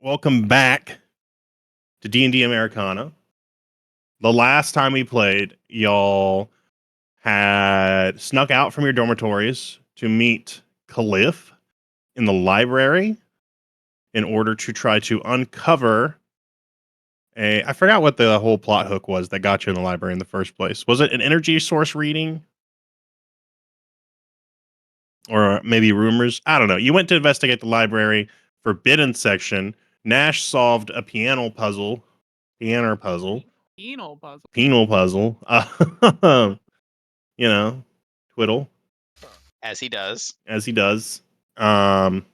welcome back to D&D Americana. The last time we played, y'all had snuck out from your dormitories to meet Khalif in the library in order to try to uncover I forgot what the whole plot hook was that got you in the library in the first place. Was it an energy source reading? Or maybe rumors? I don't know. You went to investigate the library forbidden section. Nash solved a piano puzzle. Penal puzzle. Twiddle. As he does. And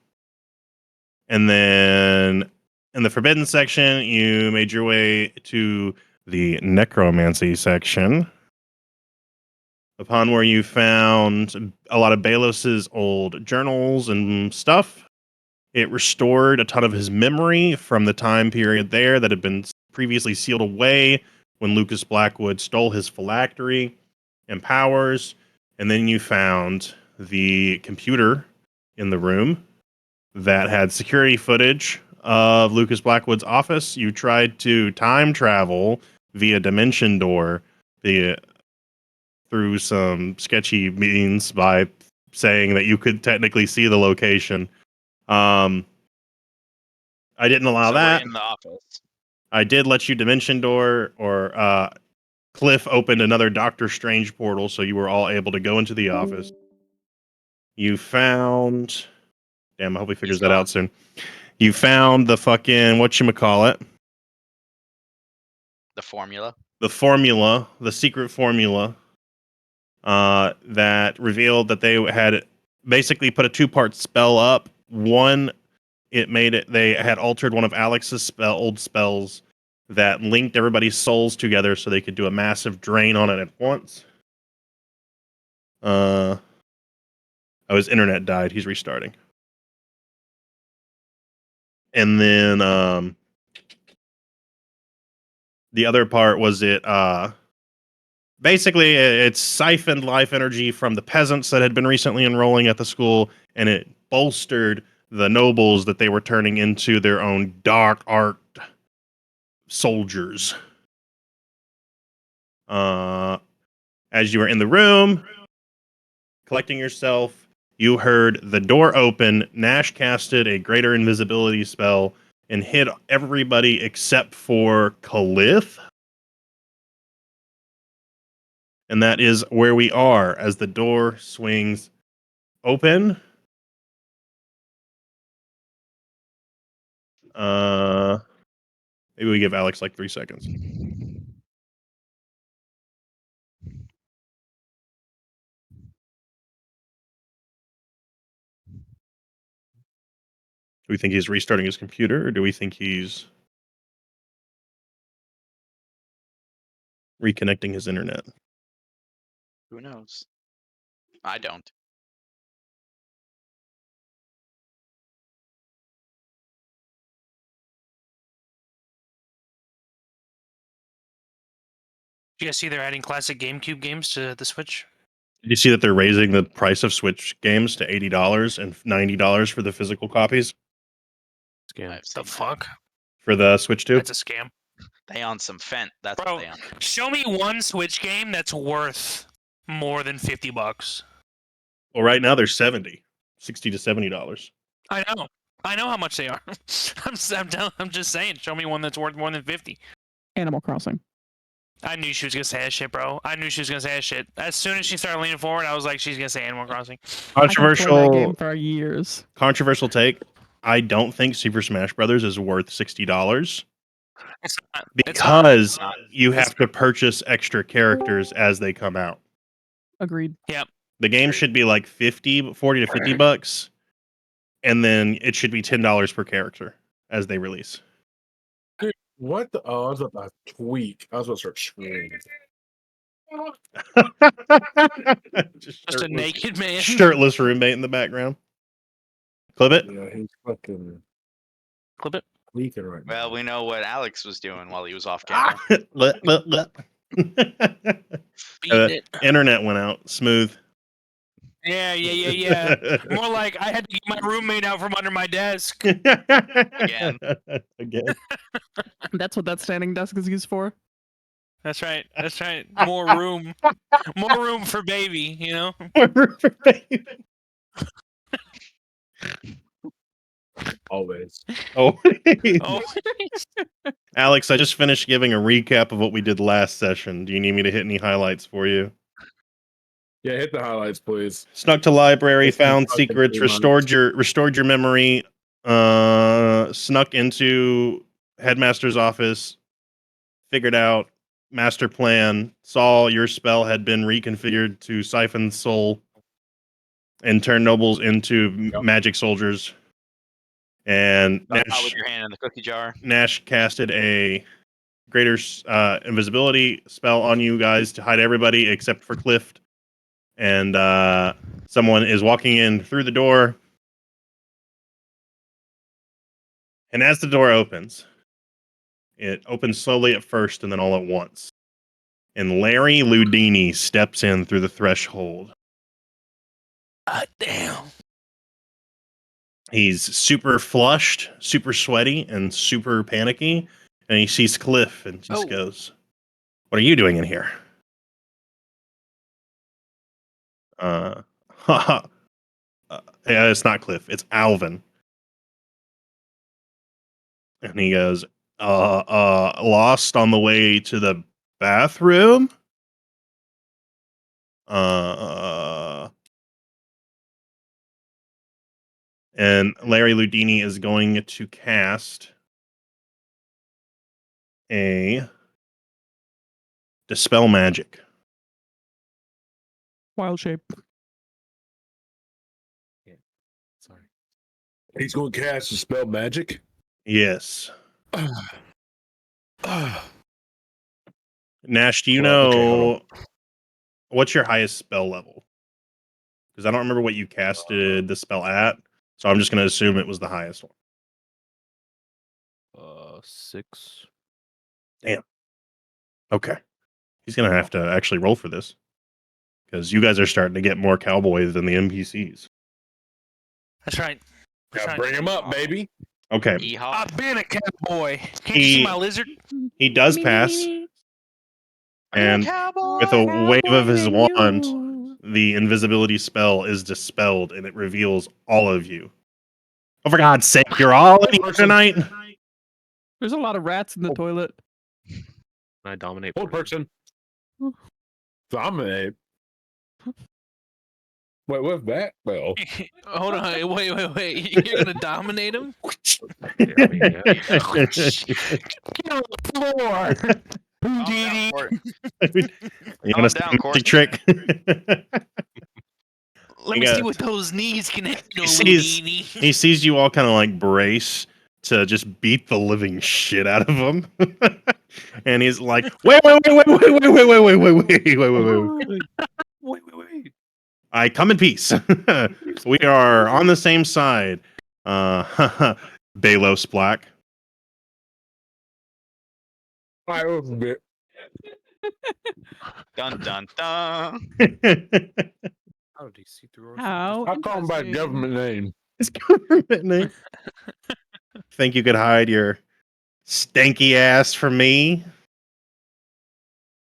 then in the forbidden section, you made your way to the necromancy section, upon where you found a lot of Balos's old journals and stuff. It restored a ton of his memory from the time period there that had been previously sealed away when Lucas Blackwood stole his phylactery and powers. And then you found the computer in the room that had security footage of Lucas Blackwood's office. You tried to time travel via Dimension Door through some sketchy means by saying that you could technically see the location. I didn't allow that. We're in the office. I did let you Dimension Door, or Cliff opened another Doctor Strange portal, so you were all able to go into the office. You found... Damn, I hope he figures that out soon. You found the fucking, whatchamacallit? The formula. The secret formula that revealed that they had basically put a two-part spell up. One, they had altered one of Alex's old spells that linked everybody's souls together so they could do a massive drain on it at once. His internet died. He's restarting. And then the other part was basically it siphoned life energy from the peasants that had been recently enrolling at the school, and it bolstered the nobles that they were turning into their own dark art soldiers. As you were in the room collecting yourself, you heard the door open. Nash casted a greater invisibility spell and hid everybody except for Khalif. And that is where we are as the door swings open. Maybe we give Alex like 3 seconds. Do we think he's restarting his computer, or do we think he's reconnecting his internet? Who knows? I don't. You guys see they're adding classic GameCube games to the Switch? Did you see that they're raising the price of Switch games to $80 and $90 for the physical copies? Scam. The fuck? For the Switch 2? That's a scam. They on some Fent. That's Bro, what they on. show me one Switch game that's worth more than $50. Well, right now they're $60 to $70. I know how much they are. I'm just saying. Show me one that's worth more than 50. Animal Crossing. I knew she was gonna say that shit, bro. I knew she was gonna say that shit. As soon as she started leaning forward, I was like, she's gonna say Animal Crossing. Controversial that game for years. Controversial take. I don't think Super Smash Brothers is worth $60 because you have to purchase extra characters as they come out. Agreed. Yep. The game should be like $40 to $50, and then it should be $10 per character as they release. What the? Oh, I was about to tweak. I was about to start screaming. Just a naked man. Shirtless roommate in the background. Clip it. Yeah, he's fucking Clip it. tweaking right now. Well, we know what Alex was doing while he was off camera. Beating it. Internet went out. Smooth. Yeah. More like I had to get my roommate out from under my desk. Again. Again. That's what that standing desk is used for. That's right. More room for baby. You know. Always. Oh, Oh, Alex, I just finished giving a recap of what we did last session. Do you need me to hit any highlights for you? Yeah, hit the highlights, please. Snuck to library, It's been found fucking secrets, 3 months. restored your memory, snuck into headmaster's office, figured out master plan, saw your spell had been reconfigured to siphon soul and turn nobles into Yep. magic soldiers. And Got caught with your hand in the cookie jar. Nash casted a greater invisibility spell on you guys to hide everybody except for Clift. And someone is walking in through the door. And as the door opens, it opens slowly at first and then all at once. And Larry Ludini steps in through the threshold. damn. He's super flushed, super sweaty, and super panicky. And he sees Cliff and just Oh. goes, "What are you doing in here?" Yeah, it's not Cliff. It's Alvin. And he goes, lost on the way to the bathroom? And Larry Ludini is going to cast a Dispel Magic. Wild shape. Sorry. He's going to cast a spell magic. Yes. Nash, do you Well, okay, hold know what's your highest spell level? Because I don't remember what you casted the spell at, so I'm just going to assume it was the highest one. 6. Okay. He's going to have to actually roll for this. Because you guys are starting to get more cowboy than the NPCs. That's right. Now bring him up, baby. Okay. Yeehaw. I've been a cowboy. Can't you see He- my lizard? He does pass, and with a wave of his wand, the invisibility spell is dispelled, and it reveals all of you. Oh, for God's sake, you're all in here tonight? There's a lot of rats in the toilet. I dominate. Hold person. Dominate. Wait, what's that? Well, Hold on. Wait. You're gonna dominate him? Yeah, I mean, yeah. Get on the floor. Calm down, Houdini. Court. You Calm want to down, see a Court. magic trick? Let You me got- see what those knees can handle, He sees- Houdini. He sees you all kind of like brace to just beat the living shit out of him. And he's like, wait. Wait. I come in peace. We are on the same side. Balos Black. I was a bit. Dun dun dun. How did he see through our How? I call him by interesting. government name. His government name. Think you could hide your stanky ass from me?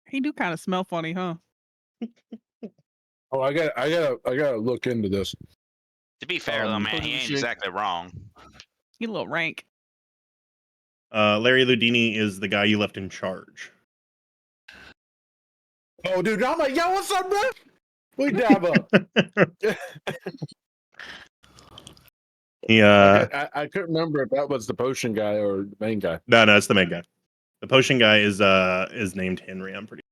He do kind of smell funny, huh? Oh, I gotta look into this. To be fair, though, man, he ain't Shake. exactly wrong. He a little rank. Larry Ludini is the guy you left in charge. Oh, dude, I'm like, yo, what's up, bro? We dab up. I couldn't remember if that was the potion guy or the main guy. No, it's the main guy. The potion guy is named Henry. I'm pretty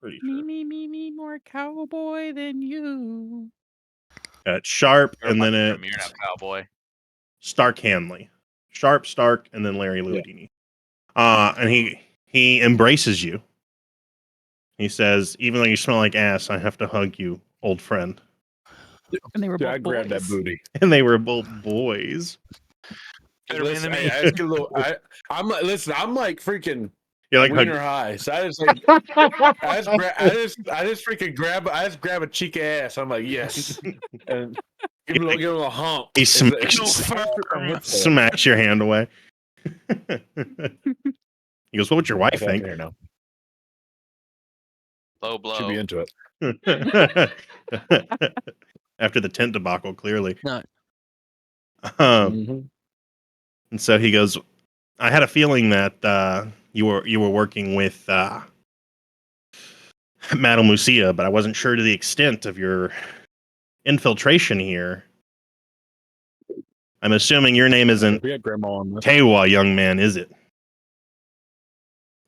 sure. Me, more cowboy than you. It's Sharp, You're and then a it's mere cowboy. Stark Hanley. Sharp, Stark, and then Larry Ludini. And he embraces you. He says, "Even though you smell like ass, I have to hug you, old friend." And they were Yeah, I both grabbed that boys. booty. And they were both boys. Better man Listen, than me. hey, I just get a little. I'm like, listen, I'm like freaking. You're like, wiener high. So I just like, I just freaking grab a cheek ass. I'm like, yes, and give him a little hump. he It's smacks, smacks your hand away. He goes, "What would your wife Okay, think?" here now. Low Should be blow. into it. After the tent debacle, clearly. No. Mhm. And so he goes, "I had a feeling that you were working with Madame Lucia, but I wasn't sure to the extent of your infiltration here. I'm assuming your name isn't We had grandma on this. Tewa, young man, is it?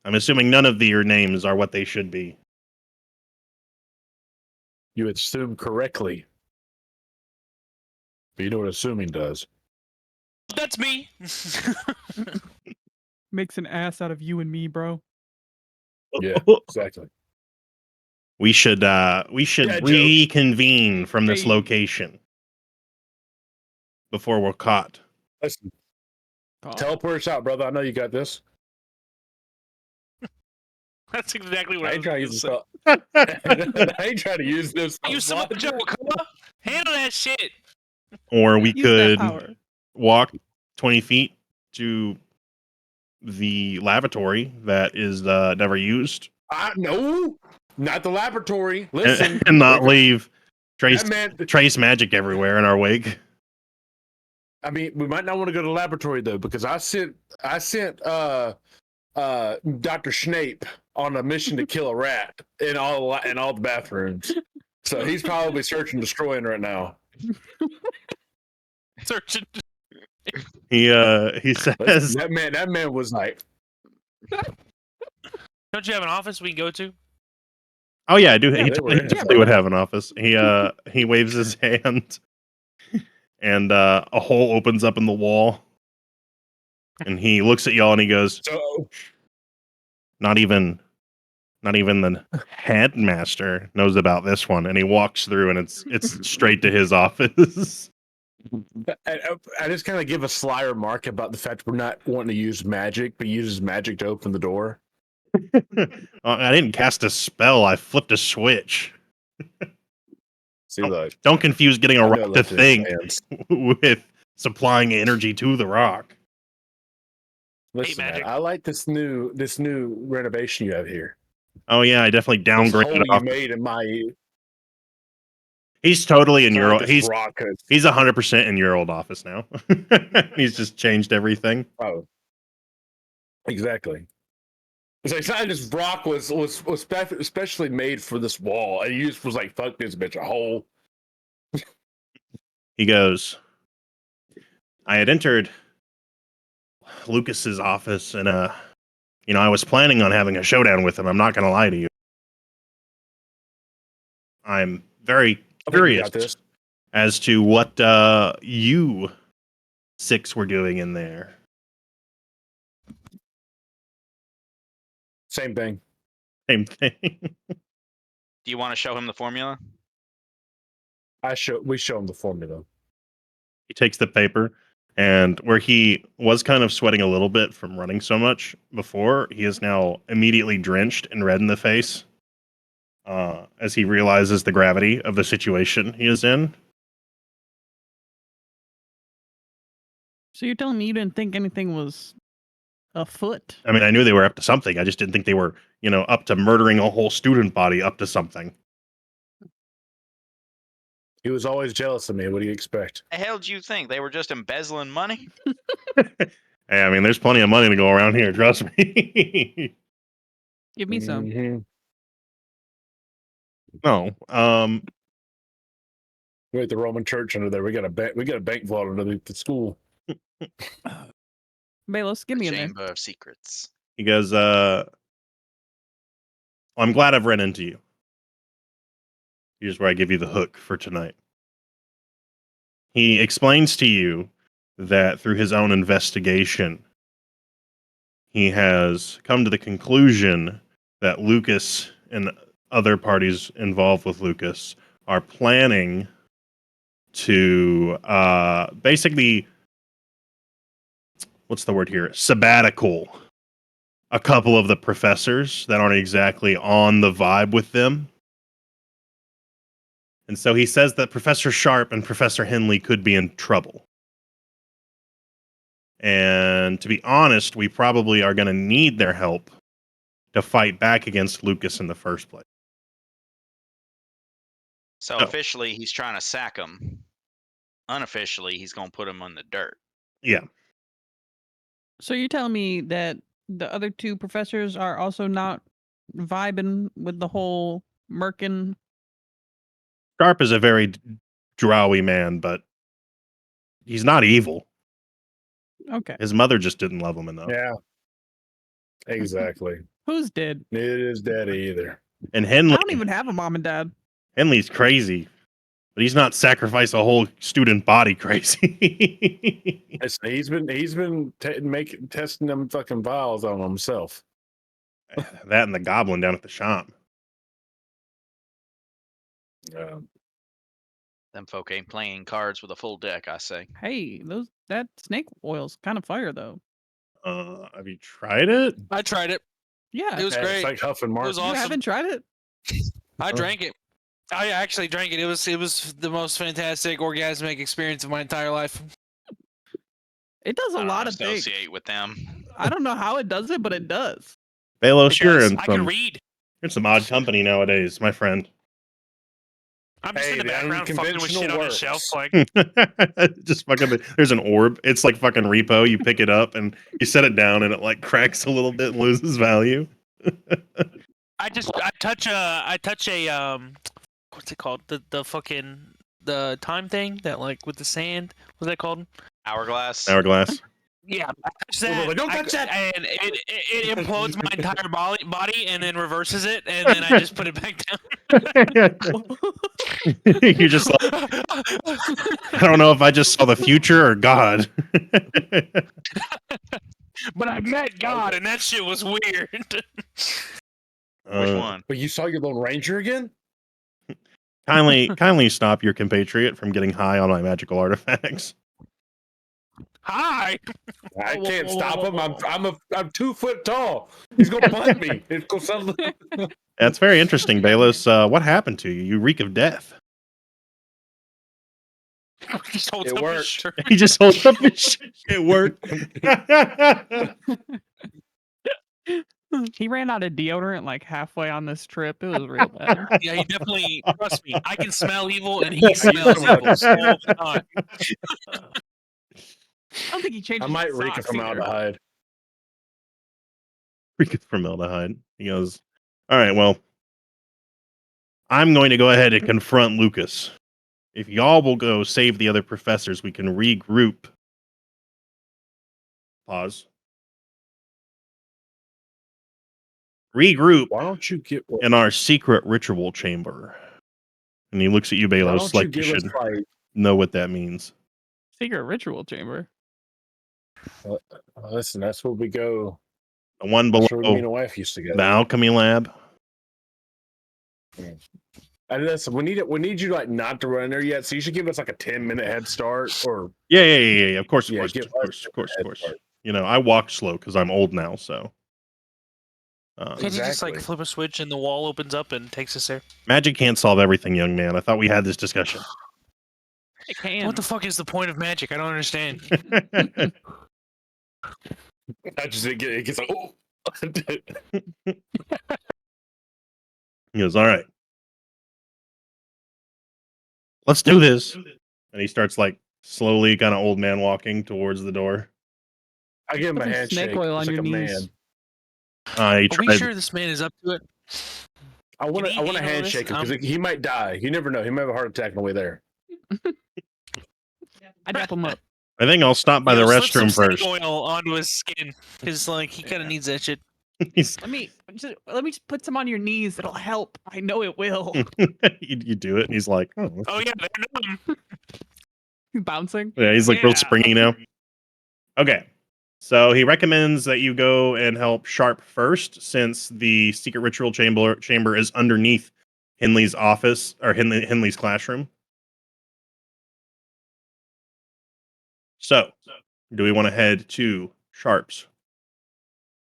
I'm assuming none of your names are what they should be." You assume correctly, but you know what assuming does. That's me. Makes an ass out of you and me, bro. Yeah, exactly. We should Yeah, joke. reconvene from this Hey. location before we're caught. Listen, Oh, teleport us out, brother. I know you got this. That's exactly what I I ain't was trying to going use to this. say. I ain't trying to use this. Use some logic. mojo, Killa. Handle that shit. Or we use that could power. walk 20 feet to the lavatory that is never used No, not the laboratory. and, Listen, and not leave that man. trace magic everywhere in our wake. I mean, we might not want to go to the laboratory though, because I sent Dr. Snape on a mission to kill a rat in all the bathrooms. So he's probably searching and destroying right now. Searching. He says, That man was like, Don't you have an office we can go to? "Oh yeah, I do." Yeah, he they were he in it. definitely would have an office. He waves his hand, and a hole opens up in the wall, and he looks at y'all and he goes, so Not even the headmaster knows about this one." And he walks through, and it's straight to his office. I just kind of give a sly remark about the fact we're not wanting to use magic, but uses magic to open the door. I didn't cast a spell. I flipped a switch. See, like, Don't confuse getting a I know rock to left it in think his hands. with supplying energy to the rock. Listen, magic. man, I like this new renovation you have here. Oh yeah, I definitely This downgraded hole you off. made in my He's totally in your. this He's rock. he's 100% in your old office now. He's just changed everything. Oh, exactly. It's like this rock was especially made for this wall, and you just was like, "Fuck this bitch, a hole." He goes, "I had entered Lucas's office, and I was planning on having a showdown with him. I'm not going to lie to you. I'm very I think you curious got this. as to what you six were doing in there." Same thing. Same thing. Do you want to show him the formula? We show him the formula. He takes the paper, and where he was kind of sweating a little bit from running so much before, he is now immediately drenched and red in the face as he realizes the gravity of the situation he is in. So you're telling me you didn't think anything was afoot? I mean, I knew they were up to something. I just didn't think they were, up to murdering a whole student body up to something. He was always jealous of me. What do you expect? The hell do you think? They were just embezzling money? Hey, I mean, there's plenty of money to go around here. Trust me. Give me some. Mhm. No. We're at the Roman Church under there. We got a bank vault underneath the school. Balos, give me in there. Chamber of Secrets. He goes, "I'm glad I've run into you. Here's where I give you the hook for tonight." He explains to you that through his own investigation, he has come to the conclusion that Lucas and other parties involved with Lucas are planning to basically, what's the word here? Sabbatical a couple of the professors that aren't exactly on the vibe with them. And so he says that Professor Sharp and Professor Henley could be in trouble. And to be honest, we probably are going to need their help to fight back against Lucas in the first place. So Oh. officially, he's trying to sack him. Unofficially, he's going to put him on the dirt. Yeah. So you're telling me that the other two professors are also not vibing with the whole Merkin? Sharp is a very drowy man, but he's not evil. Okay. His mother just didn't love him enough. Yeah. Exactly. Who's dead? Neither is Daddy either. And I Henley, don't even have a mom and dad. Henley's crazy, but he's not sacrifice a whole student body crazy. Listen, he's been testing them fucking vials on himself. That and the goblin down at the shop. Them folk ain't playing cards with a full deck, I say. Hey, that snake oil's kind of fire though. Have you tried it? I tried it. Yeah. It was Yeah, great. It's like Huff and It Mark. was You awesome. haven't tried it? I drank it. I actually drank it. It was the most fantastic orgasmic experience of my entire life. It does I a don't lot of things. associate with them. I don't know how it does it, but it does. Balos, It you're does. in I can some, read. you're in some odd company nowadays, my friend. I'm just Hey, in the the background fucking with shit unconventional on the shelf. works. Like, Just fucking, there's an orb. It's like fucking repo. You pick it up and you set it down and it like cracks a little bit and loses value. I touch a what's it called? The fucking the time thing that like with the sand. What's that called? Hourglass. Hourglass. Yeah, I touch Well, that. like, don't touch that! And it implodes my entire body and then reverses it, and then I just put it back down. You're just like, I don't know if I just saw the future or God. But I met God, and that shit was weird. Which one? But you saw your Lone Ranger again? Kindly stop your compatriot from getting high on my magical artifacts. Hi. I Whoa, can't whoa, stop whoa, him. whoa, I'm 2 foot tall. He's gonna butt me. It's gonna sound That's very interesting, Balos. What happened to you? You reek of death. Just holds It up his worked. shirt. He just holds up his shit. It worked. He ran out of deodorant like halfway on this trip. It was real bad. Yeah, he definitely. Trust me, I can smell evil, and he smells evil all the time. I don't think he changed I his might reek of socks either. formaldehyde. Reek of formaldehyde. He goes, all right, well, I'm going to go ahead and confront Lucas. If y'all will go save the other professors, we can regroup. Pause. Regroup Why don't you get? in our secret ritual chamber. And he looks at you, Why Balos, don't you like you give us should like? know what that means. Secret ritual chamber. Listen, that's where we go. The one below That's where me and wife used to go. the alchemy lab. And listen, we need you like not to run there yet. So you should give us like a 10-minute head start, or Yeah. Of course, Yeah, of give course. us a head start. You know, I walk slow because I'm old now, so. Can't you just like Exactly. flip a switch and the wall opens up and takes us there? Magic can't solve everything, young man. I thought we had this discussion. It can. What the fuck is the point of magic? I don't understand. I just it gets like oh. He goes, all right. Let's do this. And he starts like slowly kind of old man walking towards the door. I give him Put a some handshake. snake oil on just your like a knees. man. He Are we tried. sure this man is up to it? I want Can he to handle this? handshake him because he might die. You never know. He might have a heart attack on the way there. I dap him up. I think I'll stop by You the know, slip some restroom snake first. oil onto his skin because like he kind of needs that shit. He's- Let me just put some on your knees. It'll help. I know it will. you do it, and he's like, oh. Oh yeah, they're numb. He's bouncing. Yeah, he's like real Yeah. springy now. Okay. So he recommends that you go and help Sharp first, since the secret ritual chamber is underneath Henley's office or Henley's classroom. So, do we want to head to Sharp's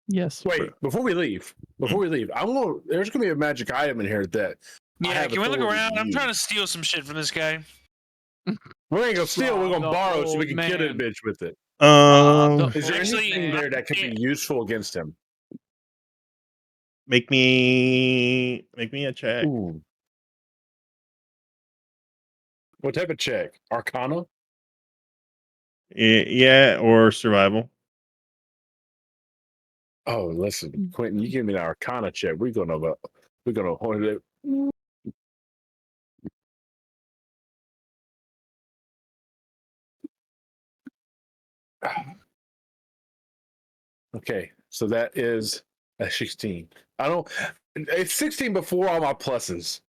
Yes. Wait, before we leave, there's gonna be a magic item in here that I Yeah, have can we look authority around? to I'm trying to use. steal some shit from this guy. We ain't gonna steal. We're Rob gonna the borrow so we old can kill that man. bitch with it. Is there Actually, anything there that could be yeah. useful against him? Make me a check. Ooh. What type of check? Arcana? Yeah, or survival. Oh, listen, Quentin, you give me the Arcana check. We're gonna hold it. Okay, so that is a 16. I don't. It's 16 before all my pluses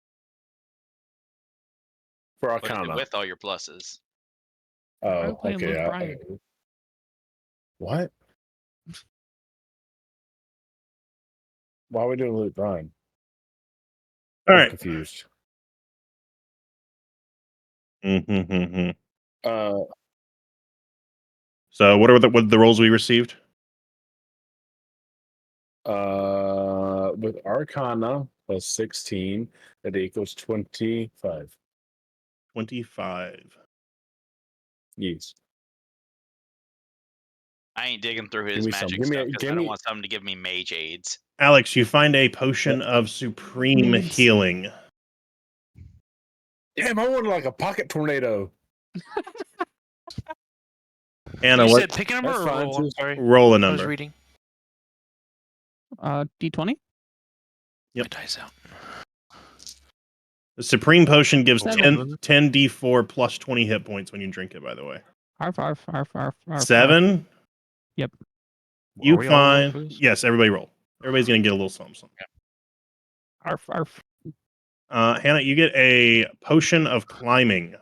for What is it Arcana. with all your pluses? Why are we Oh, playing okay. Luke Bryan? What? Why are we doing Luke Bryan? All I'm right. confused. Mm-hmm. Uh, So what are the rolls we received? with Arcana plus 16, that equals 25. 25. Yes. I ain't digging through Give his me some. magic Give me. stuff because Give I don't me. want something to give me mage aids. Alex, you find a potion of supreme Needs. healing. Damn, I wanted like a pocket tornado. Anna, You what? said pick a number That's or fine, roll? I'm too. sorry. Roll a I was number. reading. D20. Yep. My dice out. The supreme potion gives Seven. 10 d4 plus 20 hit points when you drink it, by the way. Arf, arf, arf, arf, arf, 7. Yep. You Are we all rolling find. for this? Yes, everybody roll. Everybody's going to get a little something. Arf, arf. Hannah, you get a potion of climbing.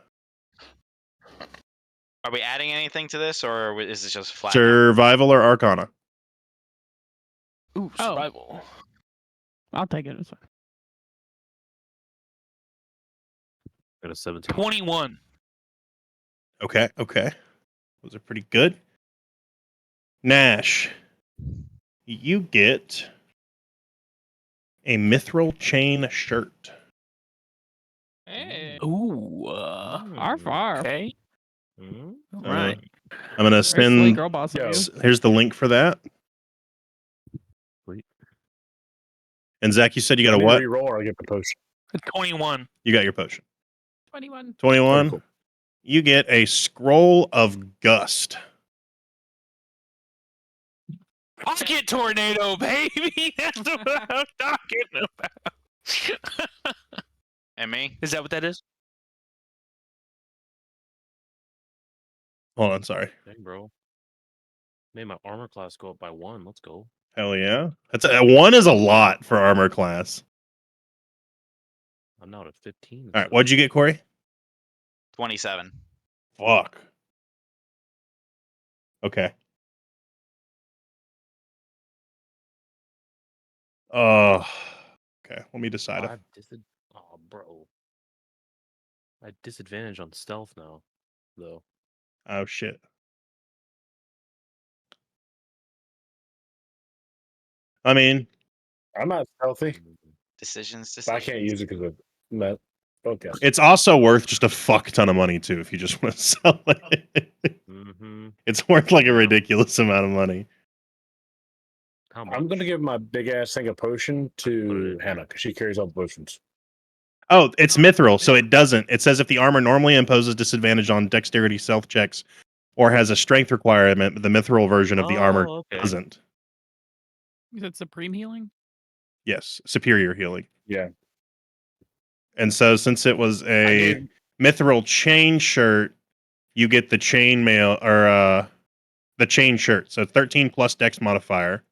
Are we adding anything to this, or is this just flat? Survival or Arcana? Ooh, Oh. survival. I'll take it. It's fine. Got a 17. 21. Okay. Those are pretty good. Nash, you get a mithril chain shirt. Hey. Ooh. Arf, arf. Okay. Mm. All right. I'm gonna Very silly send. girl boss of Yo. you. Here's the link for that. Sweet. And Zach, you said you got a Let me what? Reroll or I get the potion. 21. You got your potion. 21. 21. Oh, cool. You get a scroll of gust. Pocket tornado, baby. That's what I'm talking about. And me? Is that what that is? Hold on, sorry. Dang, bro. Made my armor class go up by 1. Let's go. Hell yeah. That's 1 is a lot for armor class. I'm now at 15. All right, what'd you get, Corey? 27. Fuck. Okay. Okay, let me decide. Oh, bro. I have disadvantage on stealth now, though. Oh shit. I mean, I'm not stealthy, Decisions. but I can't use it because of that. Okay. it's also worth just a fuck ton of money too if you just want to sell it. Mm-hmm. It's worth like a ridiculous amount of money. How much? I'm gonna give my big ass thing of potion Put it to in Hannah because she carries all the potions. Oh, it's mithril, so it doesn't. It says if the armor normally imposes disadvantage on dexterity stealth checks or has a strength requirement, the mithril version of the armor okay. doesn't. You said supreme healing? Yes, superior healing. Yeah. And so since it was a gave- mithril chain shirt, you get the chain mail or the chain shirt. So 13 plus dex modifier.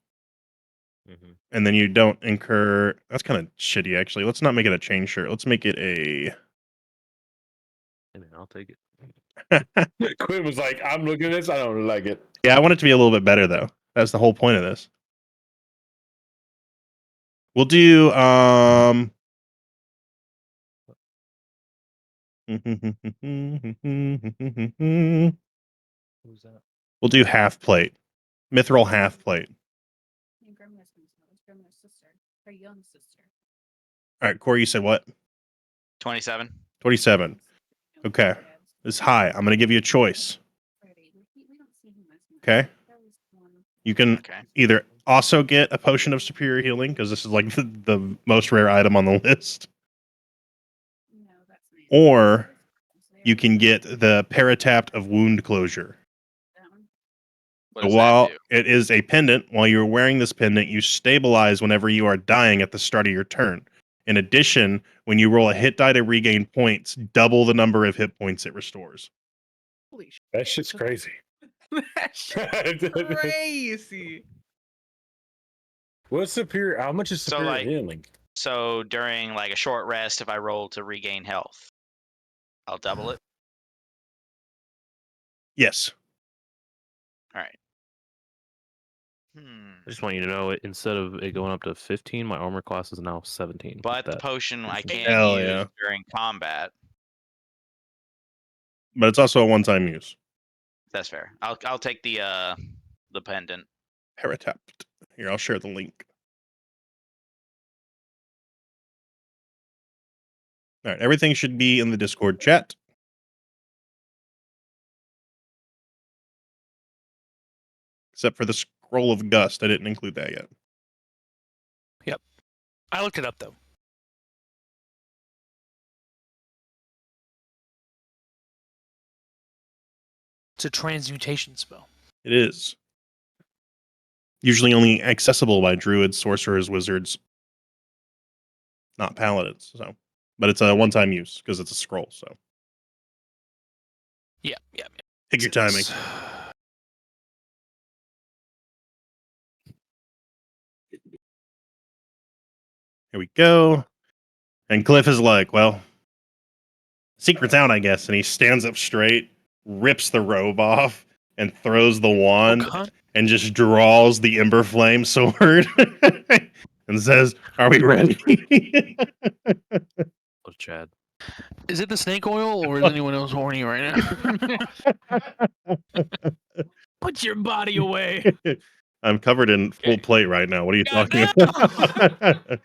Mm-hmm. And then you don't incur. That's kind of shitty, actually. Let's not make it a chain shirt. Let's make it a. Hey, man, I'll take it. Quinn was like, I'm looking at this, I don't like it. Yeah, I want it to be a little bit better, though. That's the whole point of this. We'll do. Who's that? We'll do half plate. Mithril half plate. her young sister. All right, Corey, you said what? 27. 27. Okay. It's high. I'm going to give you a choice. Okay. You can Okay. either also get a potion of superior healing, because this is like the most rare item on the list, or you can get the Paratapt of wound closure. What So does while that do? it is a pendant, while you're wearing this pendant, you stabilize whenever you are dying at the start of your turn. In addition, when you roll a hit die to regain points, double the number of hit points it restores. Holy shit. That shit's crazy. That shit's crazy. What's superior? How much is So, superior like- healing? So during like a short rest, if I roll to regain health, I'll double it. Yes. All right. I just want you to know, instead of it going up to 15, my armor class is now 17. with But the that. potion I can't Hell use yeah. during combat. But it's also a one-time use. That's fair. I'll take the pendant. Paratapt. Here, I'll share the link. All right, everything should be in the Discord chat. Except for the Scroll of Gust. I didn't include that yet. I looked it up though. It's a transmutation spell. It is. Usually only accessible by druids, sorcerers, wizards, not paladins. So, but it's a one-time use because it's a scroll. So, Yeah. take your timing. Here we go. And Cliff is like, well, secret's out, I guess. And he stands up straight, rips the robe off, and throws the wand, and just draws the Ember Flame sword and says, "Are we ready?" Oh, Chad. Is it the snake oil or is anyone else horny right now? Put your body away. I'm covered in full Okay. plate right now. What are you talking Goddamn! about?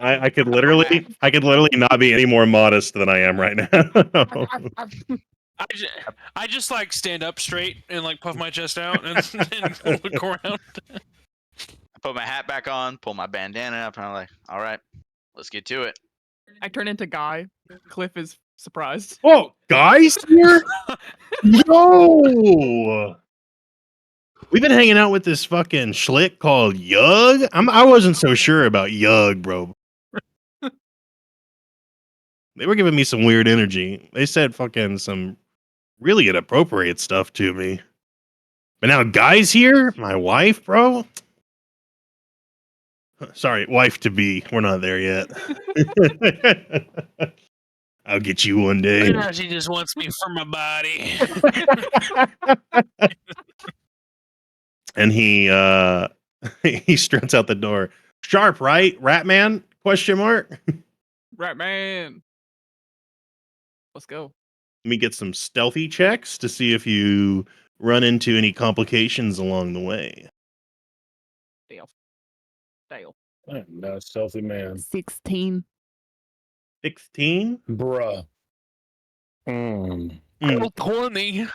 I could literally not be any more modest than I am right now. I just like stand up straight and like puff my chest out and look around. I put my hat back on, pull my bandana up, and I'm like, all right, let's get to it. I turn into Guy. Cliff is surprised. Oh, guys here? Yo! We've been hanging out with this fucking schlick called Yug. I wasn't so sure about Yug, bro. They were giving me some weird energy. They said fucking some really inappropriate stuff to me. But now Guy's here? My wife, bro? Sorry, wife to be. We're not there yet. I'll get you one day. Yeah, she just wants me for my body. And he he struts out the door. Sharp, right? Ratman? Question mark. Right, man. Let's go. Let me get some stealthy checks to see if you run into any complications along the way. Dale. I'm not a stealthy man. 16. 16? Bruh. Mm. Oh, 20.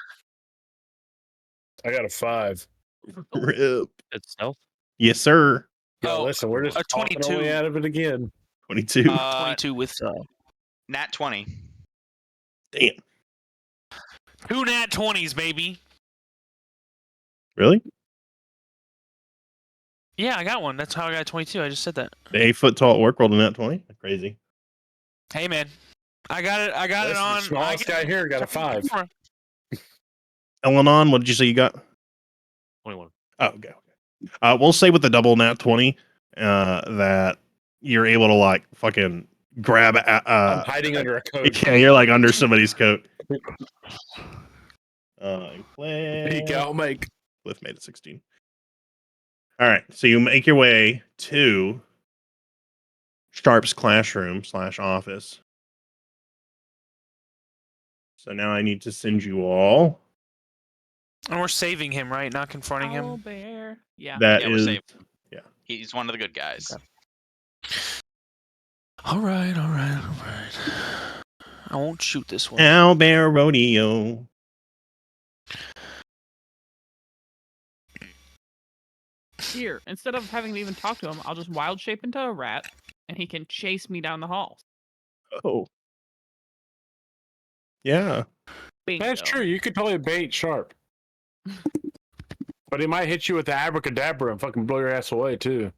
I got a 5. Rip. It's stealth. Yes, sir. Yo, Oh, listen, we're just a talking our 22. way out of it again. 22. 22 with Nat 20. Damn. 2 nat 20s, baby. Really? Yeah, I got one. That's how I got 22. I just said that. The 8-foot tall orc rolled a nat 20? Crazy. Hey, man. I got it. I got Listen, it the on. smallest guy here got a 5. Elenon, what did you say you got? 21. Oh, okay. We'll say with the double nat 20 that you're able to like fucking grab I'm hiding under a coat. yeah, you're like under somebody's coat. Peek out, Mike. Cliff made it 16. All right, so you make your way to Sharp's classroom / office. So now I need to send you all. And we're saving him, right? Not confronting Owl him. bear. Yeah. That Yeah, we're is, safe. yeah. He's one of the good guys. Okay. All right. I won't shoot this one. Owlbear Rodeo. Here, instead of having to even talk to him, I'll just wild shape into a rat, and he can chase me down the halls. Oh. Yeah. Bingo. That's true. You could totally bait Sharp. But he might hit you with the abracadabra and fucking blow your ass away too.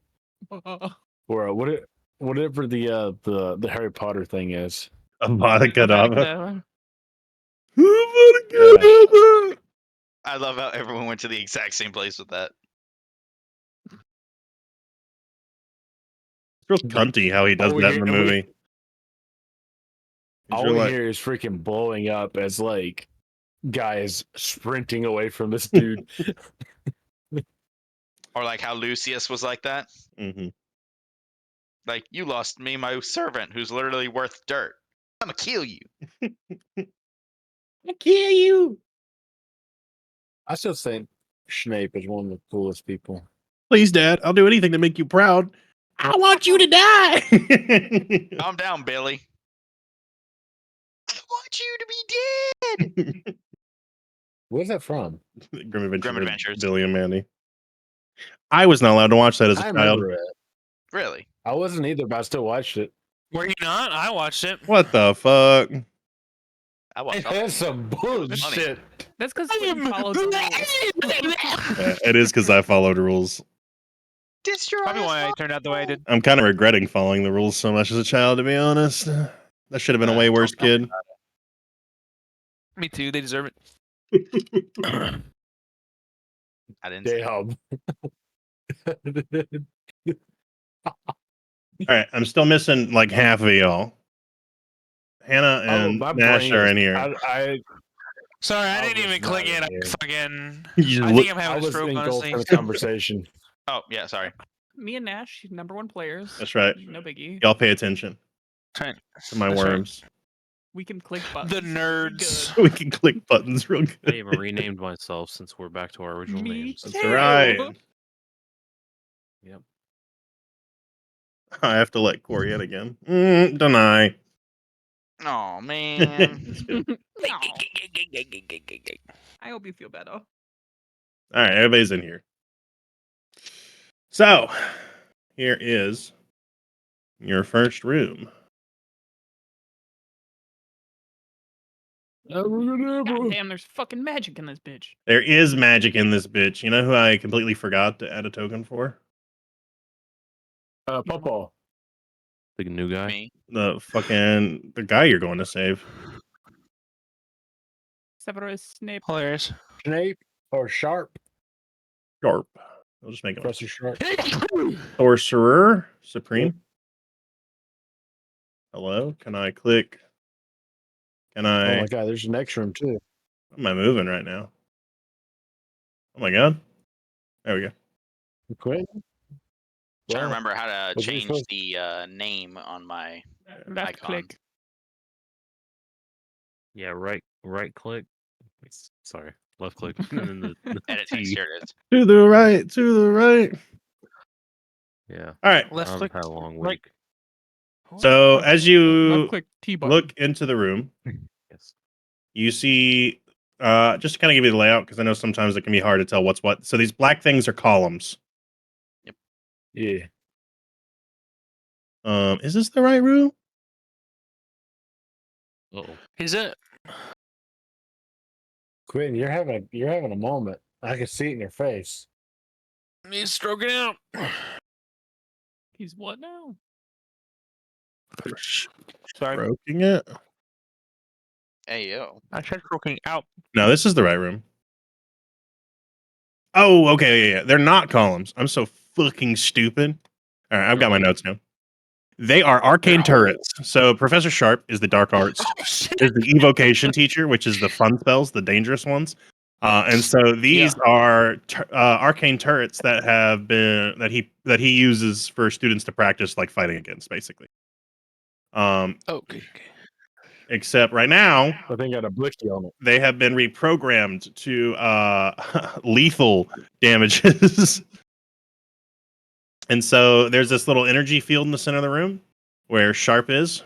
Or whatever the Harry Potter thing is. Avada Avada. Kedavra. I love how everyone went to the exact same place with that. It's real cunty how he does that in the movie. He's All real we like, hear is freaking blowing up as like guys sprinting away from this dude. Or like how Lucius was like that. mhm. Like, you lost me, my servant, who's literally worth dirt. I'm gonna kill you. I kill you. I still think Snape is one of the coolest people. Please, Dad, I'll do anything to make you proud. I want you to die. Calm down, Billy. I want you to be dead. Where's that from? Grim Adventures. Grim with Adventures. Billy and Mandy. I was not allowed to watch that as a I child. remember it. Really? I wasn't either, but I still watched it. Were you not? I watched it. What the fuck? I watched all That's some bullshit. That's because you followed the rules. Yeah, it is because I followed rules. Destroy Probably us why I all. turned out the way I did. I'm kind of regretting following the rules so much as a child, to be honest. That should have been a way worse kid. Me too. They deserve it. I didn't say Damn. All right, I'm still missing like half of y'all. Hannah and my Nash brain are is- in here. Sorry, I I didn't was even not click in. in I here. fucking. You just I look- think I'm I having a was stroke, engulfed honestly. in the conversation. Oh, yeah, sorry. Me and Nash, #1 players. That's right. No biggie. Y'all pay attention Trying- to my That's right. worms. We can click buttons. The nerds. We can click buttons real I good. even renamed myself since we're back to our original Me names. That's too. right. Yep. I have to let Corey in again. Deny. Oh, man. Just kidding. No. I hope you feel better. All right, everybody's in here. So, here is your first room. God damn, there's fucking magic in this bitch. There is magic in this bitch. You know who I completely forgot to add a token for? Pawpaw. The new guy. Me. The guy you're going to save. Severus Snape. Hilarious. Snape or Sharp? Sharp. I'll just make him Professor Sharp. Sorcerer Supreme. Hello? Can I click? Can Oh I? my god, there's an next room too. What am I moving right now? Oh my god. There we go. Quit. Trying to Wow. remember how to Was you change supposed- the name on my Left icon. click. Yeah, right click. Sorry, left click. And then the edit T. text. Here it is. To the right, to the right. Yeah. All right. Left I've click. had a long right- week. So as you Left click T button. look into the room, Yes. you see, just to kind of give you the layout, because I know sometimes it can be hard to tell what's what. So these black things are columns. Yeah. Is this the right room? Oh. Is it? Quentin, you're having a moment. I can see it in your face. He's stroking out. He's what now? Sorry. Broking it? Hey, yo. I tried stroking out. No, this is the right room. Oh, okay, yeah. They're not columns. I'm so fucking stupid. All right, I've got my notes now. They are arcane turrets. So Professor Sharp is the dark arts. Is the evocation teacher, which is the fun spells, the dangerous ones. And so these are arcane turrets that have been that he uses for students to practice like fighting against, basically. Okay. Except right now I think I got a blicky on it. they have been reprogrammed to lethal damages. And so there's this little energy field in the center of the room, where Sharp is.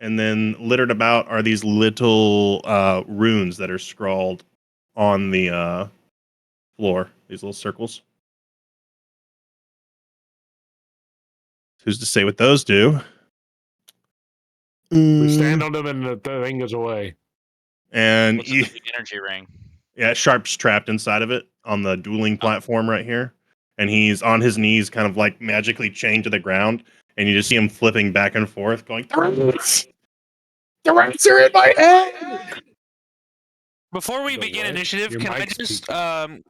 And then littered about are these little runes that are scrawled on the floor. These little circles. Who's to say what those do? We stand on them and the thing goes away. And What's in the big energy ring? yeah, Sharp's trapped inside of it on the dueling platform right here. And he's on his knees, kind of like magically chained to the ground. And you just see him flipping back and forth, going, The rats are in my head! Before we The begin what? initiative, Your can I mic's just peaking.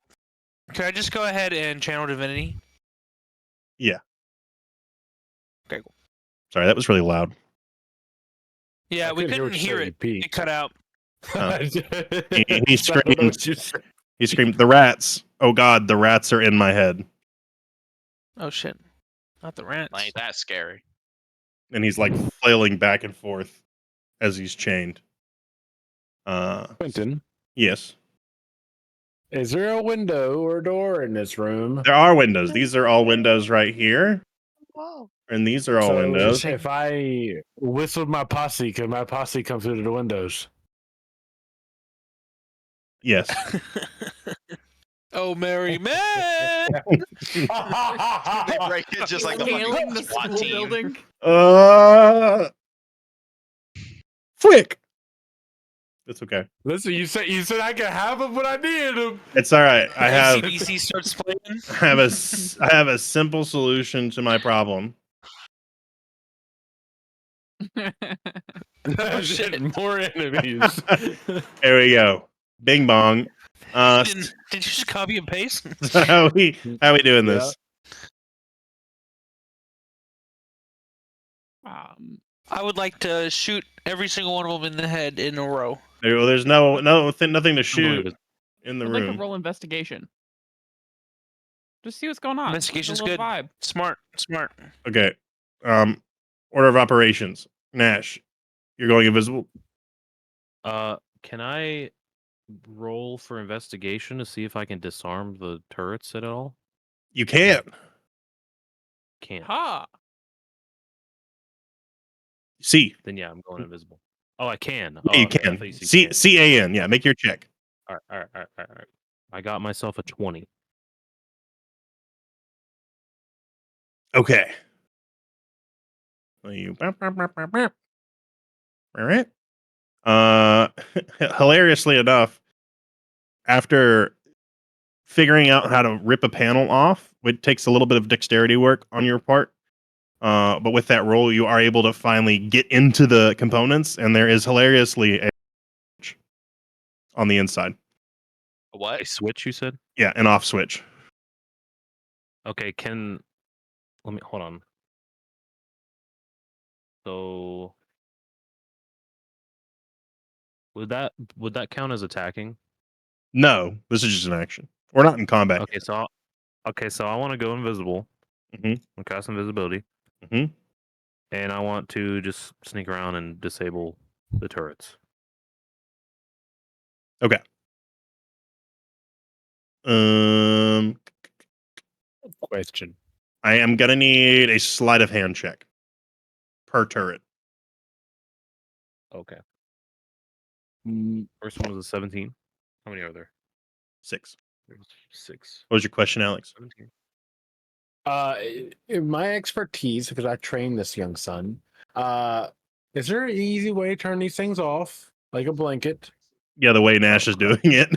can I just go ahead and channel divinity? Yeah. Okay, cool. Sorry, that was really loud. Yeah, I we couldn't hear what couldn't you hear said, it. you It cut out. He screamed. He screamed, The rats! Oh God, the rats are in my head. Oh shit! Not the rats. Ain't that scary? And he's like flailing back and forth as he's chained. Quentin, Yes. is there a window or door in this room? There are windows. These are all windows right here. Whoa. And these are all So windows. if I whistled my posse, could my posse come through the windows? Yes. Oh, Mary, man! They break it just like a Scaling fucking the SWAT school team. building. Flick. It's okay. Listen, you said I could have them when I needed them. It's all right. I have CBC starts playing. I have a simple solution to my problem. shit. More enemies. There we go. Bing bong. Did you just copy and paste? So how we doing this? I would like to shoot every single one of them in the head in a row. There's nothing to shoot in the I'd like to room. roll investigation. Just see what's going on. Investigation's Get a little good. Vibe. Smart. Okay. Order of operations. Nash, you're going invisible. Can I roll for investigation to see if I can disarm the turrets at all? You can't. Can't. Ha! See. Then yeah, I'm going invisible. Oh, I can. Yeah, Oh, you okay, I can. thought you said CAN. Yeah, make your check. All right. I got myself a 20. Okay. You. All right. Hilariously enough, after figuring out how to rip a panel off, it takes a little bit of dexterity work on your part. But with that roll, you are able to finally get into the components, and there is hilariously a switch on the inside. What? A switch, you said? Yeah, an off switch. Okay, let me hold on. So would that count as attacking? No, this is just an action. We're not in combat. Okay, so I want to go invisible. Mhm. And cast invisibility. Mhm. And I want to just sneak around and disable the turrets. Okay. Question. I am gonna need a sleight of hand check per turret. Okay. First one was a 17. How many are there? 6. There's 6. What was your question, Alex? 17. In my expertise, because I trained this young son, is there an easy way to turn these things off, like a blanket? Yeah, the way Nash is doing it.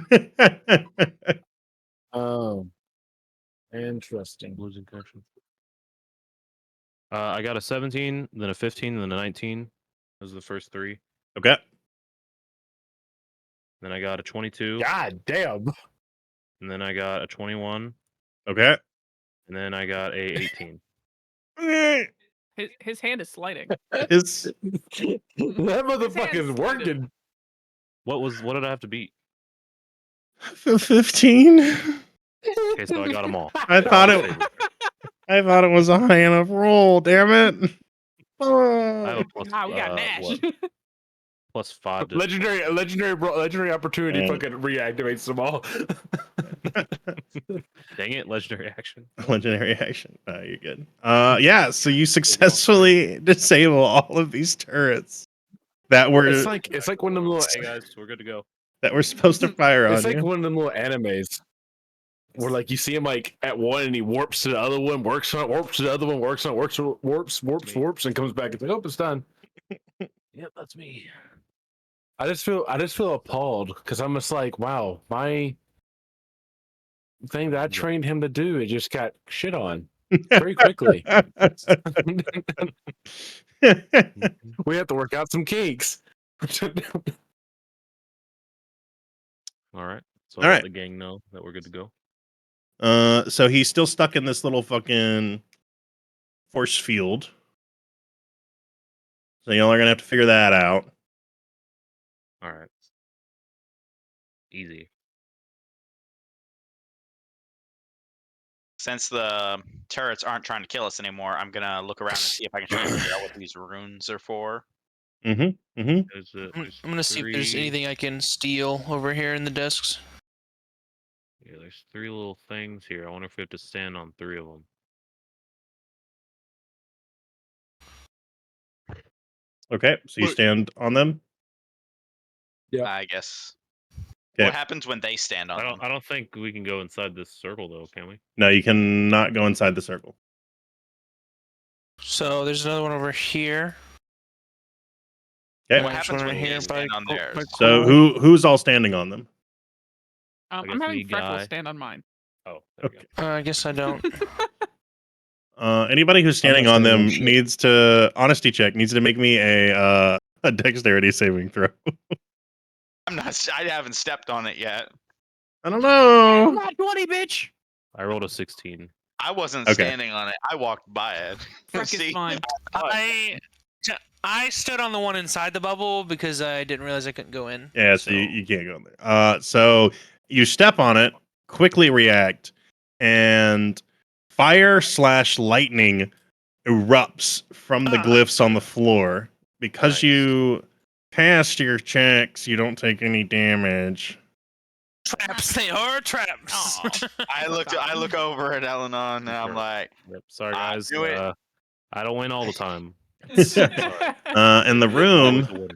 Oh, interesting. Losing connection. I got a 17, then a 15, then a 19. Those are the first 3. Okay. Then I got a 22. God damn. And then I got a 21. Okay. And then I got a 18. His hand is sliding. It's That motherfucker's hand's working. What did I have to beat? 15. Okay, so I got them all. I thought it was a high enough roll. Damn it. I have a plus. Ah, we got Nash. What? +5 to legendary opportunity And- fucking reactivates them all. dang it, legendary action. Legendary action. You're good. Yeah, so you successfully disable all of these turrets that were It's like one of them little Hey guys, we're good to go. that were supposed to fire on it's like you. one of them little animes where like you see him like at one and he warps to the other one, works on it, warps to the other one, works on it, warps, and comes back. It's like, oh, it's done. Yep, that's me. I just feel appalled because I'm just like, wow, my thing that I trained him to do, it just got shit on very quickly. We have to work out some kinks. All right. So All I'll right. let the gang know that we're good to go. So he's still stuck in this little fucking force field. So y'all are gonna have to figure that out. All right. Easy. Since the turrets aren't trying to kill us anymore, I'm gonna look around and see if I can try to figure out what these runes are for. Mm-hmm. There's I'm gonna see if there's 3 anything I can steal over here in the desks. Yeah, there's 3 little things here. I wonder if we have to stand on 3 of them. Okay, so you Look- stand on them. Yeah. I guess. Okay. What happens when they stand on them? I don't think we can go inside this circle though, can we? No, you cannot go inside the circle. So there's another one over here. Okay. What There's happens one when right they here stand by on by theirs? So who's all standing on them? I guess I'm having me, Freckles Guy. stand on mine. Oh, there we Okay. go. I guess I don't. Anybody who's standing on standing on them shit. needs to honesty check. Needs to make me a dexterity saving throw. I'm not. I haven't stepped on it yet. I don't know. Not 20, bitch. I rolled a 16. I wasn't Okay. standing on it. I walked by it. Freck is See? fine. I stood on the one inside the bubble because I didn't realize I couldn't go in. Yeah, so you can't go in there. So you step on it, quickly react, and fire/lightning erupts from the glyphs on the floor. Because Nice. you passed your checks, you don't take any damage. Traps, they are traps. Aw. I look over at Eleanor and I'm Sure. like, Yep. Sorry I guys. knew it. I don't win all the time. And the Always room the winner.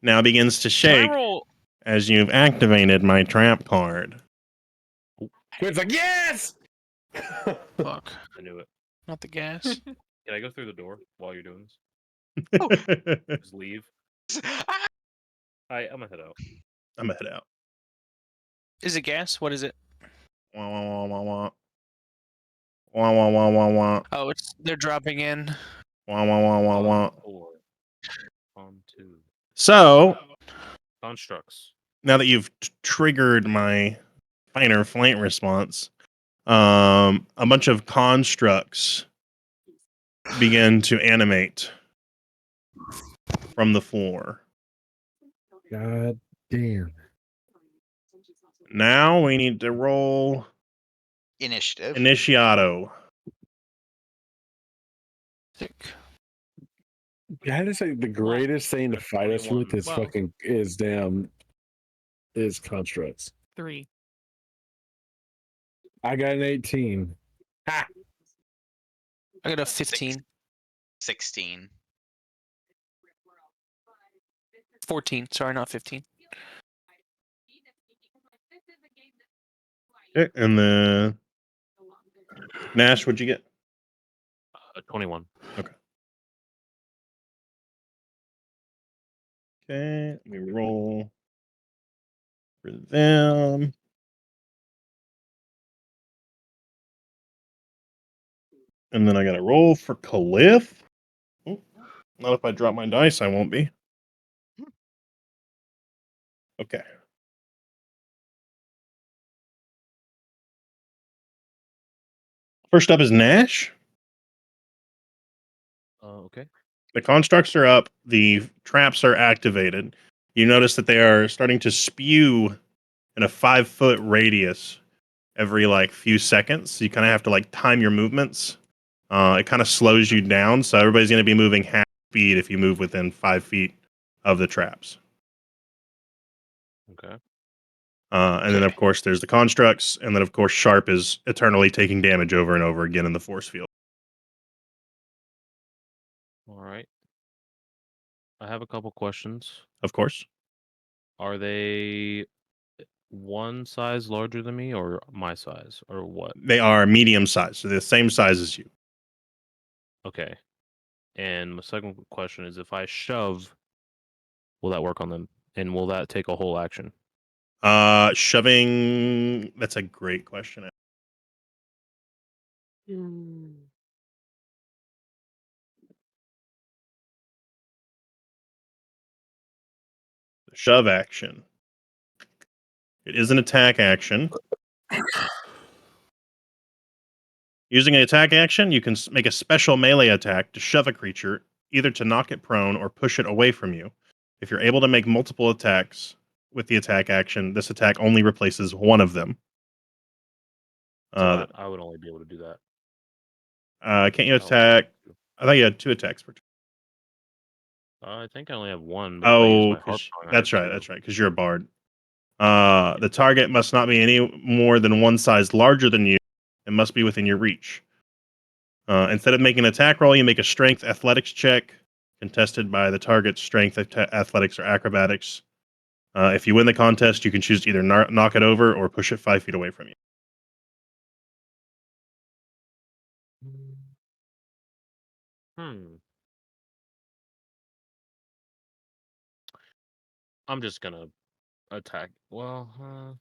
now begins to Can shake I roll? as you've activated my trap card. Quinn's like, yes. Fuck, I knew it. not the gas. Can I go through the door while you're doing this? Just leave. I'm gonna head out. I'm gonna head out. Is it gas? What is it? Wah, wah, wah, wah, wah. Wah, wah, wah, wah, wah. Oh, they're dropping in. Wah, wah, wah, wah, wah. 4. On 2. So Constructs. now that you've triggered my finer flight response, a bunch of constructs begin to animate from the floor. God damn. Now we need to roll initiative. Initiato. Sick. That is like the greatest thing to fight us with 21. is Whoa. fucking is constructs. 3. I got an 18. I got a 15. 16. 14. Sorry, not 15. Okay, and then Nash, what'd you get? 21. Okay, we roll for them. And then I got to roll for Cliff. Oh, not if I drop my dice, I won't be. Okay. First up is Nash. Okay. The constructs are up. The traps are activated. You notice that they are starting to spew in a 5-foot radius every like few seconds. So you kind of have to like time your movements. It kind of slows you down. So everybody's going to be moving half speed if you move within 5 feet of the traps. Okay. And then, of course, there's the constructs. And then, of course, Sharp is eternally taking damage over and over again in the force field. All right. I have a couple questions. Of course. Are they one size larger than me or my size or what? They are medium size. So they're the same size as you. Okay. And my second question is if I shove, will that work on them? And will that take a whole action? Shoving. That's a great question. The shove action. It is an attack action. Using an attack action, you can make a special melee attack to shove a creature, either to knock it prone or push it away from you. If you're able to make multiple attacks with the attack action, this attack only replaces one of them. So I would only be able to do that. Can't you Oh, attack? I thought you had 2 attacks per turn. I think I only have one, but if I use my harp song, I that's have right. two. That's right. Because you're a bard. The target must not be any more than one size larger than you. It must be within your reach. Instead of making an attack roll, you make a strength athletics check, contested by the target's strength, athletics, or acrobatics. If you win the contest, you can choose to either knock it over or push it 5 feet away from you. I'm just gonna attack. Well,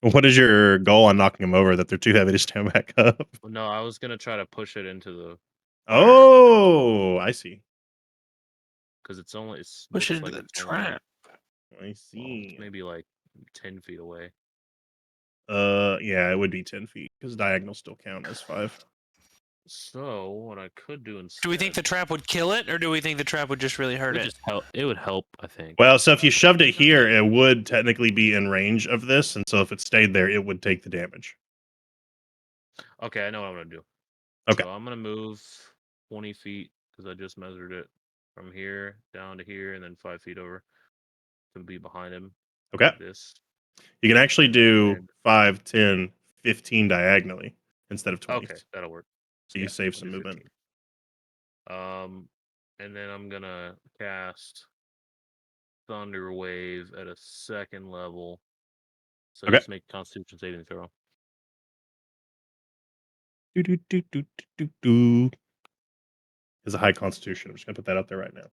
What is your goal on knocking them over? That they're too heavy to stand back up? no, I was gonna try to push it into the Oh, I see. because it's Push it looks into like the it's only, trap. I well, see. it's maybe like 10 feet away. Yeah, it would be 10 feet because diagonals still count as 5. So what I could do instead? Do we think the trap would kill it, or do we think the trap would just really hurt would it? just help? It would help, I think. Well, so if you shoved it here, it would technically be in range of this, and so if it stayed there, it would take the damage. Okay, I know what I'm gonna do. Okay. So I'm gonna move 20 feet because I just measured it from here down to here, and then 5 feet over to be behind him. Okay. Like this. You can actually do And- 5, 10, 15 diagonally instead of 20. Okay, that'll work. So you save I'll some do movement. 15. And then I'm gonna cast Thunder Wave at a 2nd level. So Okay. just make a Constitution saving throw. Do, do, do, do, do, do, do. Is a high constitution. I'm just gonna put that out there right now.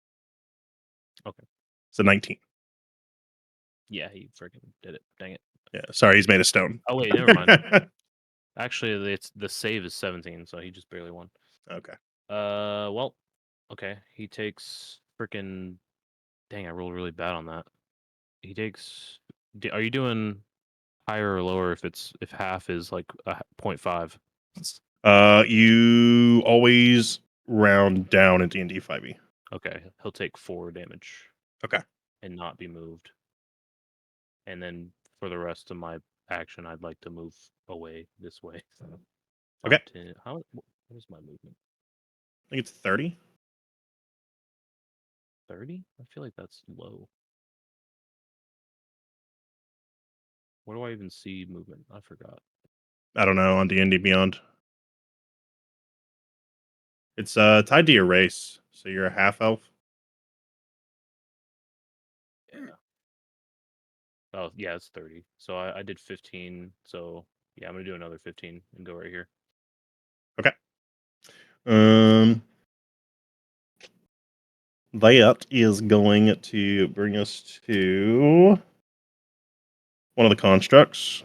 Okay. It's a 19. Yeah, he freaking did it. Dang it. Yeah. Sorry, he's made of stone. Oh wait, never mind. Actually, it's the save is 17, so he just barely won. Okay. Well, okay. He takes freaking. Dang, I rolled really bad on that. He takes. Are you doing higher or lower if half is like a 0.5? You always round down in D&D 5e. Okay, he'll take 4 damage. Okay. And not be moved. And then for the rest of my action, I'd like to move away this way. Okay. 10, what is my movement? I think it's 30. 30? I feel like that's low. Where do I even see movement? I forgot. I don't know, on D&D Beyond. It's tied to your race. So you're a half elf. Yeah. Oh, yeah, it's 30. So I did 15. So yeah, I'm gonna do another 15 and go right here. Okay. That is going to bring us to one of the constructs.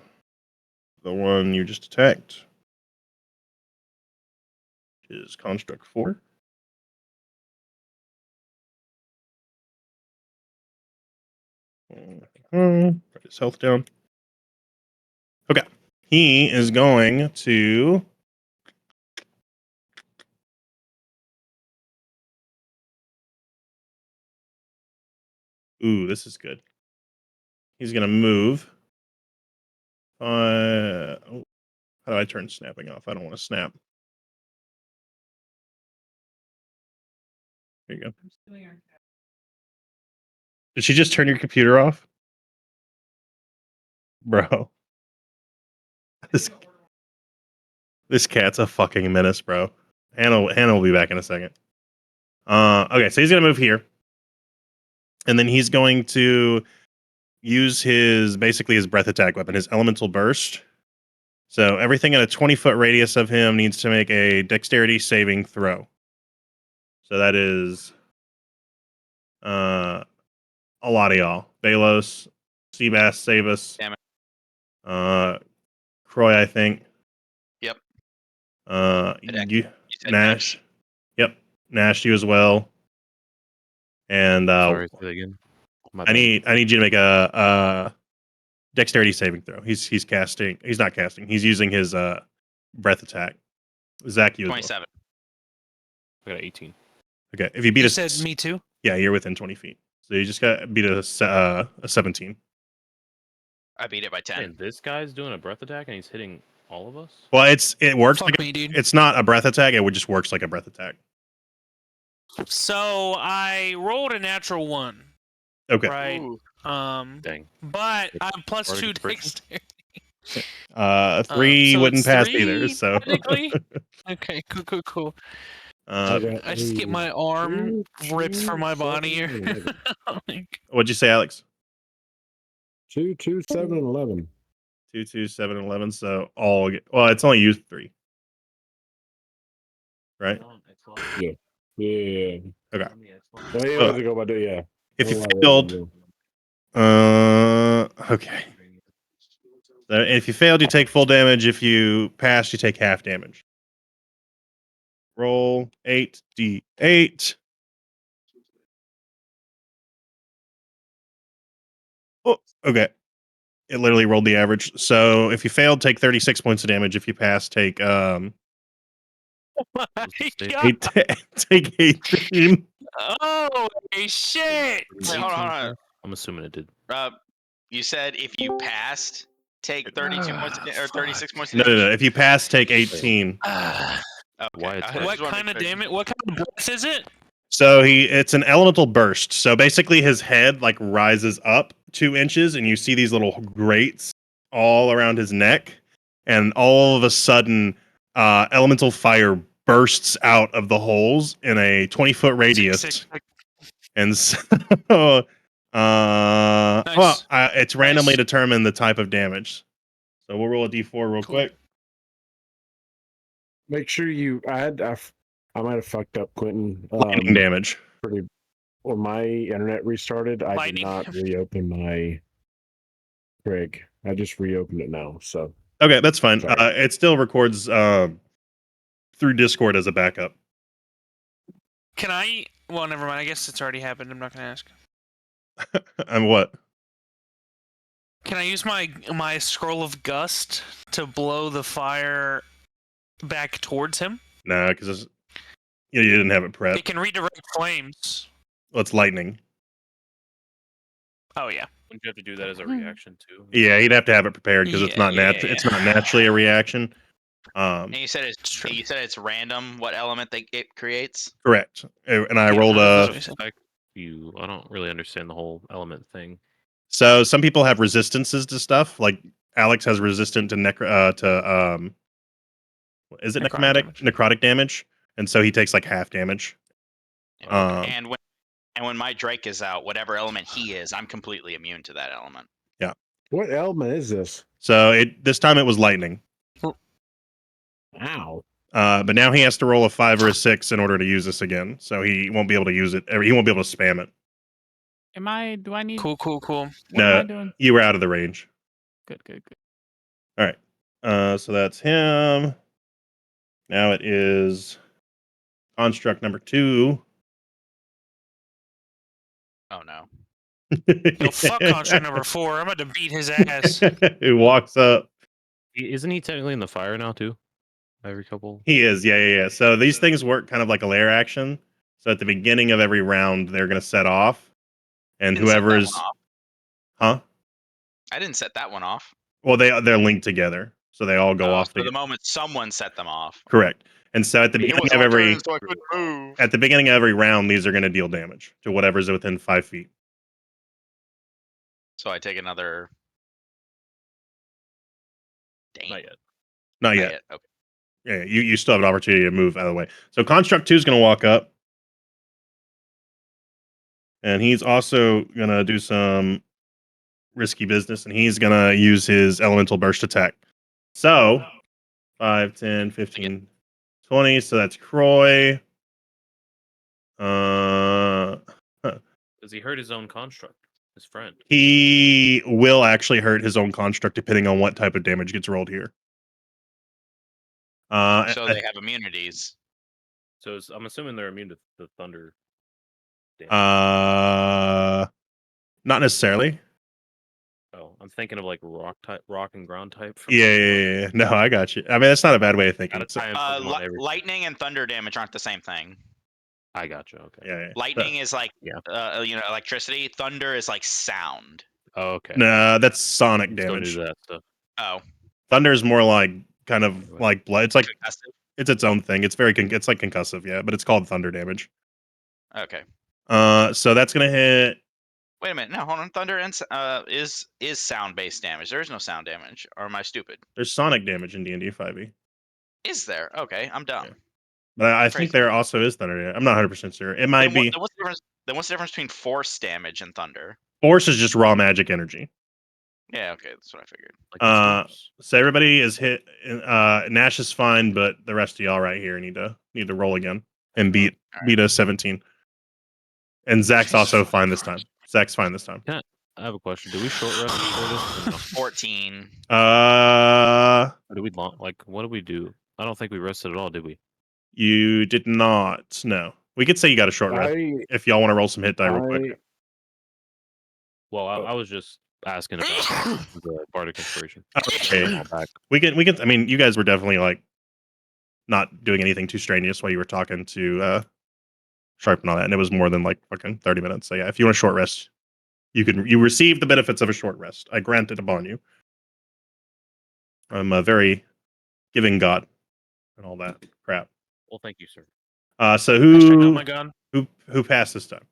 The one you just attacked. Is construct 4. Write his health down. Okay. He is going to. Ooh, this is good. He's going to move. How do I turn snapping off? I don't want to snap. There you go. Did she just turn your computer off? Bro. This cat's a fucking menace, bro. Hannah will be back in a second. Okay, so he's gonna move here. And then he's going to use his breath attack weapon, his elemental burst. So everything in a 20-foot radius of him needs to make a dexterity saving throw. So that is a lot of y'all. Balos, Seabass, Savus. Damn it. Croy, I think. Yep. You, said Nash. Yep. Nash, you as well. And Sorry, say that again. My I bad. need you to make a dexterity saving throw. He's casting. He's not casting. He's using his breath attack. Zach, you as well. 27. I got 18. Okay, if you beat You a said me too. yeah, you're within 20 feet. So you just got beat a 17. I beat it by 10. And this guy's doing a breath attack and he's hitting all of us? Well, it works Fuck like me, dude. it's not a breath attack. It just works like a breath attack. So I rolled a natural 1, Okay. right? Ooh. Dang. But I'm plus Bardic 2 expression? dexterity. 3 So wouldn't it's pass 3, either. So technically? Okay, cool. I just get my arm ripped from my body here. what'd you say, Alex? 2, 2, 7, and 11. 2, 2, 7, and 11. So well, it's only used 3, right? Yeah. Okay. Well, he So, was to go by yeah. if you Well, I failed, will. okay. So if you failed, you take full damage. If you passed, you take half damage. Roll 8d8. Oh, okay. It literally rolled the average. So if you failed, take 36 points of damage. If you pass, take Yeah. take 18. Oh shit! Wait, hold on. I'm assuming it did. You said if you passed, take 32 points or 36 points of No. damage? If you pass, take 18. Ah, Okay. Why it's I hard. what just wanted kind to of make sure. damage? What kind of breath is it? So it's an elemental burst. So basically his head like rises up 2 inches and you see these little grates all around his neck. And all of a sudden, elemental fire bursts out of the holes in a 20-foot radius. And so, Nice. it's randomly Nice. determined the type of damage. So we'll roll a d4 real Cool. quick. Make sure I might have fucked up, Quentin. Lightning damage. When my internet restarted, I Lightning. did not reopen my Craig. I just reopened it now. So Okay, that's fine. Sorry. It still records through Discord as a backup. Can I? Well, never mind. I guess it's already happened. I'm not gonna ask. And what? Can I use my scroll of gust to blow the fire back towards him? No, because you didn't have it prepped. It can redirect flames. Well, it's lightning. Oh yeah. Wouldn't you have to do that as a reaction too? Yeah, he'd have to have it prepared because it's Yeah, not it's not naturally a reaction. And you said It's true. it's random what element it creates? Correct. And I Yeah, rolled that's a. what he said. I don't really understand the whole element thing. So some people have resistances to stuff. Like Alex has resistant to is it necrotic damage? And so he takes like half damage. And when my Drake is out, whatever element he is, I'm completely immune to that element. what element is this? So this time it was lightning. Ow. But now he has to roll a 5 or a 6 in order to use this again. So he won't be able to use it. He won't be able to spam it. Do I need? Cool. What No. am I doing? You were out of the range. Good. All right. So that's him. Now it is construct number 2. Oh no. No, fuck construct number 4. I'm about to beat his ass. Who walks up. Isn't he technically in the fire now too? Every couple. He is, yeah. So these things work kind of like a lair action. So at the beginning of every round, they're going to set off, and Didn't set that whoever one is, off. huh? I didn't set that one off. Well, they're linked together, so they all go off For together. the moment someone set them off. Correct. And so at the It beginning was of my every turn, so I couldn't move. at the beginning of every round, these are going to deal damage to whatever's within 5 feet. So I take another. Damn. Not yet. Not Not yet. yet. Okay. Yeah, you still have an opportunity to move out of the way. So Construct 2 is going to walk up. And he's also going to do some risky business. And he's going to use his Elemental Burst attack. So 5, 10, 15, 20. So that's Croy. Huh. Does he hurt his own construct? His friend. He will actually hurt his own construct depending on what type of damage gets rolled here. So they have immunities. So I'm assuming they're immune to the thunder damage. Not necessarily. Oh, I'm thinking of like rock and ground type. From Yeah. No, I got you. I mean, that's not a bad way of thinking. Gotta tie 'em Pokemon everything. Lightning and thunder damage aren't the same thing. I got you. Okay. Yeah. Lightning is like, Yeah. electricity. Thunder is like sound. Oh, okay. Nah, that's sonic I'm still new damage. to that stuff. Oh, Thunder is more like kind of like blood. It's like concussive? it's its own thing. It's very it's like concussive, yeah, but it's called thunder damage. Okay. So that's gonna hit. Wait a minute. No, hold on. Thunder and is sound based damage. There is no sound damage. Or am I stupid? There's sonic damage in D&D 5e, Is there? Okay, I'm dumb. Yeah. but I think Crazy. there also is thunder damage. I'm not 100% sure. It might be. Then what's the difference? Then what's the difference between force damage and thunder? Force is just raw magic energy. Yeah. Okay, that's what I figured. Like the storms. So everybody is hit. Nash is fine, but the rest of y'all right here need to roll again and beat a 17. And Zach's also fine this time. Zach's fine this time. I have a question. Do we short rest before this? Or no? 14. Or do we what did we do? I don't think we rested at all, did we? You did not. No. We could say you got a short rest if y'all want to roll some hit die real quick. Well, I was just asking about the Bardic Inspiration. Okay. All back. We can. I mean, you guys were definitely like not doing anything too strenuous while you were talking to Sharp and all that, and it was more than like fucking 30 minutes. So yeah, if you want a short rest, you receive the benefits of a short rest. I grant it upon you. I'm a very giving God and all that crap. Well, thank you, sir. So Check out my gun. who passed this time?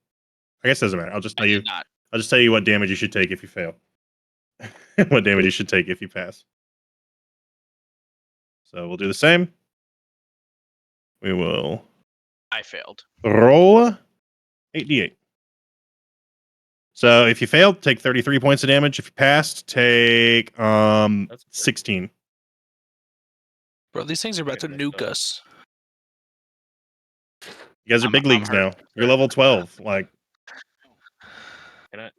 I guess it doesn't matter. I'll just I tell you. did not. I'll just tell you what damage you should take if you fail. What damage you should take if you pass. So we'll do the same. We will I failed. roll 8d8. So if you failed, take 33 points of damage. If you passed, take That's great. 16. Bro, these things are about to Okay, nuke so- us. You guys are big leagues now. You're level 12. Like,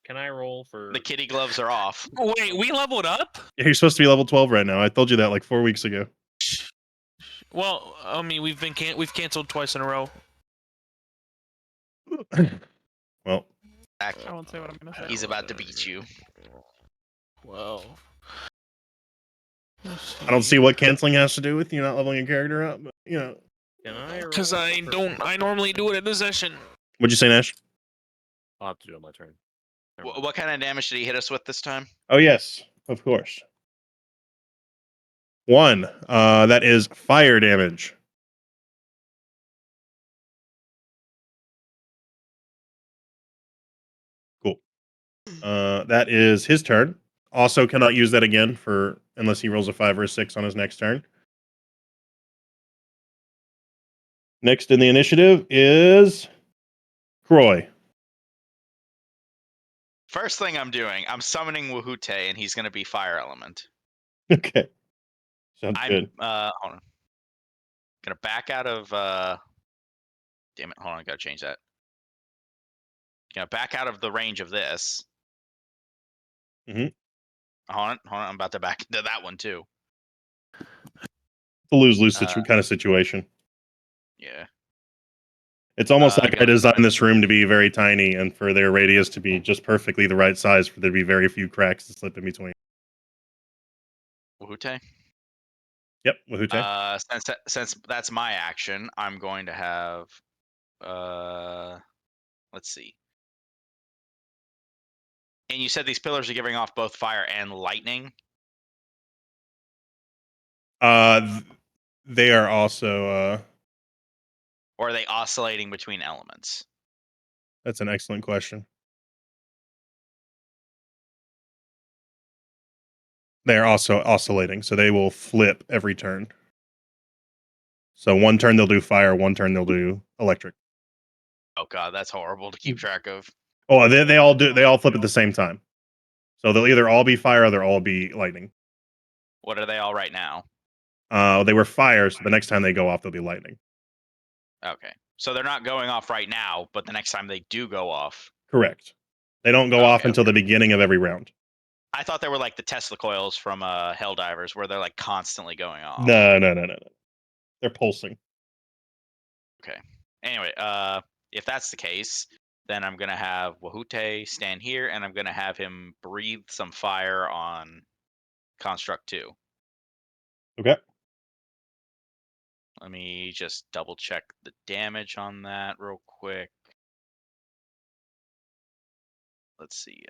Can I roll for The kitty gloves are off. Wait, we leveled up? you're supposed to be level 12 right now. I told you that like 4 weeks ago. Well, I mean, we've canceled twice in a row. Well, Zach, I won't say what I'm gonna say. he's about to beat you. Well, I don't see what canceling has to do with you not leveling your character up. But, you know, Can I roll because I for- don't. I normally do it in the session. what'd you say, Nash? I'll have to do it on my turn. Never mind. What kind of damage did he hit us with this time? Oh yes, of course. 1. That is fire damage. Cool. That is his turn. Also cannot use that again for unless he rolls a 5 or a 6 on his next turn. Next in the initiative is Croy. First thing I'm doing, I'm summoning Wahute, and he's gonna be fire element. Okay. Sounds I'm good. hold on. Gonna back out of damn it, hold on, I gotta change that. Gonna back out of the range of this. Mhm. Hold on, I'm about to back into that one too. It's a lose-lose kind of situation. Yeah. It's almost I like I got- designed this room to be very tiny and for their radius to be just perfectly the right size for there to be very few cracks to slip in between. Wahute. Yep, Wahute. Since that's my action, I'm going to have let's see. And you said these pillars are giving off both fire and lightning? They are also Or are they oscillating between elements? that's an excellent question. They're also oscillating, so they will flip every turn. So one turn they'll do fire, one turn they'll do electric. Oh god, that's horrible to keep track of. Oh, they all do. They all flip at the same time. So they'll either all be fire or they'll all be lightning. What are they all right now? They were fire, so the next time they go off, they'll be lightning. Okay. So they're not going off right now, but the next time they do go off. Correct. They don't go off until the beginning of every round. I thought they were like the Tesla coils from Helldivers, where they're like constantly going off. No. They're pulsing. Okay. Anyway, if that's the case, then I'm gonna have Wahute stand here, and I'm gonna have him breathe some fire on Construct 2. Okay. Let me just double check the damage on that real quick. Let's see.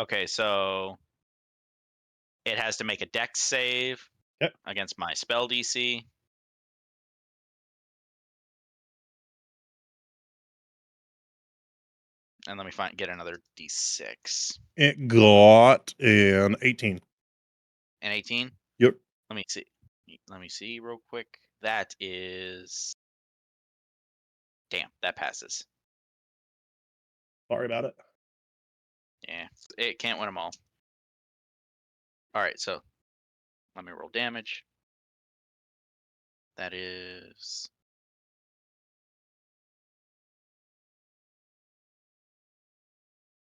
Okay, so it has to make a dex save against my spell DC. And let me get another D6. It got an 18. An 18? Yep. Let me see. Let me see real quick. That is. Damn, that passes. Sorry about it. Yeah, it can't win them all. All right, so let me roll damage. That is.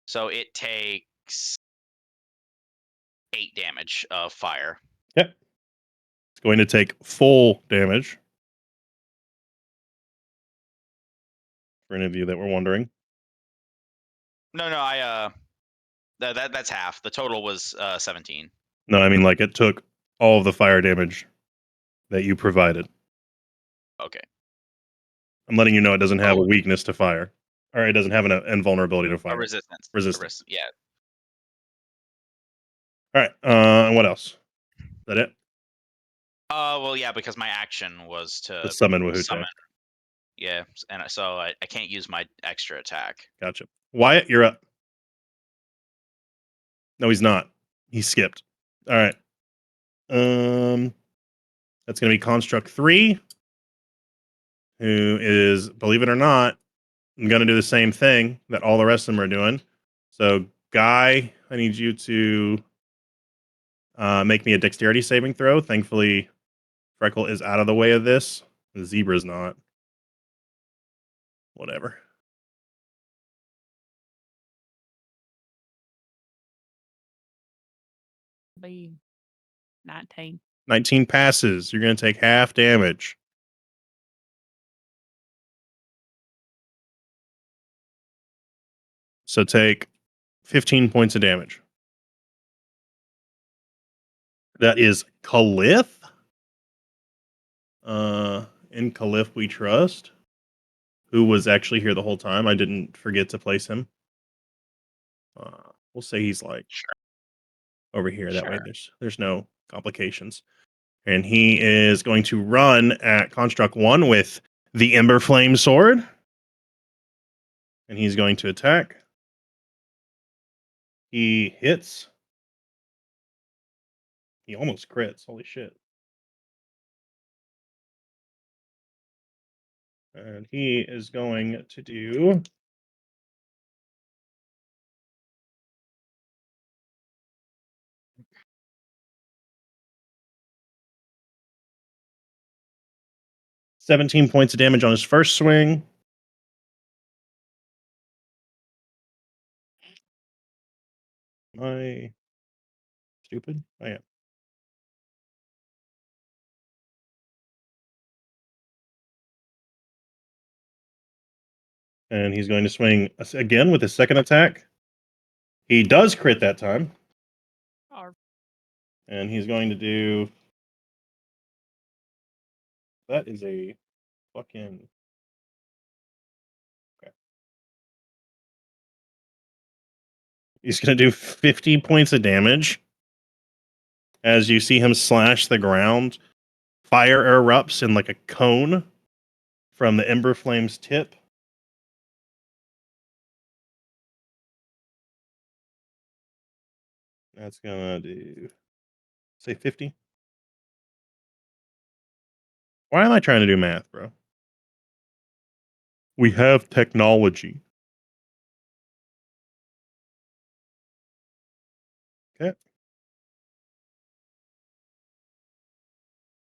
So it takes 8 damage of fire. Yep. It's going to take full damage. For any of you that were wondering. No, that's half. The total was 17. No, I mean like it took all of the fire damage that you provided. Okay. I'm letting you know it doesn't have a weakness to fire. Or it doesn't have an invulnerability to fire. A resistance. Resistance. Yeah. All right. And what else? Is that it? Well, yeah, because my action was to Summon Wahute. summon. Yeah, and so I can't use my extra attack. Gotcha. Wyatt, you're up. No, he's not. He skipped. All right. That's going to be Construct 3, who is, believe it or not, I'm going to do the same thing that all the rest of them are doing. So, Guy, I need you to make me a dexterity saving throw. Thankfully, Freckle is out of the way of this. The zebra's not. Whatever. Be 19. 19 passes. You're going to take half damage. So take 15 points of damage. That is Khalif. In Khalif we trust. Who was actually here the whole time. I didn't forget to place him. We'll say he's like over here. That way there's no complications. And he is going to run at Construct 1 with the Ember Flame Sword. And he's going to attack. He hits. He almost crits. Holy shit. And he is going to do 17 points of damage on his first swing. Am I stupid? I am. And he's going to swing again with his second attack. He does crit that time. And he's going to do... That is a fucking... Okay. He's going to do 50 points of damage. As you see him slash the ground, fire erupts in like a cone from the Ember Flame's tip. That's gonna do, say 50. Why am I trying to do math, bro? We have technology. Okay.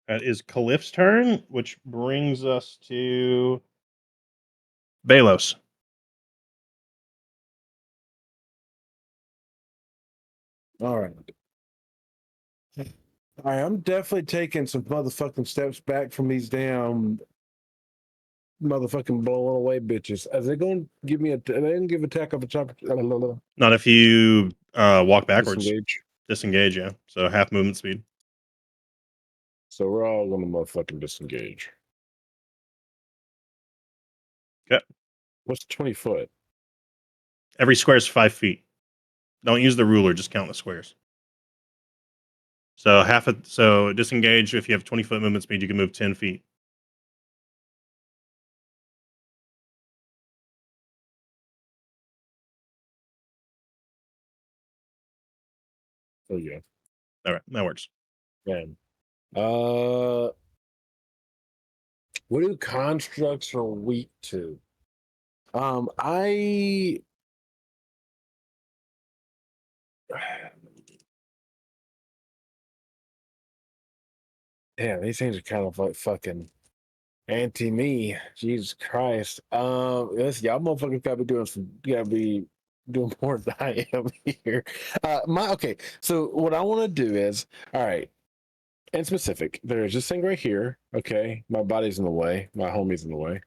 That is Caliph's turn, which brings us to Balos. All right. All right, I'm definitely taking some motherfucking steps back from these damn motherfucking blowing away bitches. Are they going to give me a? Are they going to give attack of a chopper? Not if you walk backwards. Disengage. Disengage, yeah. So half movement speed. So we're all going to motherfucking disengage. Okay. What's 20 foot? Every square is 5 feet. Don't use the ruler, just count the squares. So so disengage. If you have 20-foot movement speed, you can move 10 feet. Oh yeah. All right, that works. Man. What do constructs are weak to? I Damn, these things are kind of like fucking anti me. Jesus Christ. Listen, y'all motherfuckers gotta be doing more than I am here. Okay, so what I want to do is, all right, in specific, there's this thing right here. Okay, my body's in the way, my homie's in the way.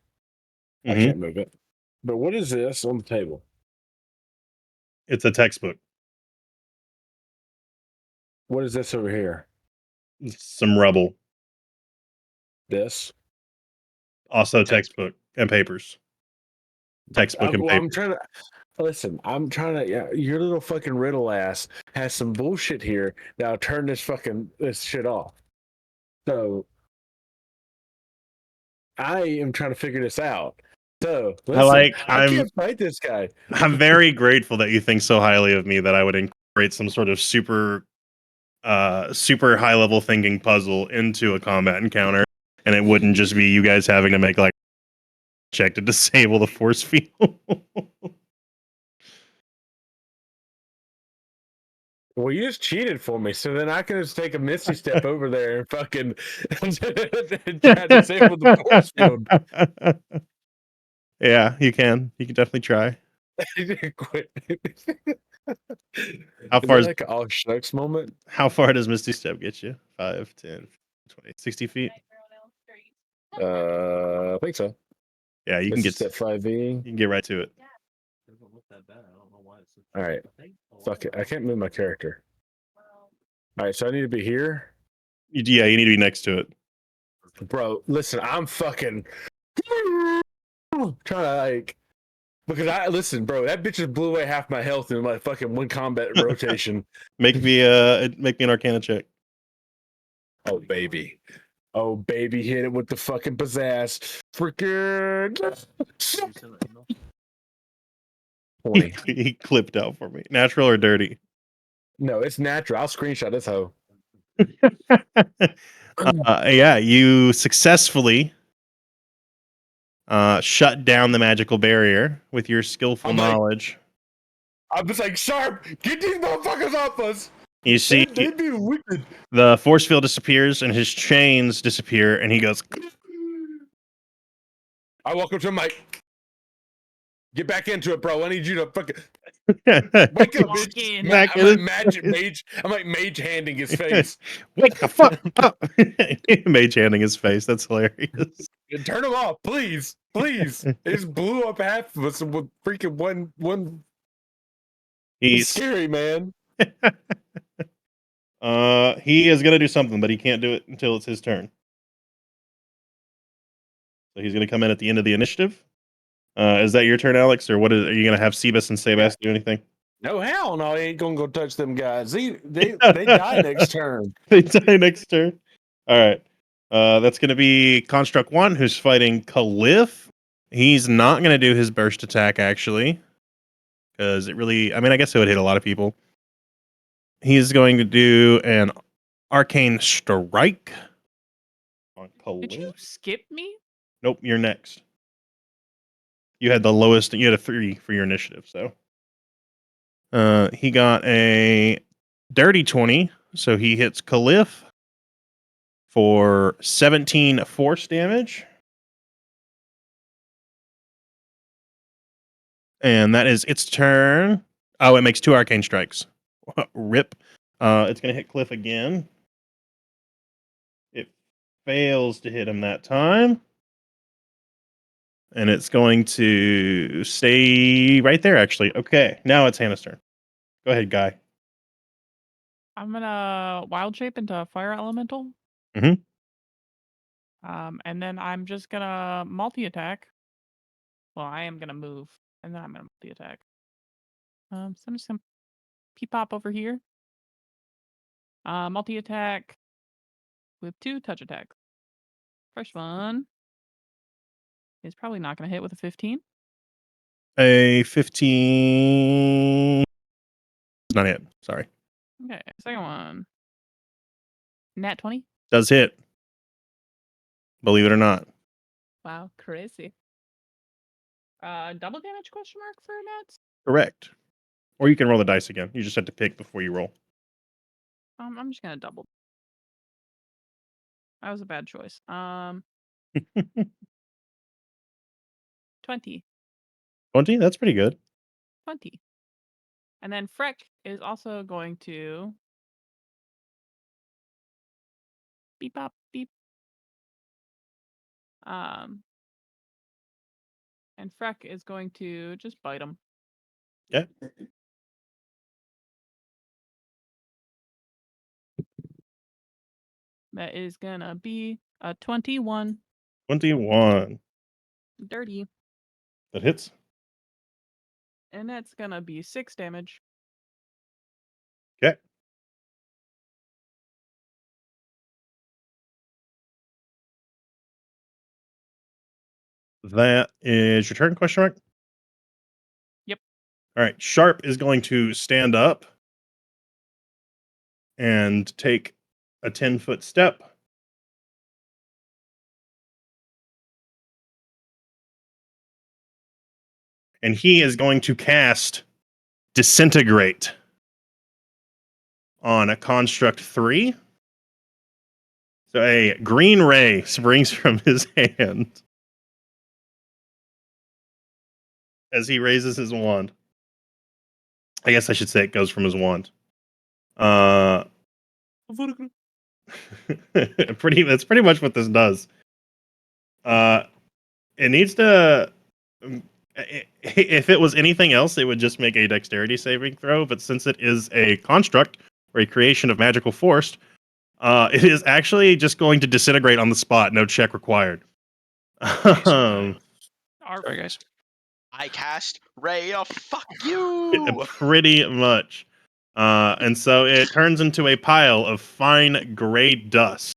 I Mhm. can't move it. But what is this on the table? It's a textbook. What is this over here? Some rubble. This? Also textbook and papers. Textbook and I'm papers. trying to listen. I'm trying to. Yeah, your little fucking riddle ass has some bullshit here that'll turn this shit off. So I am trying to figure this out. So listen, I can't fight this guy. I'm very grateful that you think so highly of me that I would incorporate some sort of super high level thinking puzzle into a combat encounter, and it wouldn't just be you guys having to make like check to disable the force field. Well, you just cheated for me, so then I can just take a misty step over there and fucking and try to disable the force field. Yeah, you can. You can definitely try. Quit. How Is far that is like an all shucks moment? how far does Misty Step get you? 5, 10, 20, 60 feet? I think so. Yeah, you can This get is step 5e. you can get right to it. All right. Fuck it. I can't move my character. All right, so I need to be here. Yeah, you need to be next to it. Bro, listen, I'm fucking trying to like because I listen, bro, that bitch just blew away half my health in my fucking one combat rotation. Make me an Arcana check. Oh baby. Oh baby, hit it with the fucking pizzazz. Freaking 20. He clipped out for me. Natural or dirty? No, it's natural. I'll screenshot this hoe. Yeah, you successfully shut down the magical barrier with your skillful knowledge. I'm just like, Sharp, get these motherfuckers off us. You see, They'd be wicked. the force field disappears and his chains disappear, and he goes. I walk up to him like, get back into it, bro. I need you to fucking wake up, Walk bitch. in. Back I'm in like his magic face. mage. I'm like mage handing his face. Wake the fuck up! Mage handing his face. That's hilarious. Turn him off, please, please. It just blew up half of us with freaking one. It's He's scary, man. he is gonna do something, but he can't do it until it's his turn. So he's gonna come in at the end of the initiative. Is that your turn, Alex, or what? Are you gonna have Sebas and Sebas do anything? No, hell no, I ain't gonna go touch them guys. They die next turn. They die next turn. All right. That's going to be Construct 1, who's fighting Caliph. He's not going to do his burst attack, actually. Because it really... I mean, I guess it would hit a lot of people. He's going to do an Arcane Strike on Did you Caliph. skip me? Nope, you're next. You had the lowest... You had a 3 for your initiative, so... he got a dirty 20, so he hits Caliph for 17 force damage. And that is its turn. Oh, it makes 2 arcane strikes. Rip. It's going to hit Cliff again. It fails to hit him that time. And it's going to stay right there, actually. Okay, now it's Hannah's turn. Go ahead, Guy. I'm gonna wild shape into a fire elemental. Mhm. And then I'm just gonna multi attack. Well, I am gonna move, and then I'm gonna multi attack. So I'm just gonna peep pop over here. Multi attack with 2 touch attacks. First one is probably not gonna hit with a 15. A 15. Not hit. Sorry. Okay, second one. Nat 20. Does hit. Believe it or not. Wow, crazy. Double damage question mark for nats? Correct. Or you can roll the dice again. You just have to pick before you roll. I'm just gonna double. That was a bad choice. 20. 20? That's pretty good. 20. And then Freck is also going to beep bop beep. And Freck is going to just bite him. Yeah. That is gonna be a 21. 21. Dirty. That hits. And that's gonna be 6 damage. Okay. That is your turn, question mark? Yep. All right. Sharp is going to stand up and take a 10-foot step. And he is going to cast Disintegrate on a Construct 3. So a green ray springs from his hand as he raises his wand. I guess I should say it goes from his wand. That's pretty much what this does. It needs to... If it was anything else, it would just make a dexterity saving throw. But since it is a construct or a creation of magical force, it is actually just going to disintegrate on the spot. No check required. Sorry, guys. I cast Ray of fuck you. Pretty much. And so it turns into a pile of fine gray dust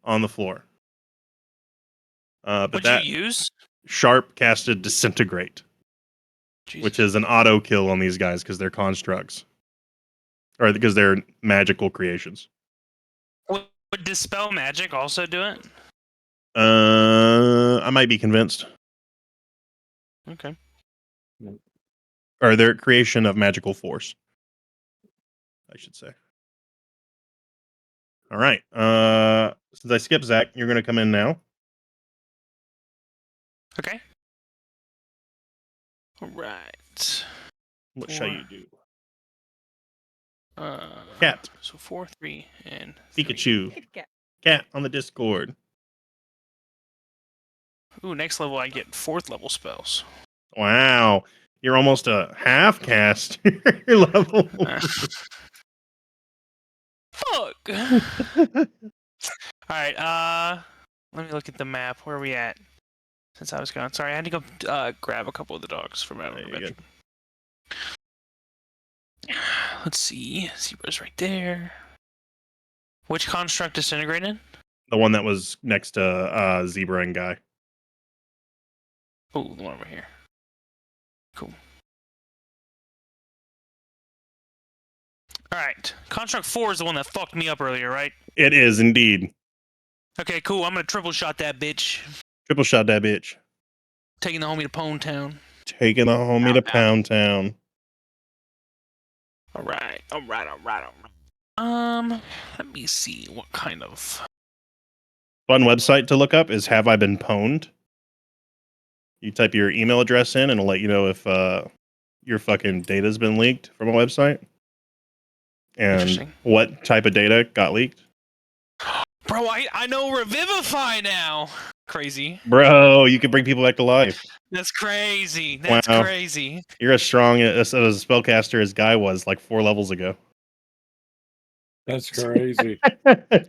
on the floor. But What'd that you use? Sharp casted Disintegrate, Jesus. which is an auto kill on these guys because they're constructs. Or because they're magical creations. Would Dispel Magic also do it? I might be convinced. Okay. Or their creation of magical force, I should say. All right. Since I skipped Zach, you're going to come in now. Okay. All right. What shall you do? Cat. So 4, 3, and 3. Pikachu. Cat on the Discord. Ooh, next level I get 4th level spells. Wow. You're almost a half cast level. Fuck. Alright, let me look at the map. Where are we at? Since I was gone. Sorry, I had to go grab a couple of the dogs from out of the bedroom. Let's see. Zebra's right there. Which construct disintegrated? The one that was next to Zebra and Guy. Oh, the one over here. Cool. All right. Construct 4 is the one that fucked me up earlier, right? It is indeed. Okay, cool. I'm gonna triple shot that bitch. Triple shot that bitch. Taking the homie to Pone Town. Taking the homie to Pound Town. All right. Let me see what kind of. Fun website to look up is Have I Been Pwned? You type your email address in and it'll let you know if your fucking data's been leaked from a website. And Interesting. what type of data got leaked. Bro, I know Revivify now. Crazy. Bro, you can bring people back to life. That's crazy. That's Wow. crazy. You're as strong as a spellcaster as Guy was like 4 levels ago. That's crazy.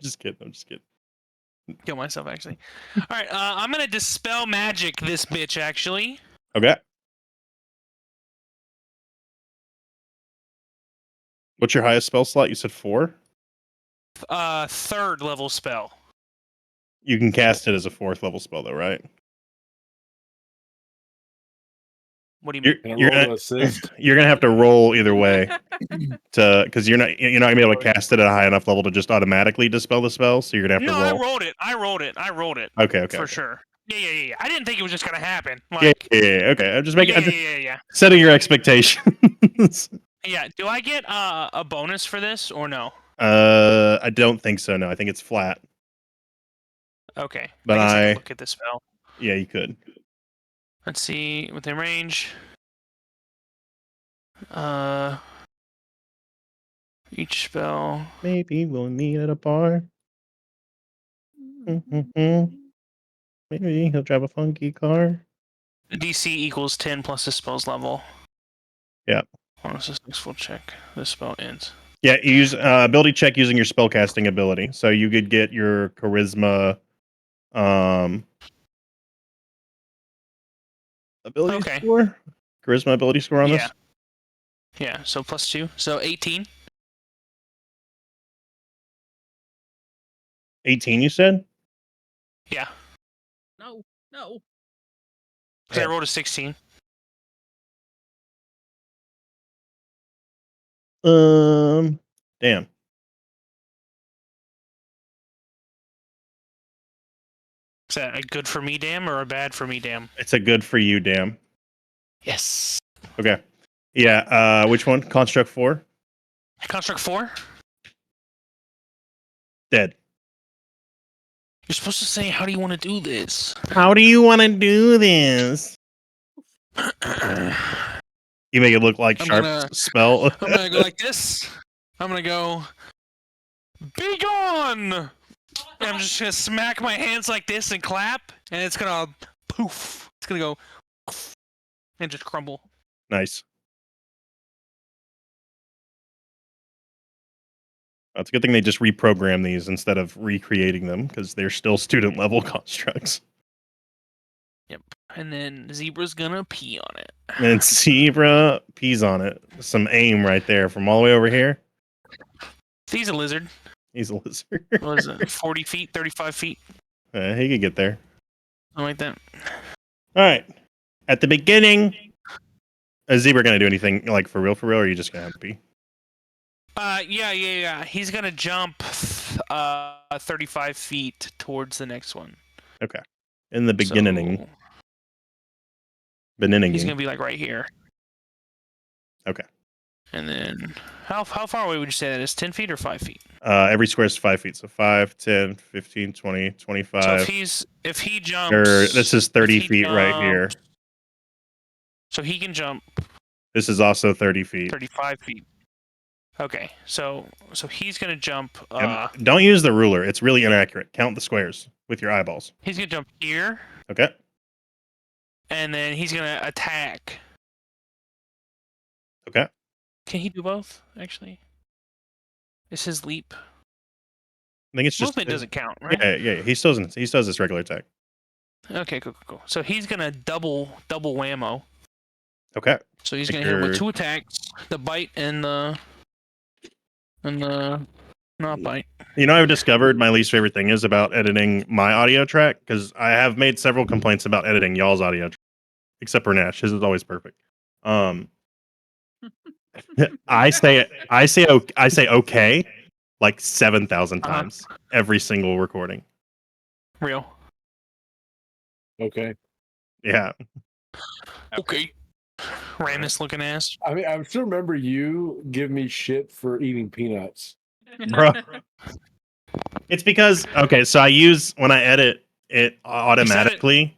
Just kidding. I'm just kidding. Kill myself, actually. All right, I'm gonna dispel magic this bitch, actually. Okay. What's your highest spell slot? You said 4? 3rd level spell. You can cast it as a 4th level spell, though, right? What do you mean? Can I roll to assist? You're gonna have to roll either way because you're not gonna be able to cast it at a high enough level to just automatically dispel the spell. So you're gonna have No, to roll. I rolled it. Okay. For sure. Yeah. I didn't think it was just gonna happen. Yeah, Like, okay. I'm just making. I'm just yeah. setting your expectations. Yeah. Do I get a bonus for this or no? I don't think so. No, I think it's flat. Okay. But I guess I I can look at this spell. Yeah, you could. Let's see within range. Each spell. Maybe we'll meet at a bar. Maybe he'll drive a funky car. DC equals 10 plus the spell's level. Yeah. On a successful check, this spell ends. Yeah, you use ability check using your spellcasting ability. So you could get your charisma ability score? Charisma ability score on this? Yeah, so +2. So 18. 18, you said? Yeah. No. Because I rolled a 16. Damn. Is that a good for me damn or a bad for me damn? It's a good for you, damn. Yes. Okay. Yeah, which one? Construct 4? Construct 4? Dead. You're supposed to say, how do you want to do this? How do you want to do this? You make it look like Sharp's spell. I'm gonna go like this. I'm gonna go, be gone! And I'm just gonna smack my hands like this and clap, and it's gonna poof. It's gonna go and just crumble. Nice. It's a good thing they just reprogram these instead of recreating them because they're still student level constructs. Yep. And then Zebra's gonna pee on it. And Zebra pees on it. Some aim right there from all the way over here. He's a lizard. He's a lizard. What is it? 40 feet, 35 feet? He could get there. Something like that. All right. At the beginning, is Zebra going to do anything like for real, or are you just going to have to pee? Yeah. He's gonna jump 35 feet towards the next one. Okay. In the beginning. So, beginning. he's gonna be like right here. Okay. And then, how far away would you say that is? 10 feet or 5 feet? Every square is 5 feet. So 5, 10, 15, 20, 25. So if he jumps... This is 30 feet right here. So he can jump... This is also 30 feet. 35 feet. Okay, so he's gonna jump... Don't use the ruler. It's really inaccurate. Count the squares with your eyeballs. He's gonna jump here. Okay. And then he's gonna attack. Okay. Can he do both, actually? Is his leap? I think it's just movement doesn't count, right? Yeah. He still does his regular attack. Okay, cool. So he's gonna double whammo. Okay. So he's gonna hit him with 2 attacks: the bite and the Not bite. You know, I've discovered my least favorite thing is about editing my audio track because I have made several complaints about editing y'all's audio track, except for Nash. His is always perfect. I say okay like 7,000 Uh-huh. times every single recording. Real. Okay. Yeah. Okay. Ramus looking ass. I mean, I still remember you give me shit for eating peanuts. Bro. It's because so I use when I edit it automatically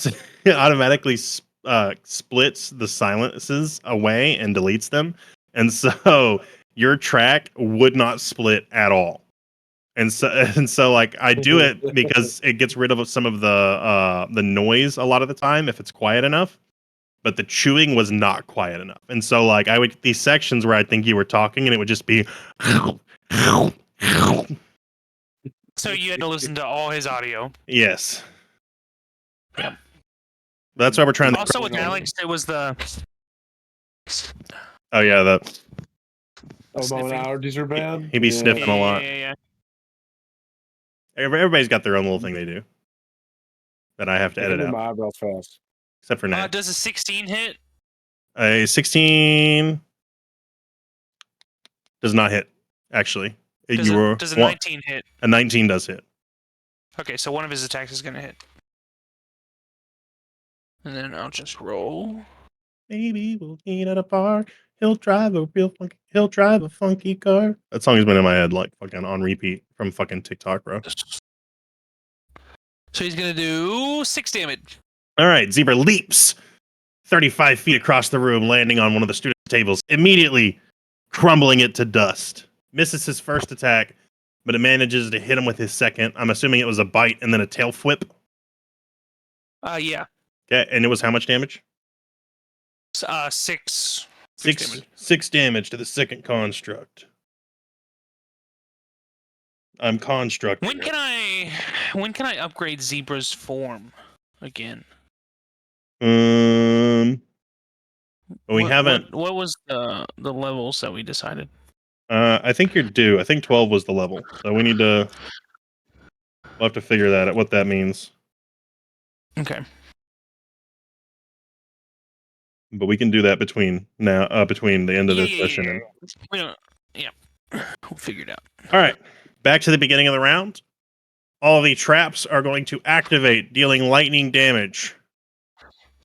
it automatically splits the silences away and deletes them. And so your track would not split at all. And so like I do it because it gets rid of some of the noise a lot of the time if it's quiet enough. But the chewing was not quiet enough. And so like I would get these sections where I think you were talking and it would just be So you had to listen to all his audio. yes. Yep. That's why we're trying to Also with Alex, it was the oh yeah, Oh, my Sniffing. allergies are bad. he'd be sniffing a lot. yeah. Everybody's got their own little thing they do that I have to I edit do out, my eyebrows fast. except for Nat. Does a 16 hit? A 16 does not hit. Actually, Does a 19 hit? a 19 does hit. Okay, so one of his attacks is gonna hit. And then I'll just roll. Maybe we'll meet at a bar. He'll drive a funky car. That song has been in my head like fucking on repeat from fucking TikTok, bro. So he's gonna do 6 damage. All right, Zebra leaps 35 feet across the room, landing on one of the student tables, immediately crumbling it to dust. Misses his first attack, but it manages to hit him with his second. I'm assuming it was a bite and then a tail whip. Yeah. Okay, and it was how much damage? 6. Six damage to the second construct. I'm constructing. When can I upgrade Zebra's form again? We haven't. What was the levels that we decided? I think you're due. I think 12 was the level, so we need to. We'll have to figure that out. What that means. Okay. But we can do that between the end of this session and. We don't. Yeah. We'll figure it out. All right, back to the beginning of the round. All the traps are going to activate, dealing lightning damage.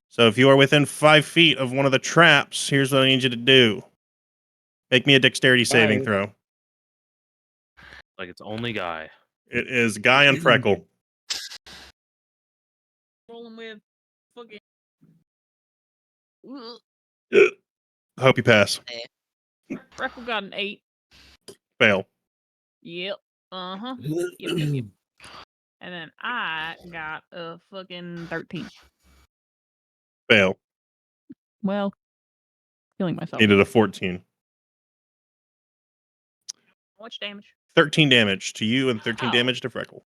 So if you are within 5 feet of one of the traps, here's what I need you to do. Make me a dexterity saving Right. throw. Like it's only Guy. It is Guy and Freckle. Rolling with fucking. Hope you pass. Freckle got an 8. Fail. Yep. Yep. And then I got a fucking 13. Fail. Well, killing myself. Needed a 14. How much damage? 13 damage to you and 13 Ow. damage to Freckle.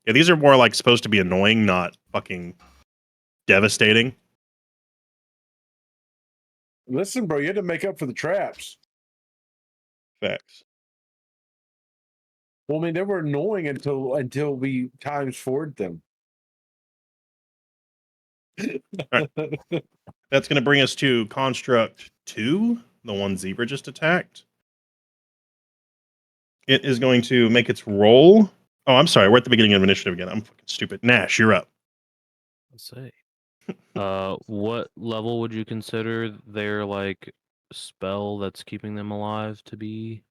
Yeah, these are more like supposed to be annoying, not fucking devastating. Listen, bro, you had to make up for the traps. Facts. Well, I mean, they were annoying until we times forward them. Right. That's going to bring us to Construct 2, the one Zebra just attacked. It is going to make its roll. Oh, I'm sorry. We're at the beginning of initiative again. I'm fucking stupid. Nash, you're up. Let's say. What level would you consider their like spell that's keeping them alive to be?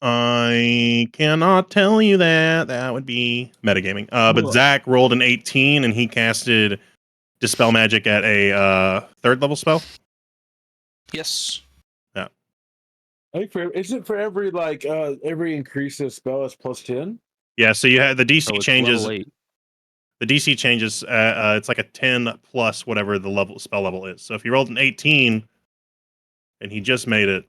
I cannot tell you that. That would be metagaming. But Zach rolled an 18 and he casted Dispel Magic at a 3rd level spell. Yes. I think isn't for every every increase of spell is plus 10? Yeah, so you had the DC Oh, it's changes. level 8. The DC changes. It's like a 10 plus whatever the spell level is. So if you rolled an 18 and he just made it,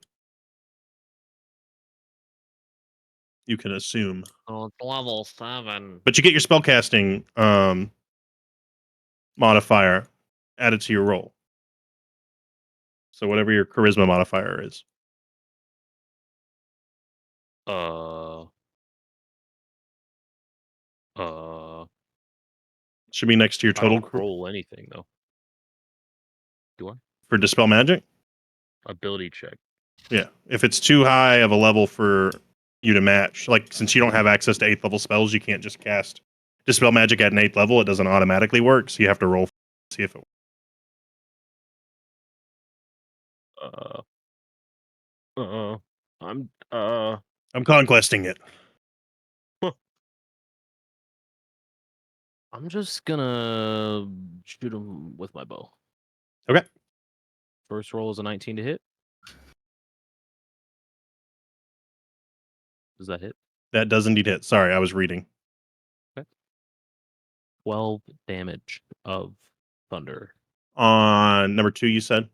you can assume. Oh, it's level 7. But you get your spellcasting modifier added to your roll. So whatever your charisma modifier is. Oh, Should be next to your I total don't roll anything though. Do I? for Dispel Magic. Ability check. Yeah. If it's too high of a level for you to match, like since you don't have access to 8th level spells, you can't just cast Dispel Magic at an 8th level. It doesn't automatically work, so you have to roll to see if it works. I'm I'm conquesting it. I'm just gonna shoot him with my bow. Okay. First roll is a 19 to hit. Does that hit? That does indeed hit. Sorry, I was reading. 12 damage of thunder. On number 2, you said?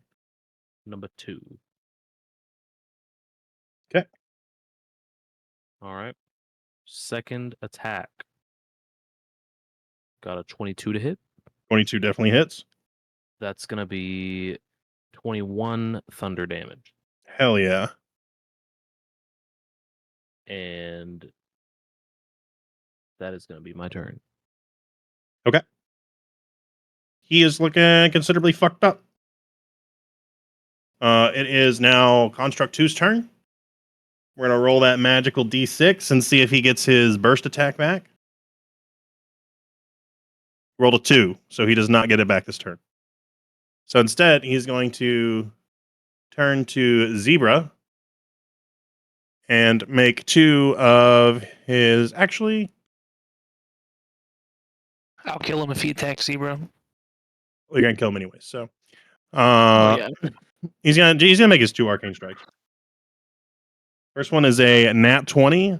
Number 2. 'Kay. All right. Second attack. Got a 22 to hit. 22 definitely hits. That's gonna be 21 thunder damage. Hell yeah. And that is gonna be my turn. He is looking considerably fucked up. It is now Construct 2's turn. We're going to roll that magical D6 and see if he gets his burst attack back. Rolled a 2, so he does not get it back this turn. So instead, he's going to turn to Zebra and make 2 of his... Actually, I'll kill him if he attacks Zebra. well, you're going to kill him anyway. So Oh yeah. he's gonna make his 2 arcane strikes. First one is a nat 20.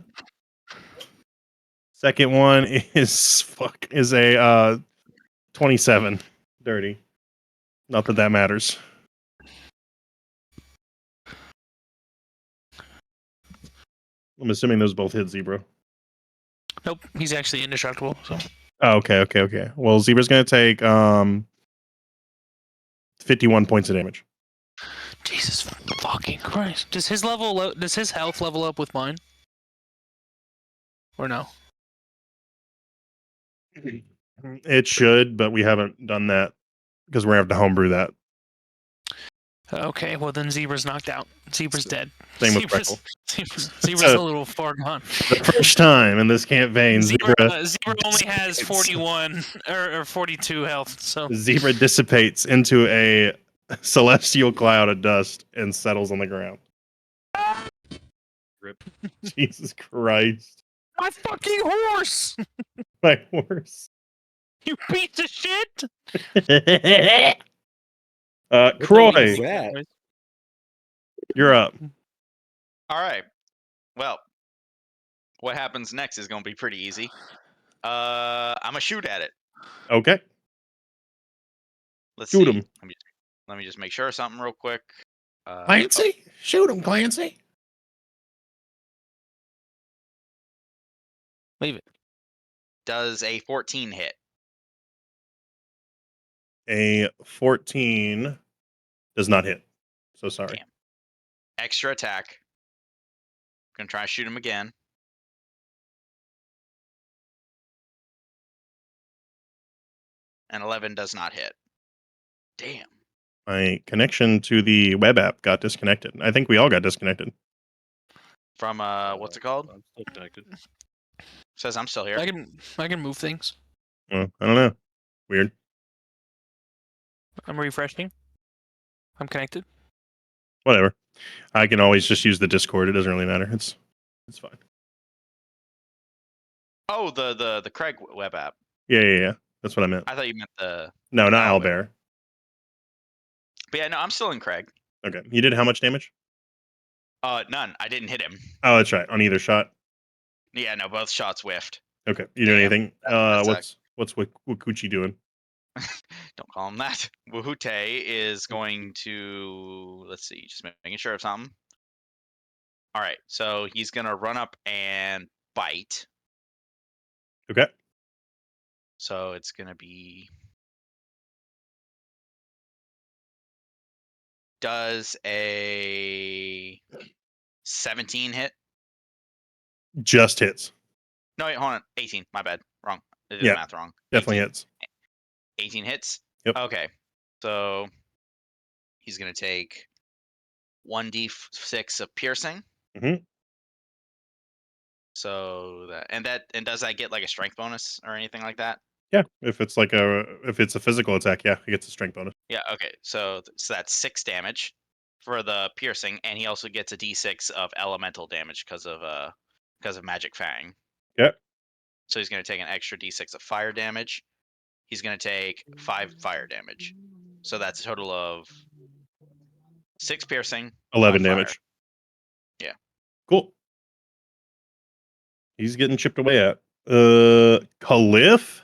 Second one is a 27. Dirty. Not that that matters. I'm assuming those both hit Zebra. Nope. He's actually indestructible. So Oh, okay. Well, Zebra's gonna take 51 points of damage. Jesus fucking Christ. Does his health level up with mine? Or no? It should, but we haven't done that because we're gonna have to homebrew that. Okay, well then Zebra's knocked out. Zebra's dead. Same with Zebra's, Freckle. Zebra's a little far gone. The first time in this campaign, Zebra Zebra only has dissipates. 41 or 42 health, so Zebra dissipates into a celestial cloud of dust and settles on the ground. Rip. Jesus Christ. my fucking horse! My horse. You piece of shit! Croy, that? you're up. All right. Well, what happens next is going to be pretty easy. I'm going to shoot at it. Okay. Let's Shoot see. him. Let me just make sure of something real quick. Clancy? Shoot him, Clancy. Leave it. Does a 14 hit? A 14 does not hit. So sorry. Damn. Extra attack. Gonna try to shoot him again. And 11 does not hit. Damn. My connection to the web app got disconnected. I think we all got disconnected. From what's it called? I'm still connected. Says I'm still here. I can move things. Well, I don't know. Weird. I'm refreshing. I'm connected. Whatever. I can always just use the Discord. It doesn't really matter. It's fine. Oh, the Craig web app. Yeah. That's what I meant. I thought you meant the. No, not Oh, Owlbear. But yeah, no, I'm still in Craig. Okay. You did how much damage? None. I didn't hit him. Oh, that's right. On either shot. Yeah, no, both shots whiffed. Okay. You doing Damn. anything? That's What's Wakuchi doing? Don't call him that. Wahute is going to, let's see, just making sure of something. All right, so he's gonna run up and bite. Okay. So it's gonna be. Does a 17 hit? Just hits. No, wait, hold on. 18. My bad. Wrong. I did Yeah, the math wrong. Definitely 18. hits. 18 hits? Yep. Okay. So he's going to take 1d6 of piercing. Mhm. So and does that get like a strength bonus or anything like that? Yeah, if it's a physical attack, yeah, he gets a strength bonus. Yeah, okay. So that's 6 damage for the piercing, and he also gets a d6 of elemental damage because of Magic Fang. Yeah. So he's going to take an extra d6 of fire damage. He's going to take 5 fire damage. So that's a total of 6 piercing, 11 5 fire. damage. Yeah. Cool. He's getting chipped away at. Khalif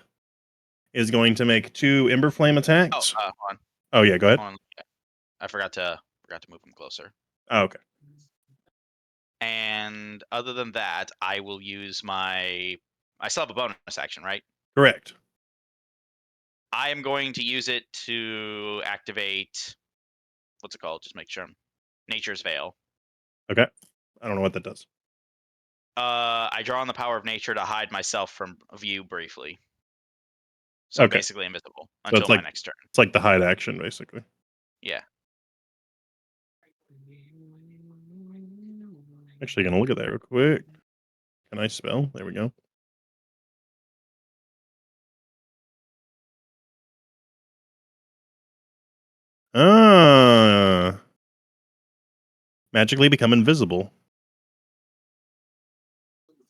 is going to make 2 Ember Flame Oh, attacks. hold on. Oh yeah, go ahead. Hold on. I forgot to move him closer. Oh, okay. And other than that, I will use I still have a bonus action, right? Correct. I am going to use it to activate, what's it called? Just make sure. Nature's Veil. Okay. I don't know what that does. I draw on the power of nature to hide myself from view briefly. So I'm Okay. basically invisible So until it's my like next turn. it's like the hide action, basically. Yeah. Actually, gonna look at that real quick. Can I spell? There we go. Ah, magically become invisible.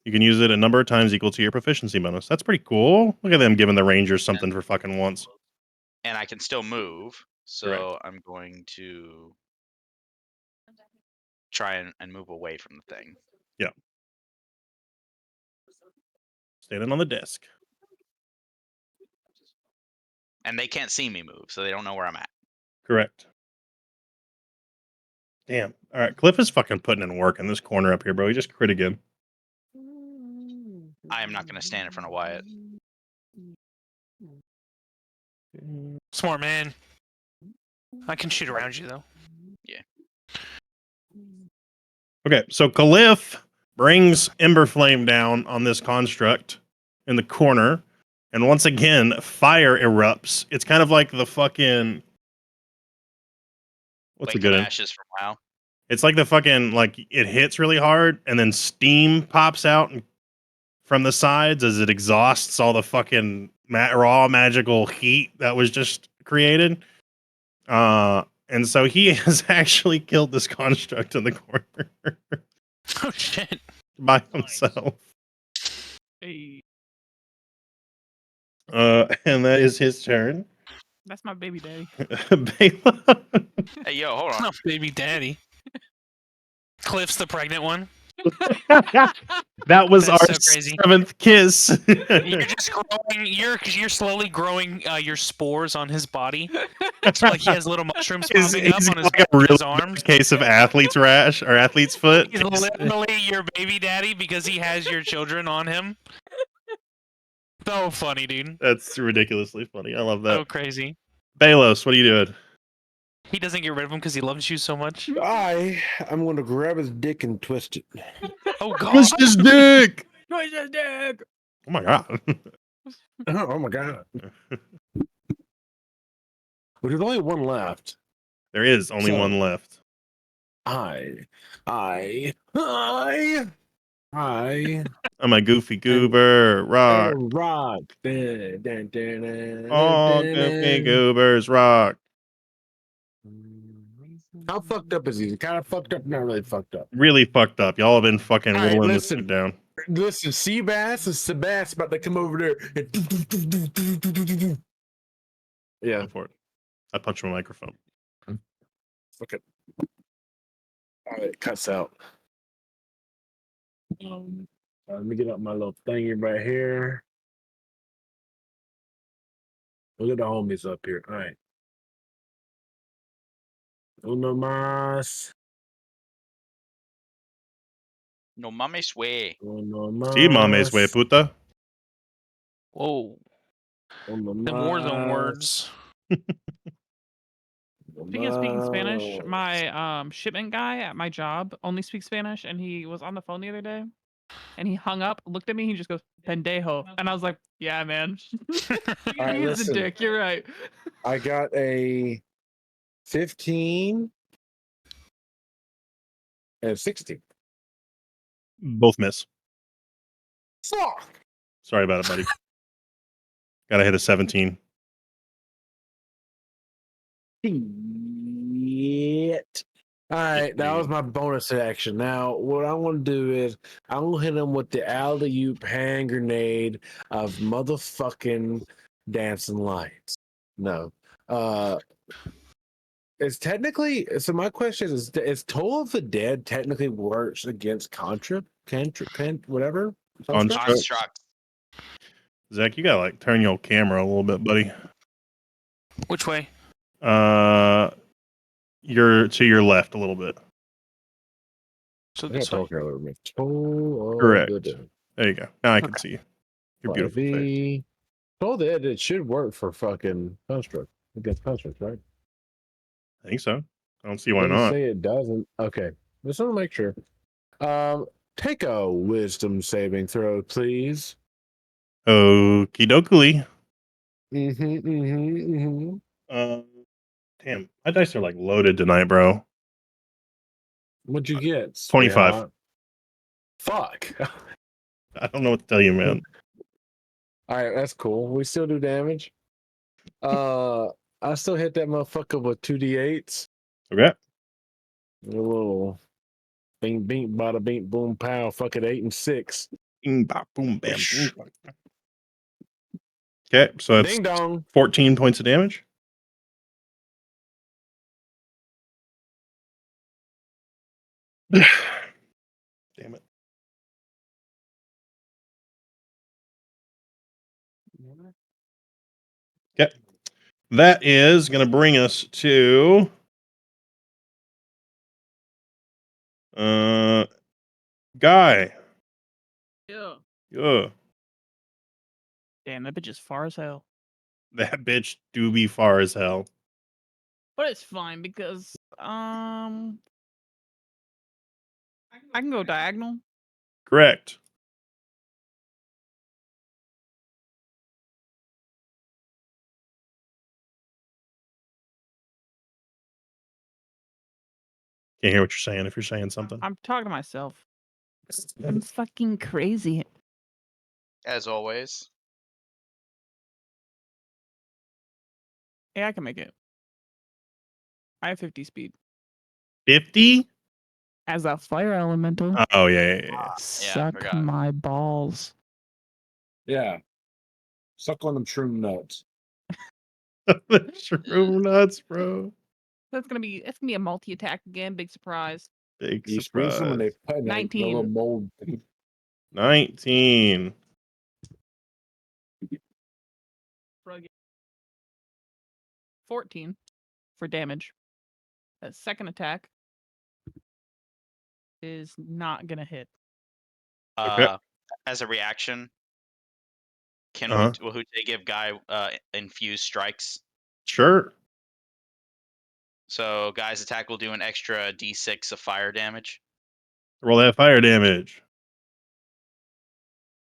You can use it a number of times equal to your proficiency bonus. That's pretty cool. Look at them giving the Rangers something for fucking once. And I can still move. So I'm going to try and move away from the thing. Yeah. Standing on the desk. And they can't see me move, so they don't know where I'm at. Correct. Damn. All right. Cliff is fucking putting in work in this corner up here, bro. He just crit again. I am not going to stand in front of Wyatt. Smart man. I can shoot around you though. Okay, so Khalif brings Ember Flame down on this construct in the corner, and once again, fire erupts. It's kind of like the fucking what's Like a good the one? ashes from WoW. It's like the fucking like it hits really hard, and then steam pops out from the sides as it exhausts all the fucking raw magical heat that was just created. And so he has actually killed this construct in the corner Oh shit. by himself. Hey, And that is his turn. that's my baby daddy. Bela. Hey, yo, hold on. Oh, baby daddy. Cliff's the pregnant one. That was That's our so crazy. 7th kiss. You're just growing. You're slowly growing your spores on his body. So like he has little mushrooms He's popping up on his, like a real his arms. case of athlete's rash or athlete's foot. He's literally your baby daddy because he has your children on him. So funny, dude. That's ridiculously funny. I love that. So crazy. Balos, what are you doing? He doesn't get rid of him because he loves you so much. I'm going to grab his dick and twist it. Oh god. Twist his dick. Twist his dick. Oh my god. Oh my god. But there's only one left. There is only So- one left. I. I'm a goofy goober. Rock. Rock. All goofy goobers rock. How fucked up is he? Kind of fucked up, not really fucked up. Really fucked up. Y'all have been fucking All right, rolling this listen. shit down. Listen, Seabass and Sebastian about to come over there. Yeah. Go for it. I punched my microphone. Okay. All right, cuts out. Let me get up my little thingy right here. Look at the homies up here. All right. Uno más. No mames way. Uno más. See, mames, way puta. Whoa. Uno Them Warzone más. words. Speaking of speaking Spanish, my shipment guy at my job only speaks Spanish, and he was on the phone the other day, And he hung up, looked at me, he just goes, pendejo. And I was like, yeah, man. All right, He's a listen. dick, you're right. I got a 15 and 16. Both miss. Fuck. Sorry about it, buddy. Gotta hit a 17. Shit. All right, that was my bonus action. Now, what I want to do is I'm gonna hit him with the alley-oop hand grenade of motherfucking dancing lights. No, it's technically. So my question is Toll of the Dead technically works against whatever Construct. Construct. Zach, you gotta like turn your camera a little bit, buddy. Which way? You're to your left a little bit. So I gotta this way. talk earlier. Man. Toll of Correct. the Dead. There you go. Now I can Okay. see you. Your beautiful face. V. Toll of the Dead. It should work for fucking construct against construct, right? I think so. I don't see why Doesn't not. say it doesn't. Okay. Just want to make sure. Take a wisdom saving throw, please. Okie dokie. Mm-hmm. Damn, my dice are like loaded tonight, bro. What'd you get? 25. sweetheart? Fuck. I don't know what to tell you, man. All right, that's cool. We still do damage. I still hit that motherfucker with 2d8s. Okay. A little bing, bing, bada, bing, boom, pow. Fuck it, 8 and 6. Bing, bop, boom, bam, boom, bam. Okay, so that's Ding dong. 14 points of damage. Damn it. Okay. That is going to bring us to Guy. Yeah. Yeah. Damn, that bitch is far as hell. That bitch do be far as hell. But it's fine because I can go diagonal. Correct. Can't hear what you're saying if you're saying something. I'm talking to myself. I'm fucking crazy. As always. Yeah, I can make it. I have 50 speed. 50? As a fire elemental, Oh, yeah. suck forgot. my balls. Yeah. Suck on them shroom nuts. The shroom nuts, bro. It's gonna be a multi-attack again. Big surprise. Big You squeeze them and they surprise. put in a 19. little mold. 19. 14 for damage. That second attack is not gonna hit. Okay. As a reaction, can Uh-huh. Wahute give Guy infused strikes? Sure. So Guy's attack will do an extra d6 of fire damage. Roll that fire damage.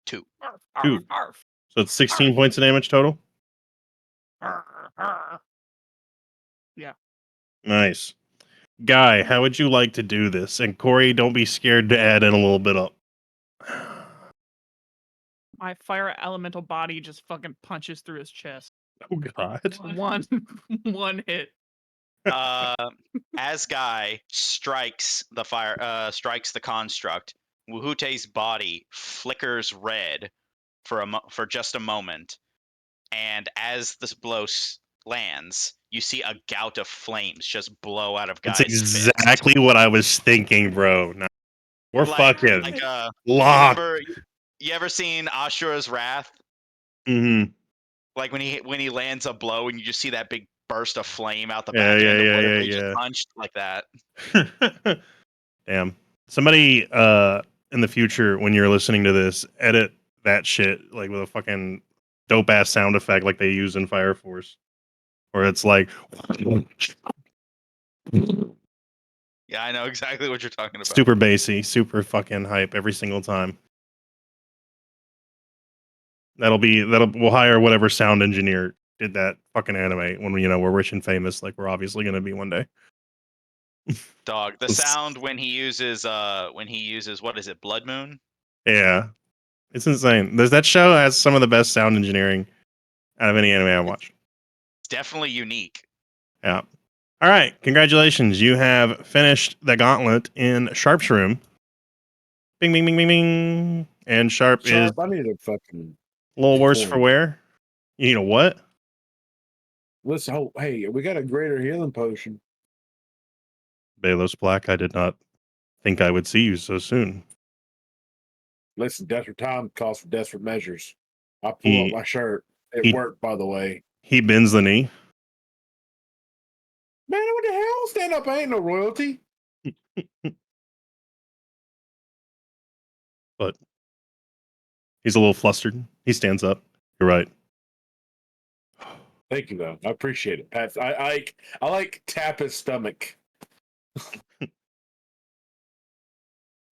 2. Arf, 2. arf, So it's 16 points of damage total. arf, arf. Nice. Guy, how would you like to do this? And Corey, don't be scared to add in a little bit up. My fire elemental body just fucking punches through his chest. Oh, God. One hit. As Guy strikes the construct, Wuhute's body flickers red for just a moment, and as this blow lands, you see a gout of flames just blow out of Guy's That's fist. exactly what I was thinking, bro. No, we're fucking locked. You ever seen Ashura's Wrath? Mm-hmm. Like when he lands a blow and you just see that big burst of flame out the Yeah, back end of whatever yeah, he just yeah. punched, like that. Damn. Somebody in the future, when you're listening to this, edit that shit like with a fucking dope ass sound effect like they use in Fire Force. Where it's like Yeah, I know exactly what you're talking about. Super bassy, super fucking hype every single time. We'll hire whatever sound engineer did that fucking anime when we're rich and famous, like we're obviously gonna be one day. Dog. The Let's- sound when he uses what is it, Blood Moon? Yeah, it's insane. That show has some of the best sound engineering out of any anime I watched. It's definitely unique. Yeah. All right, congratulations. You have finished the gauntlet in Sharp's room. Bing, bing, bing, bing, bing. And Sharp is Sharp, I need a fucking. a little worse for coin. wear. You need a what? Listen, oh, hey, we got a greater healing potion. Balos Black, I did not think I would see you so soon. Listen, desperate time calls for desperate measures. I pull up my shirt. It he- worked, by the way. He bends the knee. Man, what the hell? Stand up, I ain't no royalty. But he's a little flustered. He stands up. You're right. Thank you, though. I appreciate it. Pat, I like tap his stomach.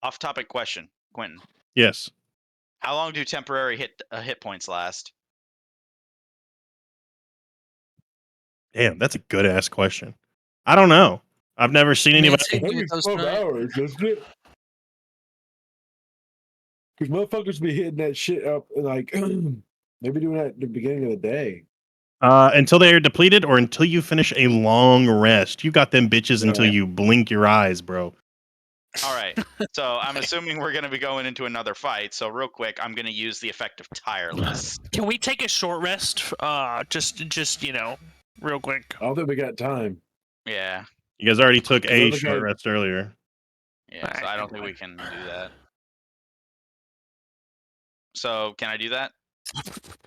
Off-topic question, Quentin. Yes. How long do temporary hit points last? Damn, that's a good ass question. I don't know. I've never seen Man, anybody. same thing with those 12 tonight. hours, isn't it? Because motherfuckers be hitting that shit up like they be doing that at the beginning of the day. Until they are depleted or until you finish a long rest. You got them bitches until Yeah. you blink your eyes, bro. All right. So I'm assuming we're going to be going into another fight. So real quick, I'm going to use the effect of tireless. Can we take a short rest? Just real quick. I don't think we got time. Yeah. You guys already took a Another short guy- rest earlier. Yeah. So I don't think we can do that. So can I do that?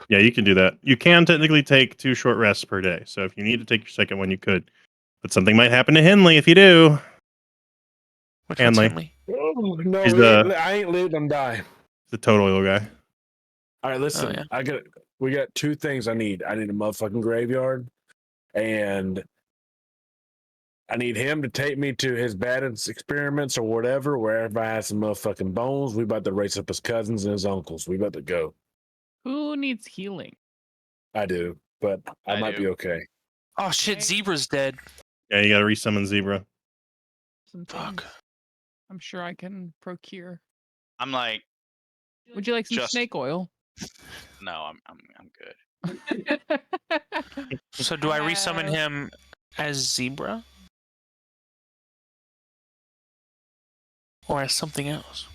Yeah, you can do that. You can technically take 2 short rests per day. So if you need to take your second one, you could. But something might happen to Henley if you do. Which one's Hanley. Henley? Oh, no, He's I ain't lived them die. The total oil guy. All right, listen. yeah. We got 2 things I need. I need a motherfucking graveyard, and I need him to take me to his bad experiments or whatever, wherever I have some motherfucking bones. We about to race up his cousins and his uncles. We about to go. Who needs healing? I do, but I I might do. be okay. Oh shit, Zebra's dead. Yeah, you gotta resummon Zebra. Some Fuck. things I'm sure I can procure. I'm like, Would you like some Just- snake oil? no, I'm good. So do I resummon him as Zebra? Or as something else?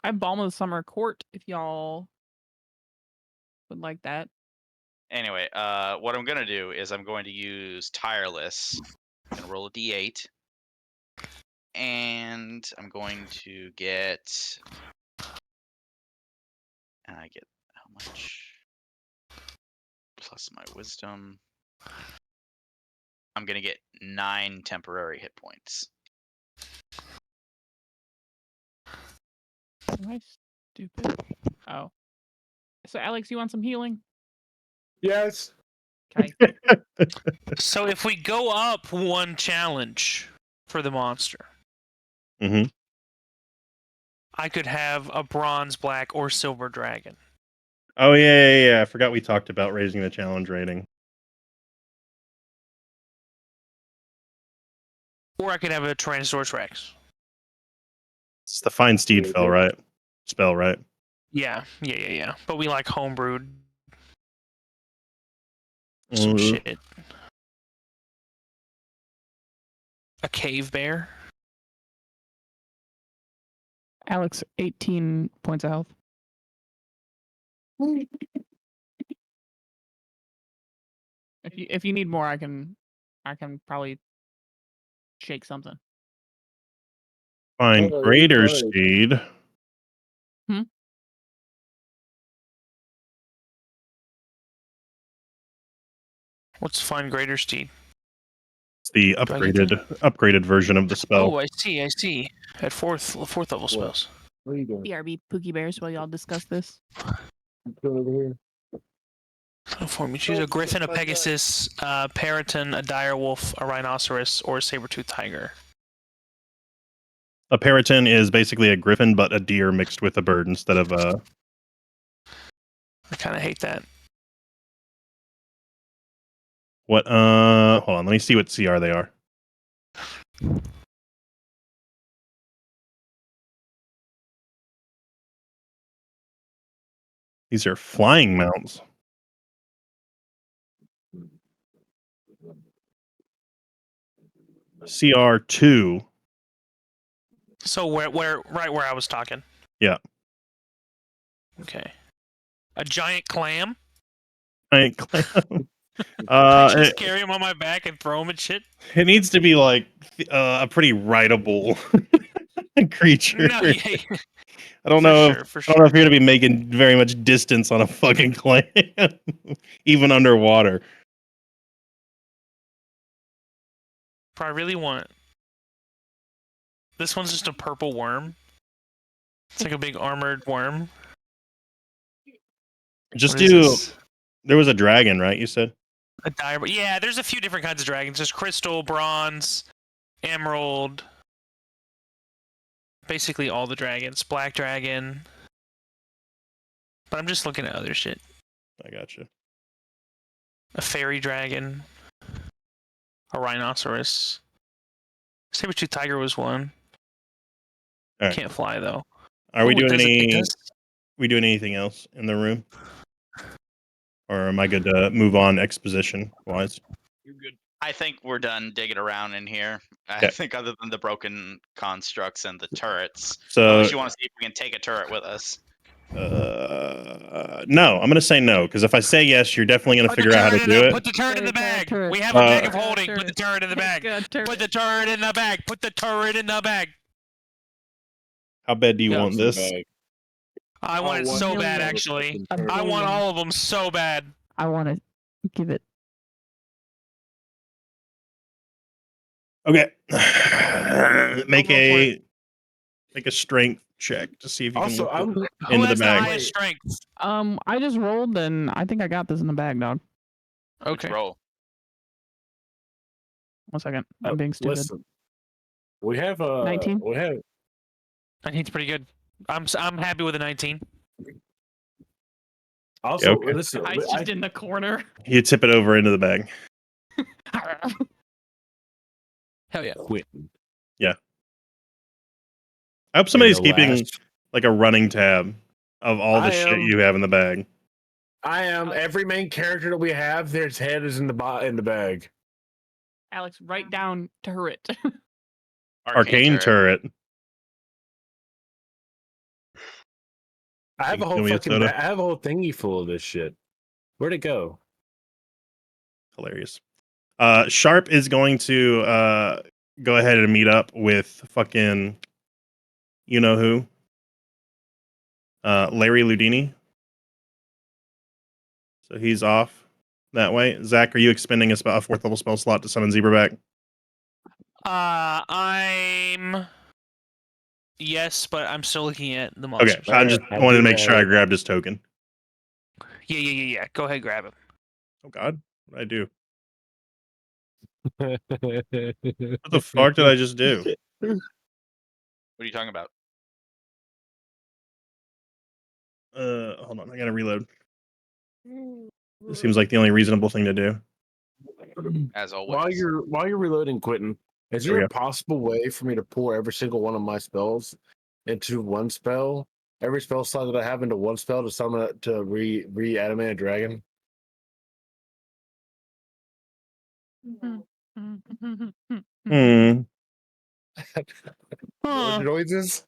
I have Balm of the Summer Court if y'all would like that. Anyway, what I'm gonna do is I'm going to use tireless. I'm gonna roll a d8, and I'm going to get. And I get how much? Plus my wisdom. I'm gonna get 9 temporary hit points. Am I stupid? Oh. So Alex, you want some healing? Yes. Okay. So if we go up 1 challenge for the monster, Mm-hmm. I could have a bronze, black, or silver dragon. Oh yeah. I forgot we talked about raising the challenge rating. Or I could have a Tyrannosaurus Rex. It's the fine steed Yeah, fell, right? Spell, right? Yeah. But we like homebrewed some Mhm. shit. A cave bear. Alex, 18 points of health. If you need more, I can probably shake something. Fine Oh, greater right. steed. What's fine greater steed? It's the I get upgraded version of the spell. Oh, I see. At fourth level spells. What are you doing? BRB Pookie Bears while y'all discuss this. Come over here. Form you choose a griffin, a pegasus, a periton, a dire wolf, a rhinoceros, or a saber-toothed tiger. A periton is basically a griffin, but a deer mixed with a bird instead of a. I kind of hate that. What? Hold on. Let me see what CR they are. These are flying mounts. CR2. So right where I was talking. Yeah. Okay. A giant clam. Giant clam. I just carry him on my back and throw him and shit. It needs to be like a pretty rideable creature. No, yeah, I don't for know. sure, for I don't know if you're gonna be making very much distance on a fucking clam, even underwater. But I really want. This one's just a purple worm. It's like a big armored worm. Just What is do. this? There was a dragon, right? You said. A dire. Yeah, there's a few different kinds of dragons. There's crystal, bronze, emerald. Basically all the dragons. Black dragon. But I'm just looking at other shit. I gotcha. A fairy dragon. A rhinoceros. Saber-tooth tiger was one. All right. Can't fly though. Are we Ooh, it doing does- it any? does- We doing anything else in the room? Or am I good to move on exposition wise? You're good. I think we're done digging around in here. I Okay. think other than the broken constructs and the turrets. So Unless you want to see if we can take a turret with us. no, I'm gonna say no, because if I say yes, you're definitely gonna Put the figure out how to turret do in it. Put the turret in the bag. Turret. We have a bag of Uh, holding. Put the turret in the bag. Put the turret in the bag. Put the turret in the bag. How bad do you Yeah, want this? I want it so bad, actually. I want all of them so bad. I want to give it. Okay. make a strength check to see if you Also, can I'm look Who into the has the bag. highest strength? I just rolled and I think I got this in the bag, dog. Which roll? 1 second. I'm being stupid. Listen, we have 19? We have 19's pretty good. I'm happy with a 19. also Yeah, okay. listen. I just in the corner. You tip it over into the bag. Hell yeah. Quitting. I hope somebody's And the keeping last- like a running tab of all the I shit am. you have in the bag. I am every main character that we have. Their head is in the bag. Alex, write down turret. Arcane turret. I have a You whole want me to fucking. soda? I have a whole thingy full of this shit. Where'd it go? Hilarious. Sharp is going to go ahead and meet up with fucking you know who? Larry Ludini. So he's off that way. Zach, are you expending a 4th level spell slot to summon Zebraback? I'm. Yes, but I'm still looking at the Okay, monsters. I just Alright, wanted to I'll do make sure I that. grabbed his token. Yeah. Go ahead, grab him. Oh God, what did I do? What What the fuck did I just do? What are you talking about? Hold on, I gotta reload. This seems like the only reasonable thing to do. As always. While you're reloading, Quentin, is There we there a go. possible way for me to pour every single one of my spells into one spell? Every spell slot that I have into one spell to summon it to reanimate a dragon? Hmm. What noises?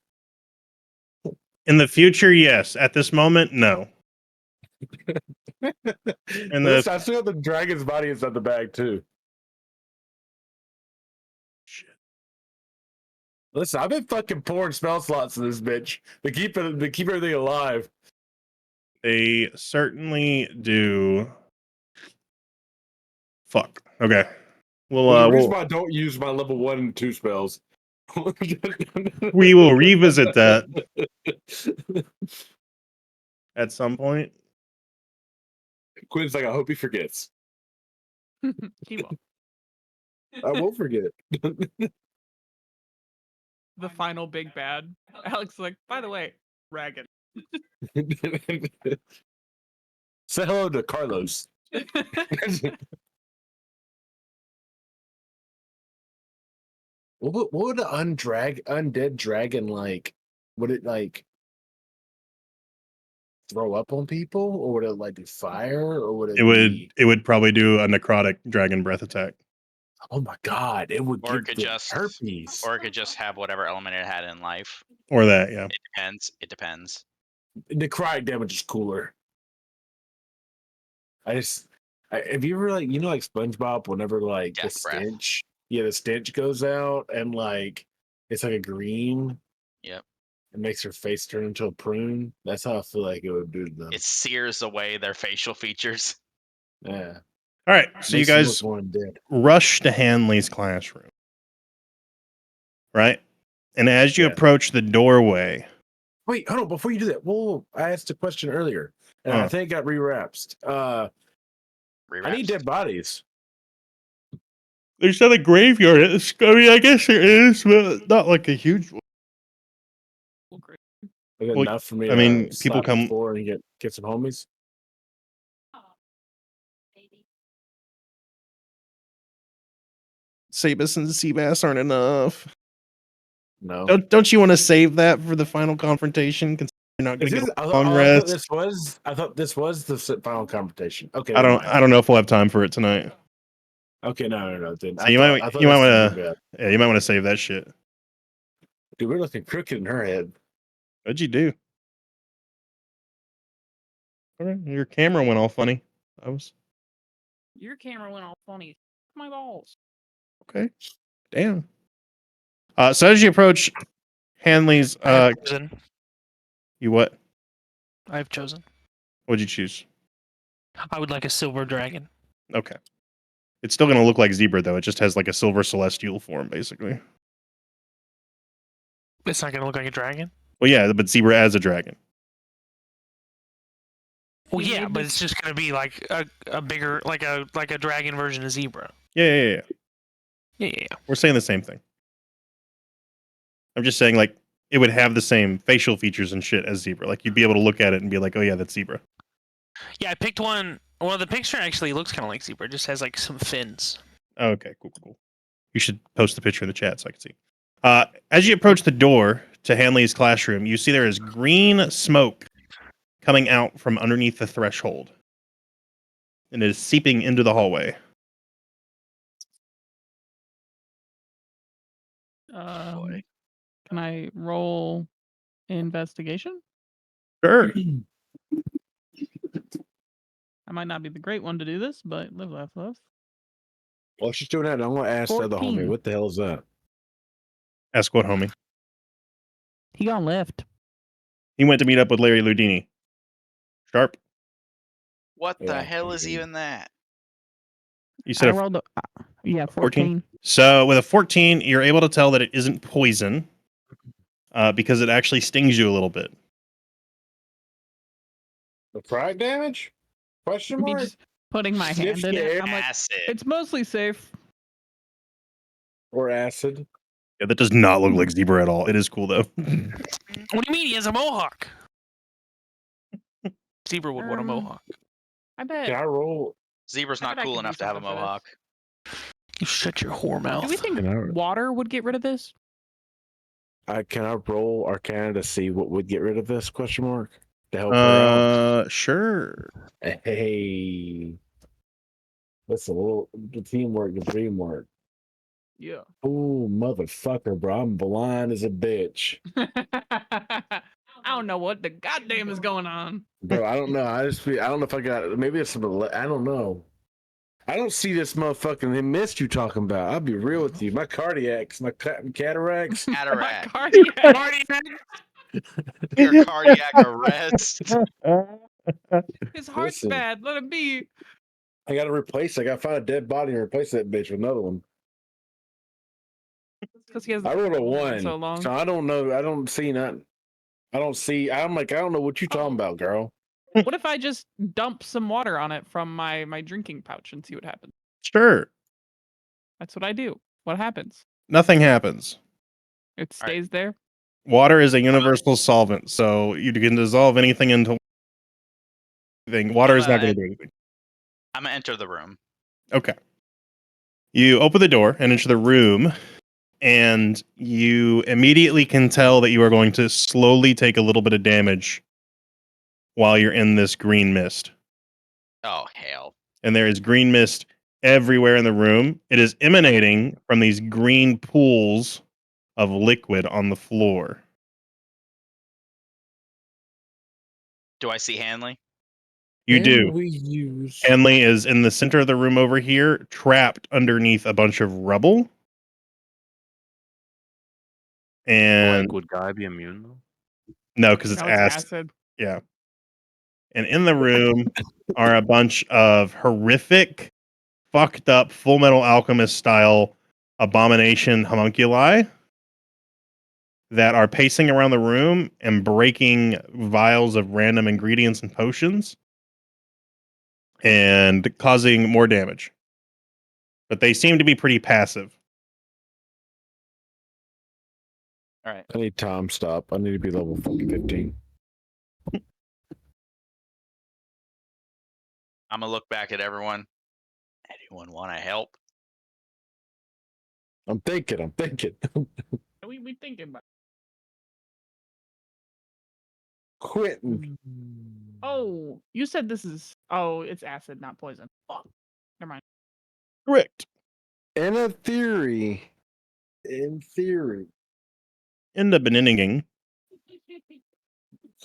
In the future, yes. At this moment, no. And Listen, I still got the dragon's body inside the bag too. Shit. Listen, I've been fucking pouring spell slots in this bitch to keep everything alive. They certainly do. Fuck. Okay. There's a reason We'll why I don't use my level 1 and 2 spells. we will revisit that at some point. Quinn's like, I hope he forgets. He will. I won't forget. The final big bad. Alex is like, by the way, Dragon. Say hello to Carlos. What would an undead dragon like? Would it like throw up on people, or would it like do fire, or would it? It would probably do a necrotic dragon breath attack. Oh my god! It would Or it give could the just herpes. or it could just have whatever element it had in life. Or that, yeah. It depends. It depends. Necrotic damage is cooler. Have you ever like like SpongeBob whenever like Death the breath. stench, the stench goes out and like it's like a green. Yep. It makes her face turn into a prune. That's how I feel like it would do to them. It sears away their facial features. Yeah. All right, so you Makes them guys look more undead. rush to Hanley's classroom, right? And as you Yeah. approach the doorway, Wait, hold on. Before you do that, whoa! I asked a question earlier, and I think it got rewrapped. I need dead bodies. there's not a graveyard. I guess there is, but not like a huge one. Is it Well, enough for me I to mean, people slap the come- floor and get some homies? Sabus and Seabass aren't enough. No. Don't you want to save that for the final confrontation? Considering you're not going to get a long rest. I thought this was the final confrontation. Okay, I never mind. don't know if we'll have time for it tonight. Okay, no. Then So you might want to save that shit. Dude, we're looking crooked in her head. What'd you do? Okay, your camera went all funny. Your camera went all funny. My balls. Okay. Damn. So as you approach Hanley's, I've chosen. you what? I've chosen. What'd you choose? I would like a silver dragon. Okay. It's still going to look like zebra though. It just has like a silver celestial form, basically. It's not gonna look like a dragon. Well, yeah, but zebra as a dragon. Well, You yeah, made but this- it's just gonna be like a bigger, like a dragon version of zebra. Yeah. Yeah. We're saying the same thing. I'm just saying, like, it would have the same facial features and shit as zebra. Like, you'd be able to look at it and be like, oh yeah, that's zebra. Yeah, I picked one. Well, the picture actually looks kind of like zebra. It just has like some fins. Oh, okay, cool. You should post the picture in the chat so I can see. As you approach the door to Hanley's classroom, you see there is green smoke coming out from underneath the threshold. And it is seeping into the hallway. Boy. Can I roll investigation? Sure. I might not be the great one to do this, but live, laugh, love. While she's doing that, I'm gonna ask the other homie, 14. what the hell is that? Ask what, homie? He gone left. He went to meet up with Larry Ludini. Sharp. What the Yeah, hell is indeed. even that? You I said a rolled 14. 14? So with a 14, you're able to tell that it isn't poison because it actually stings you a little bit. The pride damage? Question Me mark? just putting my Sniff hand in it. the I'm like, Acid. it's mostly safe. Or acid? Yeah, that does not look like zebra at all. It is cool though. What do you mean? He has a mohawk. Zebra would want a mohawk. I bet. Can I roll? Zebra's I not bet I cool could do enough to have a something for this. mohawk. You shut your whore mouth. Do we think Can I, water would get rid of this? can I roll Arcana to see what would get rid of this? Question mark? To help her Sure. out? Hey. That's a little the teamwork, the dreamwork. Yeah. Oh, motherfucker, bro. I'm blind as a bitch. I don't know what the goddamn is going on. Bro, I don't know. I don't know if I got maybe it's some I don't know. I don't see this motherfucking mist you talking about. I'll be real with you. My cataracts. Cataract. Cardiac. Your cardiac arrest. His heart's Listen. bad. Let him be. I gotta replace it. I gotta find a dead body and replace that bitch with another one. Because he has. I rolled a one. So long. I don't know. I don't see nothing. I don't know what you talking about, girl. What if I just dump some water on it from my drinking pouch and see what happens? Sure. That's what I do. What happens? Nothing happens. It All right. stays there. Water is a universal solvent, so you can dissolve anything into anything. Water is not going to do anything. I'm gonna enter the room. Okay. You open the door and enter the room, and you immediately can tell that you are going to slowly take a little bit of damage while you're in this green mist. Oh hell! And there is green mist everywhere in the room. It is emanating from these green pools of liquid on the floor. Do I see Hanley? You Can do. we use? Hanley is in the center of the room over here, trapped underneath a bunch of rubble. And Like, would Guy be immune though? no, because it's No, it's acid. acid. Yeah. And in the room are a bunch of horrific, fucked up Full Metal Alchemist style abomination homunculi that are pacing around the room and breaking vials of random ingredients and potions and causing more damage. But they seem to be pretty passive. All right. I need time stop. I need to be level fucking 15. I'm gonna look back at everyone. Anyone want to help? I'm thinking. We thinking about. Quitting. Oh, you said this is. Oh, it's acid, not poison. Fuck. Never mind. Correct. In theory, In the beginning,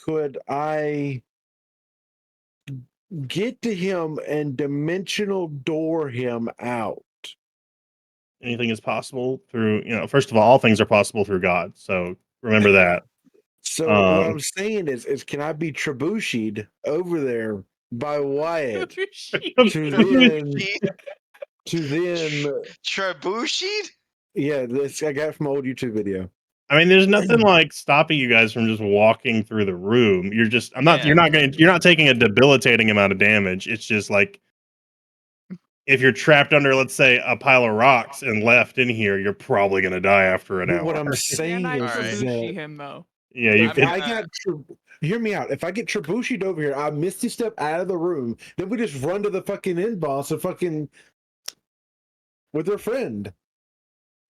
could I get to him and dimensional door him out? anything is possible through, first of all things are possible through God. So remember that. So what I'm saying is can I be trebucheted over there by Wyatt to then Trebuchet? yeah, this I got from an old YouTube video. I mean, there's nothing like stopping you guys from just walking through the room. You're just, Yeah. you're not taking a debilitating amount of damage. It's just like, if you're trapped under, let's say, a pile of rocks and left in here, you're probably going to die after an But hour. what I'm Can saying I Alright. is trebuchet that him though? Yeah, you if could. I got hear me out. If I get trebucheted over here, I misty step out of the room. Then we just run to the fucking end boss and fucking with their friend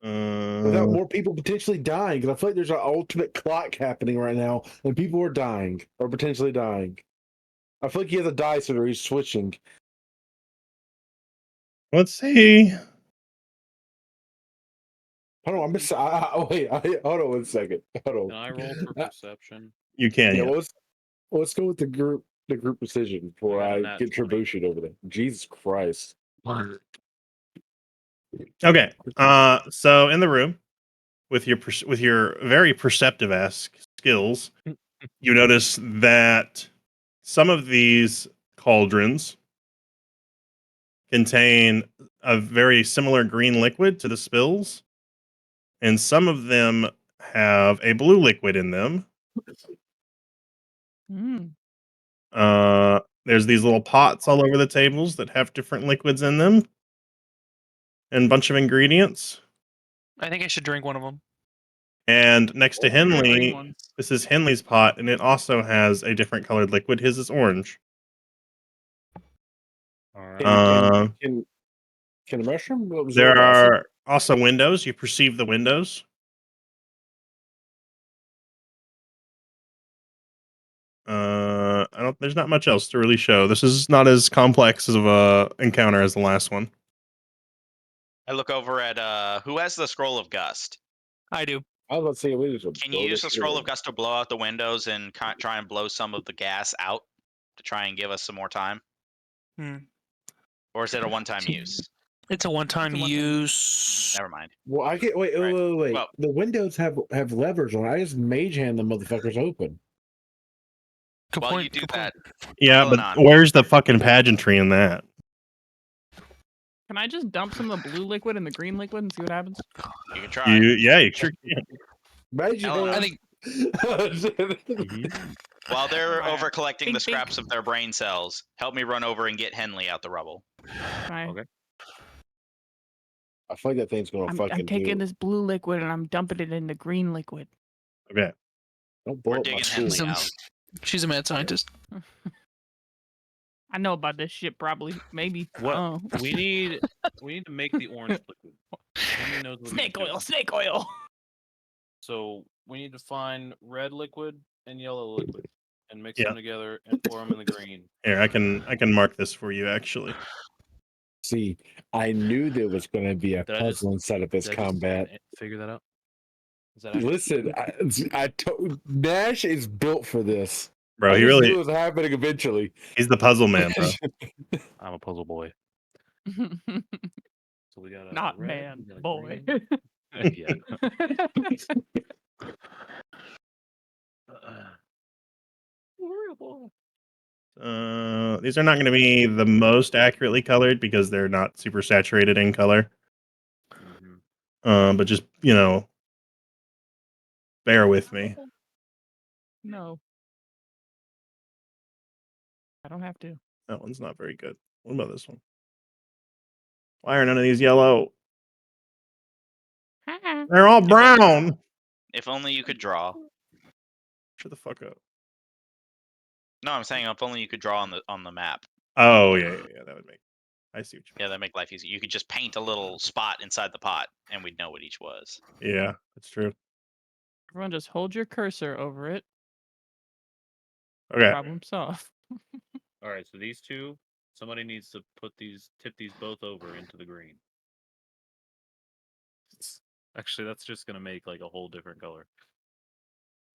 without more people potentially dying. Because I feel like there's an ultimate clock happening right now, and people are dying or potentially dying. I feel like he has a dice or he's switching. Let's see. Hold on, hold on one second. Hold on. Can I roll for perception? You can. Yeah, Yeah. let's go with the group decision before I got a I nat get 20. trebucheted over there. Jesus Christ. Okay. So in the room, with your very perceptive ass skills, you notice that some of these cauldrons contain a very similar green liquid to the spills, and some of them have a blue liquid in them. Mm. There's these little pots all over the tables that have different liquids in them and a bunch of ingredients. I think I should drink one of them. And next to Green Henley, ones. this is Henley's pot, and it also has a different colored liquid. His is orange. All right. Can a mushroom absorb There acid? are also windows. You perceive the windows. There's not much else to really show. This is not as complex of a encounter as the last one. I look over at who has the scroll of gust. I do. I was about to say we just Can you use the scroll of gust to blow out the windows and try and blow some of the gas out to try and give us some more time? Hmm. Or is it a one-time use? It's a one-time It's a one-time use. Never mind. Well, I get wait. Right. Well- The windows have levers on. I just mage hand the motherfuckers open. Good Well, point, you do good that. point. Yeah, Hold but on. where's the fucking pageantry in that? Can I just dump some of the blue liquid in the green liquid and see what happens? You can try. You sure can. Mage Hell, I hand. think Mhm. While they're Alright. over collecting the Think, think. scraps of their brain cells, help me run over and get Henley out the rubble. Alright. Okay. I feel like that thing's gonna fucking I'm taking do. this blue liquid and I'm dumping it in the green liquid. Okay. Don't blow We're up my digging school. Henley Some- out. She's a mad scientist. I know about this shit. Probably, maybe. What Oh. we need to make the orange liquid. Henry knows what Snake he's doing. oil. Snake oil. So we need to find red liquid and yellow liquid and mix Yeah. them together and pour them in the green. Here, I can mark this for you actually. See, I knew there was gonna be a Did I just- puzzle inside of this Did I just combat. figure that out? Is that actually- Listen, Nash is built for this. Bro, I he just really knew it was happening eventually. he's the puzzle man, bro. I'm a puzzle boy. So we got a Not red, man, we got a boy. green. Yeah. Horrible. These are not going to be the most accurately colored because they're not super saturated in color. Mhm. But just bear with me. No. I don't have to. That one's not very good. What about this one? Why are none of these yellow? They're all brown. If only you could draw. Shut the fuck up. No, I'm saying if only you could draw on the map. Oh yeah. That would make. I see what you Yeah, that'd make life easy. You could just paint a little spot inside the pot, and we'd know what each was. mean. Yeah, that's true. Everyone, just hold your cursor over it. Okay. Problem solved. All right, so these two, somebody needs to tip these both over into the green. Actually, that's just gonna make like a whole different color.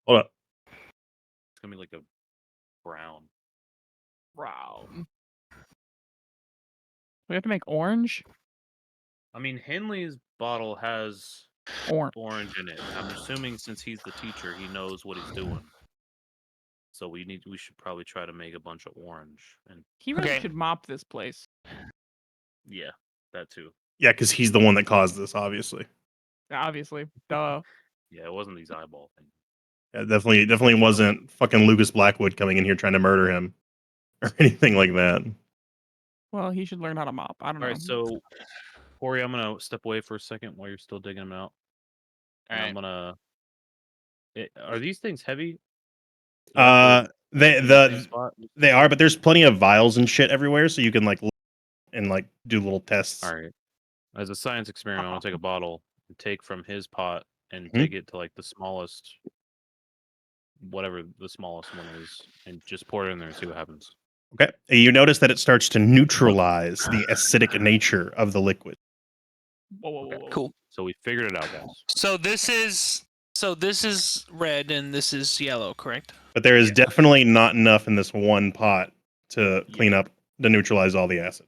Hold up. It's gonna be like a brown. Brown. We have to make orange. I mean, Henley's bottle has orange in it. I'm assuming since he's the teacher, he knows what he's doing. So we should probably try to make a bunch of orange and He really Okay. should mop this place. yeah, that too. Yeah, because he's the one that caused this, obviously. Obviously. Duh. Yeah, it wasn't these eyeball things. Yeah, definitely wasn't fucking Lucas Blackwood coming in here trying to murder him or anything like that. Well, he should learn how to mop. I don't All know. right, so Corey, I'm gonna step away for a second while you're still digging them out. All And right. I'm gonna. Are these things heavy? They In the same the spot? they are, but there's plenty of vials and shit everywhere, so you can like look and like do little tests. All right. As a science experiment, I want to take a bottle and take from his pot and Mhm. take it to like the smallest, whatever the smallest one is, and just pour it in there and see what happens. Okay. You notice that it starts to neutralize the acidic nature of the liquid. Whoa, whoa, whoa, whoa. Cool. So we figured it out, guys. So this is red and this is yellow, correct? But there is definitely not enough in this one pot to clean up to neutralize all the acid.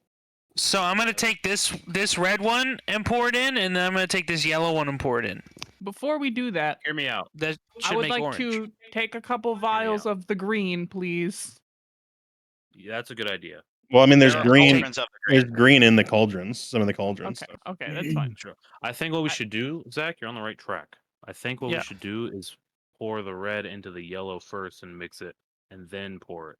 So I'm gonna take this red one and pour it in, and then I'm gonna take this yellow one and pour it in. Before we do that, Hear me out. That should I would make like orange. to take a couple vials out. of the green, please. Yeah, that's a good idea. Well, I mean, there's There are green. cauldrons of the There's green. green in the cauldrons. Some of the cauldrons. Okay, okay, that's fine. Sure. I think what we should do, Zach, you're on the right track. I think what Yeah. we should do is pour the red into the yellow first and mix it, and then pour it.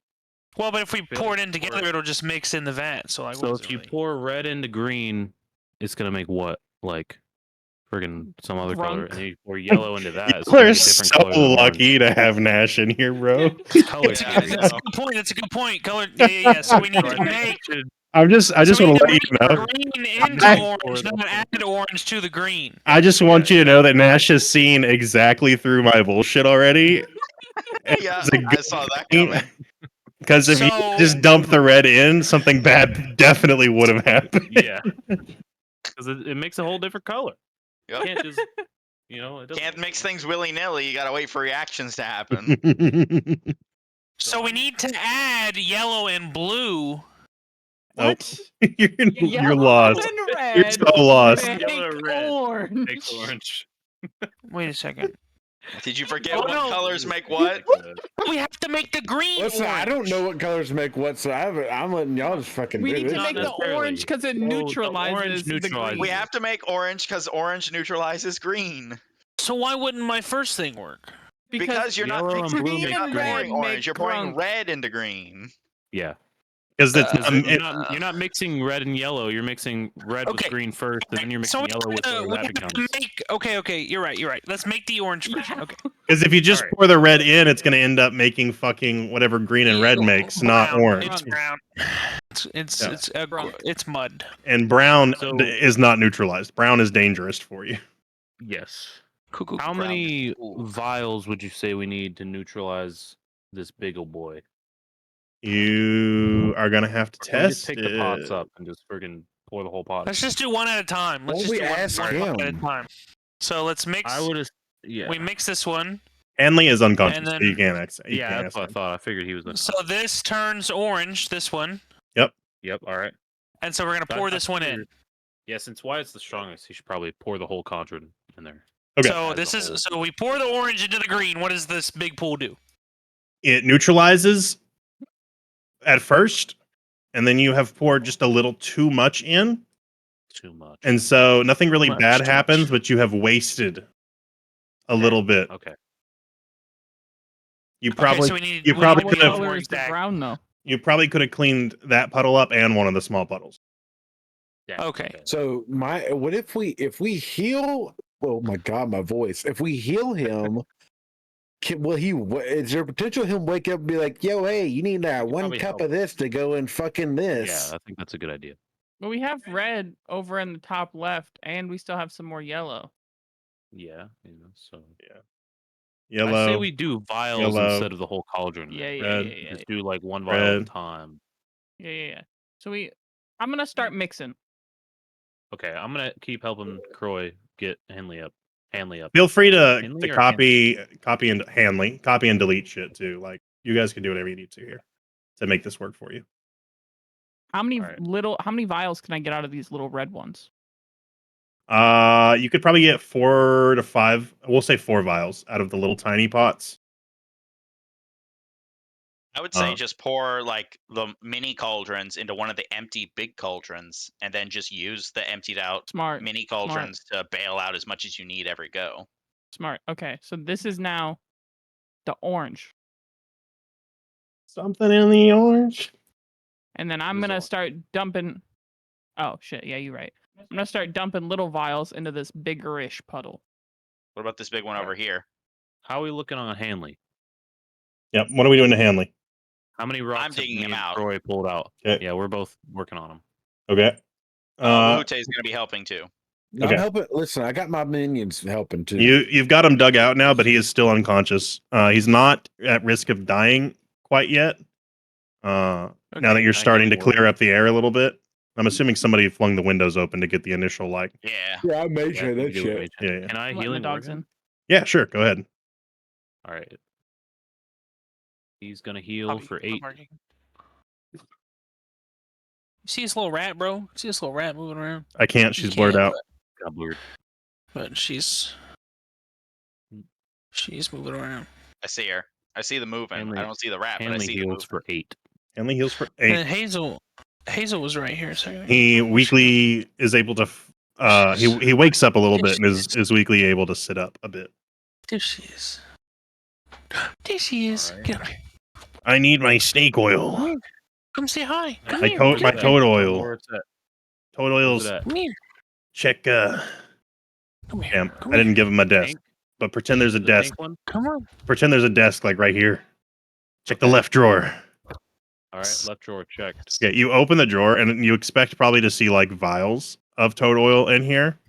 Well, but if we Fill pour it it in together, it'll just mix in the vat. So like, So what if you really... pour red into green, it's gonna make what? Like friggin' some other color. Drunk. And then you pour yellow into that. it's You gonna are make a different so color than orange. lucky to have Nash in here, bro. Color Yeah, theory. I That's know. a good point. That's a good point. Color. Yeah. So we need So I to think make. we should- I just so we want need to let make you know. green into I- orange, not add orange to the green. I just want you to know that Nash has seen exactly through my bullshit already. Yeah, It's a I saw that coming. Because if you So- just dump the red in, something bad definitely would have happened. Yeah. Because it makes a whole different color. Yep. You can't just, it doesn't. Can't mix things willy nilly. You gotta wait for reactions to happen. So we need to add yellow and blue. What? you're Yellow lost. and red. You're so lost. Make Yellow and red. orange. Makes orange. Wait a second. Did you forget Oh, what no. colors make what? We have to make the green Listen, I orange. don't know what colors make what, so I'm letting y'all just fucking We do need this. to Not make the necessarily. orange because it Oh, the orange neutralizes the neutralizes green. We have to make orange because orange neutralizes green. So why wouldn't my first thing work? Because you're not Yellow and mixing, blue you're make not green. pouring orange. make You're pouring grunk. red into green. Yeah. Because it's You're not mixing red and yellow. You're mixing red Okay. with green first, and then you're So mixing yellow with whatever we that have to becomes. make. Okay. You're right. Let's make the orange version. Okay. because if you just Alright. pour the red in, it's going to end up making fucking whatever green and red makes, not Brown. orange. It's brown. Yeah. It's mud. And brown So- is not neutralized. Brown is dangerous for you. Yes. Cuckoo. How brown. many Ooh. vials would you say we need to neutralize this big old boy? You are going to have to Or can we just test pick the pots it. up and just friggin' pour the whole pot? Let's just do one at a time. Let's Won't just we do ask one pot at a him? time. So let's mix. I would have. Yeah. We mix this one. Hanley is unconscious, And so then- you can't ask. You Yeah, can't that's ask what I him. thought. I figured he was. So this turns orange. This one. Yep. All right. And so we're gonna pour I this one in. figured- Yeah, since Wyatt's the strongest, he should probably pour the whole cauldron in there. Okay. So As this a is whole. so we pour the orange into the green. What does this big pool do? It neutralizes at first, and then you have poured just a little too much in, Too much. and so nothing really much, bad too happens, much. but you have wasted a little bit. Okay. You Okay, probably so we need. you we probably need could to have- know Color more is the exact- brown though. you probably could have cleaned that puddle up and one of the small puddles. Yeah. Okay. So what if we heal? Oh my god, my voice! If we heal him, is there potential him wake up and be like, "Yo, hey, you need one probably cup help. of this to go and fucking this"? Yeah, I think that's a good idea. But we have red over in the top left, and we still have some more yellow. Yeah. So Yellow. I say we do vials yellow, instead of the whole cauldron. Yeah, then. yeah, red, yeah, yeah, Just do like one vial at a red. time. yeah. So I'm gonna start mixing. Okay, I'm gonna keep helping Croy get Hanley up. Feel free to Hanley or copy and Hanley, copy and delete shit too. Like you guys can do whatever you need to here to make this work for you. How many Alright. how many vials can I get out of these little red ones? You could probably get 4 to 5. We'll say 4 vials out of the little tiny pots. I would say just pour like the mini cauldrons into one of the empty big cauldrons, and then just use the emptied out Smart. mini cauldrons to bail out as much as you need every go. Smart. Okay, so this is now the orange, Something in the orange. and then I'm This is gonna orange. start dumping. Oh shit! Yeah, you're right. I'm gonna start dumping little vials into this biggerish puddle. What about this big one over here? How are we looking on Hanley? Yep. What are we doing to Hanley? How many rocks have digging me him and out. Croy pulled out? Okay. Yeah, we're both working on them. Okay. Wahute is going to be helping too. Okay. I'm helping. Listen, I got my minions helping too. You've got him dug out now, but he is still unconscious. He's not at risk of dying quite yet. Now that you're I starting to can work. clear up the air a little bit, I'm assuming somebody flung the windows open to get the initial like. Yeah. Yeah, I made Yeah, sure we that do shit. mage. Yeah. Can I I'm letting the healing dogs word him? in. Yeah, sure. Go ahead. All right. He's gonna heal Probably- for I'm 8. marking. You see this little rat, bro? You see this little rat moving around? I can't. You She's blurred can't, out. Got blurred. But she's moving around. I see her. I see the moving. Hanley- I don't see the rat, but I Hanley see the heals moving. for 8. Hanley heals for And 8. then Hazel was right here a second ago. He weakly is able to. He wakes up a little bit and is weakly able to sit up a bit. There she is. There she is. Alright. Get here. I need my snake oil. Come say hi. Come My here. toad, my Come toad oil. Where's that? Toad Where's oils. it at? Come here. Check. Come here. Damn, Come I didn't here. give him a desk, Tank? but pretend there's a The desk. tank one? Come on. Pretend there's a desk like right here. Check the left drawer. All right, left drawer checked. Yeah, you open the drawer and you expect probably to see like vials of toad oil in here.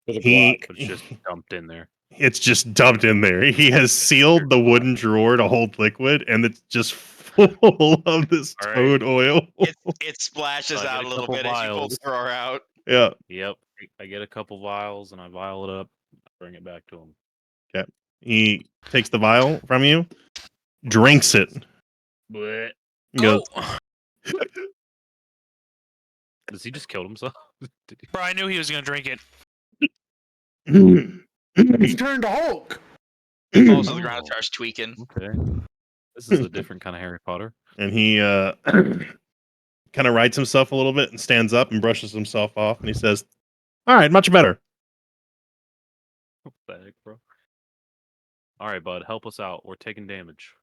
With a He, Glock. But it's just dumped in there. it's just dumped in there. He has sealed the wooden drawer to hold liquid, and it's just full of this All right. toad oil. It splashes So I get out a a little couple bit as you pull the vials. drawer out. Yeah. Yep. I get a couple vials and I vial it up. Bring it back to him. He takes the vial from you, drinks it. Blech. He goes, Oh, Does he just kill himself? Did he? bro, I knew he was gonna drink it. He turned to Hulk. Falls to the ground, Oh. starts tweaking. Okay. This is a different kind of Harry Potter. and he kind of rights himself a little bit and stands up and brushes himself off, and he says, "All right, much better." What the heck, bro? All right, bud, help us out. We're taking damage.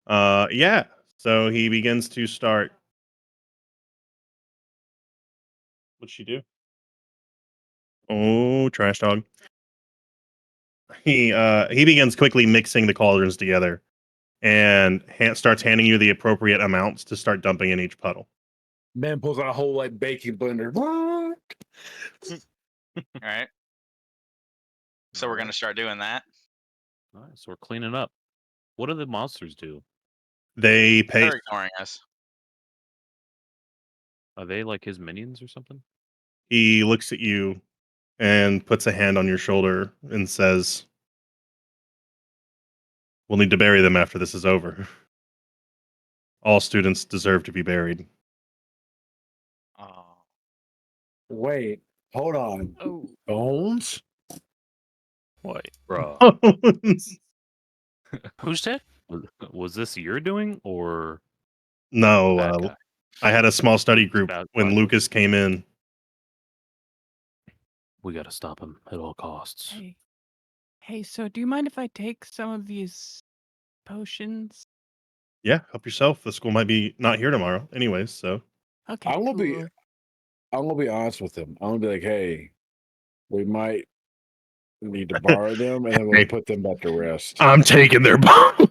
Yeah. So he begins to start. What'd she do? Oh, trash dog. He begins quickly mixing the cauldrons together and starts handing you the appropriate amounts to start dumping in each puddle. Man pulls out a whole like baking blender. What? All right. So we're gonna start doing that. Nice. We're cleaning up. What do the monsters do? They pay. They're ignoring us. Are they like his minions or something? He looks at you and puts a hand on your shoulder and says, "We'll need to bury them after this is over. All students deserve to be buried." Oh. Wait, hold on. Oh. Bones? What? Bruh. Who's dead? Was this your doing or No, bad guy? I had a small study group Bad when guy. Lucas came in. We gotta stop him at all costs. Hey. Hey, so do you mind if I take some of these potions? Yeah, help yourself. The school might be not here tomorrow, anyways. So Okay, I'm gonna cool. I'm gonna be honest with him. I'm gonna be like, hey, we might need to borrow them, and then we'll Hey. put them back to rest. I'm taking their bomb.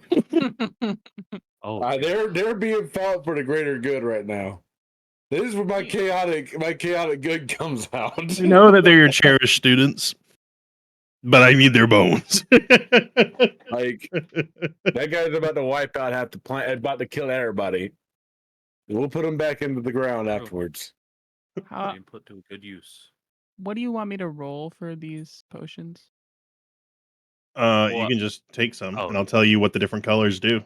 Oh, They're being fought for the greater good right now. This is where my chaotic good comes out. I know that they're your cherished students, but I need their bones. Like that guy's about to wipe out half the planet, about to kill everybody. We'll put them back into the ground afterwards. How, being put to good use. what do you want me to roll for these potions? You Well, can just take some, oh. and I'll tell you what the different colors do.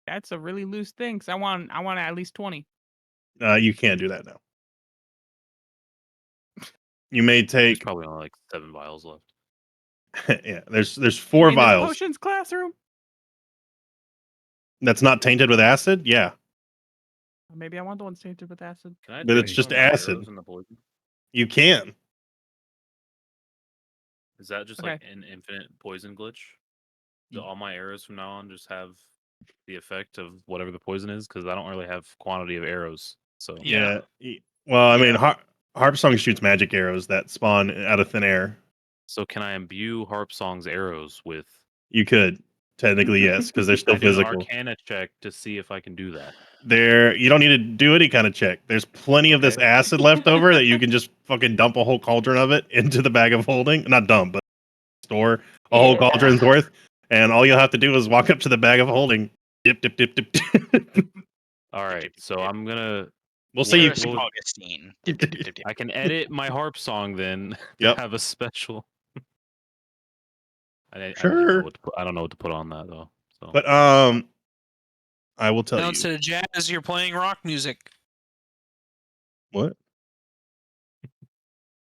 That's a really loose thing. 'Cause I want at least 20. You can't do that now. You may There's take. probably only like 7 vials left. Yeah, there's You 4 mean this vials. potions classroom? That's not tainted with acid. Yeah, Maybe I want the ones tainted with acid. Can I But it's drink just some of the acid. arrows in the poison? you can. Is that just Okay. like an infinite poison glitch? Do all my arrows from now on just have the effect of whatever the poison is? Because I don't really have quantity of arrows. So Yeah. Well, I Yeah. mean, Harp Song shoots magic arrows that spawn out of thin air. So can I imbue Harp Song's arrows with? You could technically, yes, because they're still I do an physical. Arcana check to see if I can do that. You don't need to do any kind of check. There's plenty of this Okay. acid left over that you can just fucking dump a whole cauldron of it into the bag of holding. Not dump, but store a whole cauldron's worth. And all you'll have to do is walk up to the bag of holding, dip, dip, dip, dip. dip. All right. So I'm gonna. We'll say you. Chris Well, Augustine. Dip, dip, dip, dip, dip. I can edit my Harp Song then to Yep. have a special. I don't even Sure. know what to put. I don't know what to put on that though. So. But I will tell Now you. instead of jazz, you're playing rock music. What?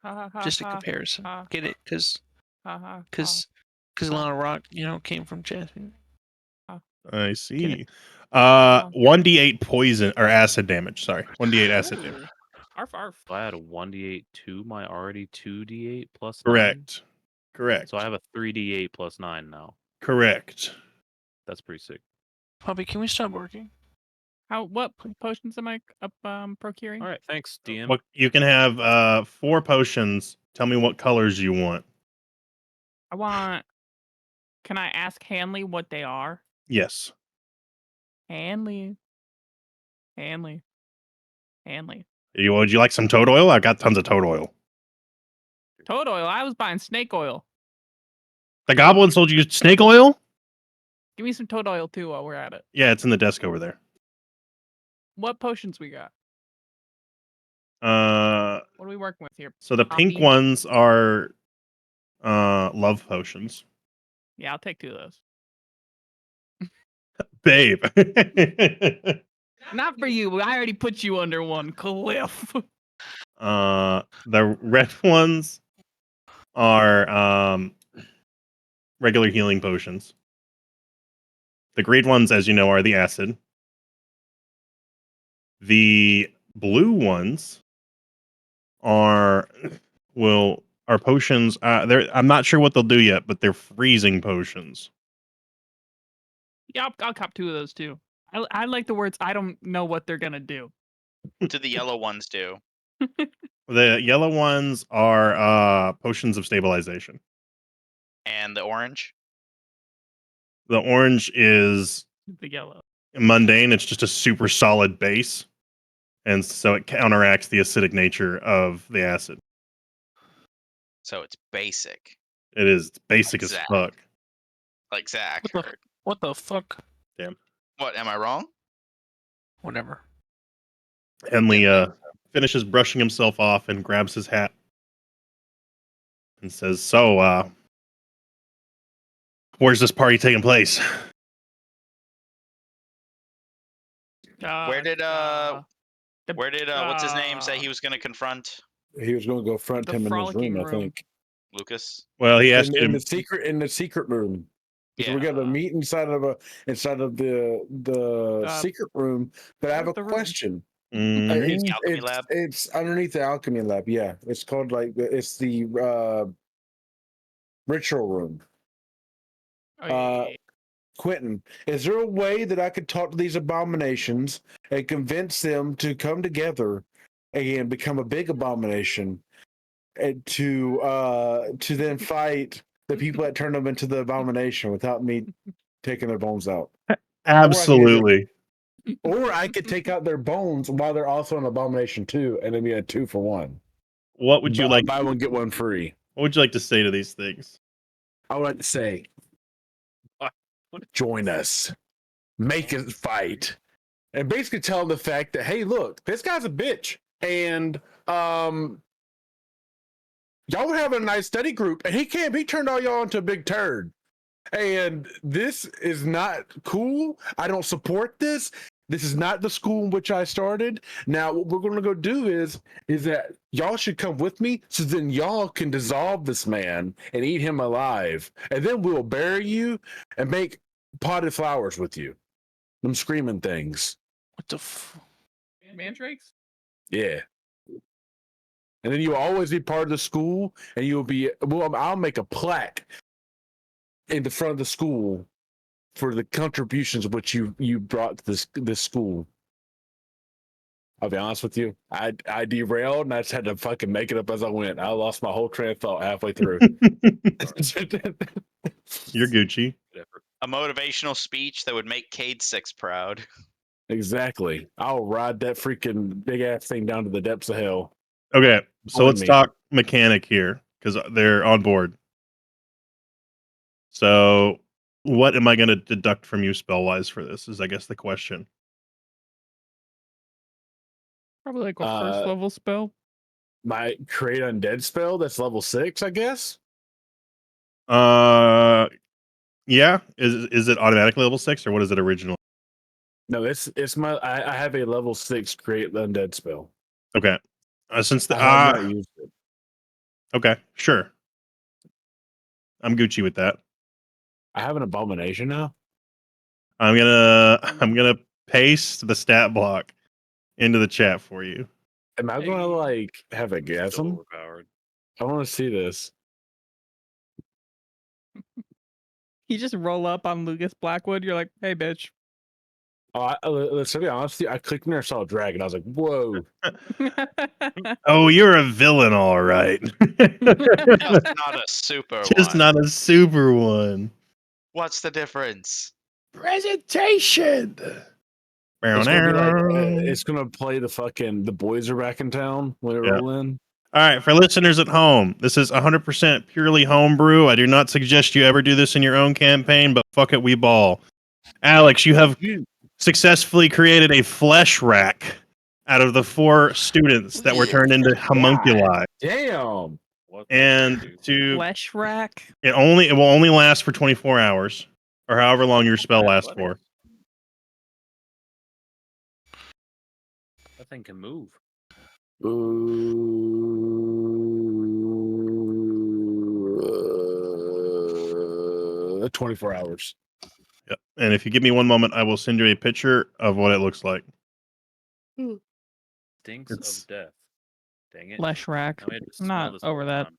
Ha, ha, ha, Just a ha, comparison. ha, Get it? Because ha, ha, ha. a lot of rock, came from jazz music. I see. Uh-huh. 1d8 poison or acid damage. Sorry, 1d8 acid damage. Ooh. Arf, arf. So I had a 1d8 to my already 2d8 plus 9. Correct. Correct. So I have a 3d8 plus 9 now. Correct. That's pretty sick. Puppy, can we stop working? What potions am I procuring? All right, thanks, DM. What you can have 4 potions. Tell me what colors you want. Can I ask Hanley what they are? Yes. Hanley. Would you like some toad oil? I've got tons of toad oil. Toad oil. I was buying snake oil. The goblin sold you snake oil? Give me some toad oil too while we're at it. Yeah, it's in the desk over there. What potions we got? What are we working with here? So the pink Poppy? ones are love potions. Yeah, I'll take 2 of those. Babe. Not for you. I already put you under one cliff. The red ones are regular healing potions. The green ones, as you know, are the acid. The blue ones will are potions. I'm not sure what they'll do yet, but they're freezing potions. Yeah, I'll cop 2 of those too. I like the words. I don't know what they're gonna do. What do the yellow ones do? The yellow ones are potions of stabilization. And the orange? The orange is The yellow. mundane. It's just a super solid base, and so it counteracts the acidic nature of the acid. So it's basic. It is basic as Zach. fuck. Like Zach What the- heard. What the fuck? What, am I wrong? Whatever. Henley finishes brushing himself off and grabs his hat and says, "So, where's this party taking place?" Where did what's his name say he was gonna confront He was going to go front The him in his frolicking room, I room. think. Lucas? Well, he asked In him. the secret room. So Yeah. we got to meet inside of the secret room. But I have a the room? question. Underneath the Mm, alchemy lab? It's underneath the alchemy lab. Yeah, it's called it's the ritual room. Oh, yeah. Quentin, is there a way that I could talk to these abominations and convince them to come together and become a big abomination, and to then fight the people that turn them into the abomination without me taking their bones out? absolutely. Or I could take out their bones while they're also an abomination too, and then be a 2-for-1. What would you like? Buy one get one free. What would you like to say to these things? I would like to say, join us, make us fight, and basically tell them the fact that, hey, look, this guy's a bitch, and y'all were having a nice study group, and he turned all y'all into a big turd, and this is not cool. I don't support this. This is not the school in which I started. Now, what we're going to go do is that y'all should come with me, so then y'all can dissolve this man and eat him alive, and then we'll bury you and make potted flowers with you. Them screaming things. What the Mandrakes? Yeah. And then you'll always be part of the school, and you'll be, well, I'll make a plaque in the front of the school for the contributions which you brought to this school. I'll be honest with you. I derailed, and I just had to fucking make it up as I went. I lost my whole train of thought halfway through. You're Gucci. A motivational speech that would make Cade 6 proud. Exactly. I'll ride that freaking big ass thing down to the depths of hell. Okay, so Join let's me. talk mechanic here because they're on board. So, what am I going to deduct from you spell wise for this? Is I guess the question. Probably like a first level spell. My create undead spell that's level 6, I guess. Yeah. Is it automatically level 6 or what is it originally? No, it's my I have a level 6 create undead spell. Okay. Since the I have not used it. okay, sure. I'm Gucci with that. I have an abomination now. I'm gonna paste the stat block into the chat for you. Am I gonna like have a Still gasm? overpowered. I want to see this. You just roll up on Lucas Blackwood. You're like, hey, bitch. Let's be honest with you. I clicked in there, saw a dragon. I was like, whoa. Oh, you're a villain, all right. Just not a super Just one. not a super one. What's the difference? Presentation. It's gonna be like it's gonna play the boys are back in town when it Yeah. roll in. All right, for listeners at home, this is 100% purely homebrew. I do not suggest you ever do this in your own campaign, but fuck it, we ball. Alex, you have successfully created a flesh rack out of the 4 students that were turned into homunculi. Damn. And to Flesh rack. it will only last for 24 hours or however long your spell lasts for. That thing can move. 24 hours. Yep. And if you give me one moment, I will send you a picture of what it looks like. Stinks It's- of death. Dang it. Flesh rack. Now we have to I'm smell not this all over the that. time.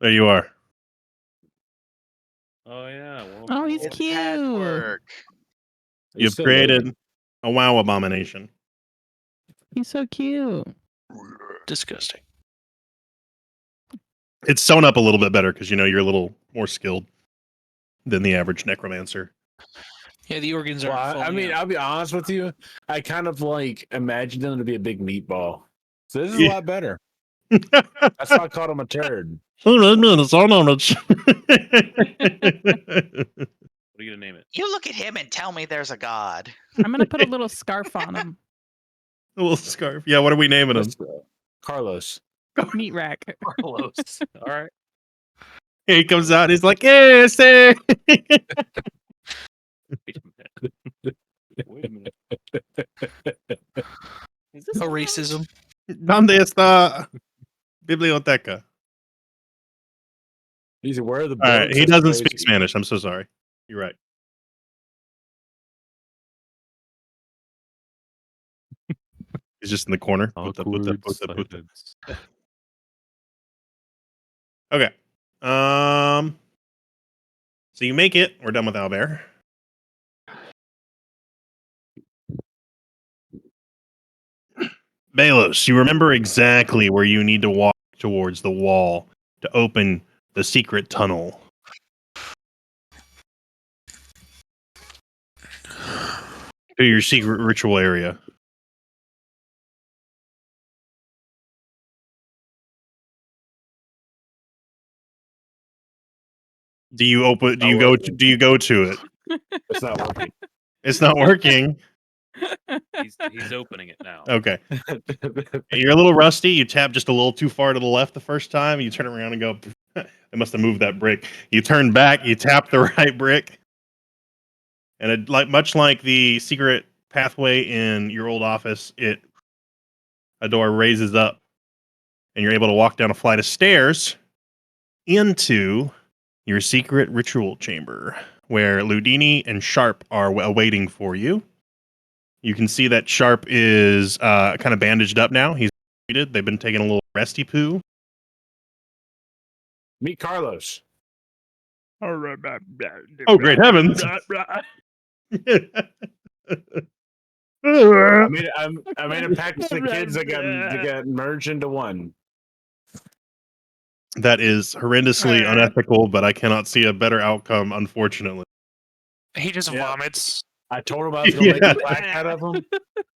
There you are. Oh yeah. Well, Oh, he's It's cute. patchwork. You've so created a WoW abomination. He's so cute. Disgusting. It's sewn up a little bit better because you're a little more skilled than the average necromancer. Yeah, the organs Well, aren't I falling mean, out. I'll be honest with you. I kind of like imagined him to be a big meatball. So this is Yeah. a lot better. That's why I called him a turd. So that means what are you gonna name it? You look at him and tell me there's a god. I'm gonna put a little scarf on him. A little scarf. Yeah, what are we naming him? Let's go. Carlos. Meat rack. Carlos. All right. He comes out. He's like, "Hey, say." Wait a minute. Wait a minute. Is this No allowed? racism. ¿Dónde está biblioteca? He's aware of the All right, books. he That's doesn't speak crazy. Spanish. I'm so sorry. You're right. He's just in the corner. Awkward Puta. silence. Okay. So you make it. We're done with Albert. Balos, you remember exactly where you need to walk towards the wall to open the secret tunnel. To your secret ritual area. Do you go to it? It's not working. It's not working. He's opening it now. Okay. You're a little rusty. You tap just a little too far to the left the first time. You turn around and go, I must have moved that brick. You turn back, you tap the right brick. And much like the secret pathway in your old office, a door raises up and you're able to walk down a flight of stairs into your secret ritual chamber where Ludini and Sharp are awaiting for you. You can see that Sharp is kind of bandaged up now. He's treated. They've been taking a little resty poo. Meet Carlos. Oh, great heavens! I made a pact with the kids that got merged into one. That is horrendously unethical, but I cannot see a better outcome, unfortunately. He just Yeah. vomits. I told him I was going to Yeah. make a plaque out of them,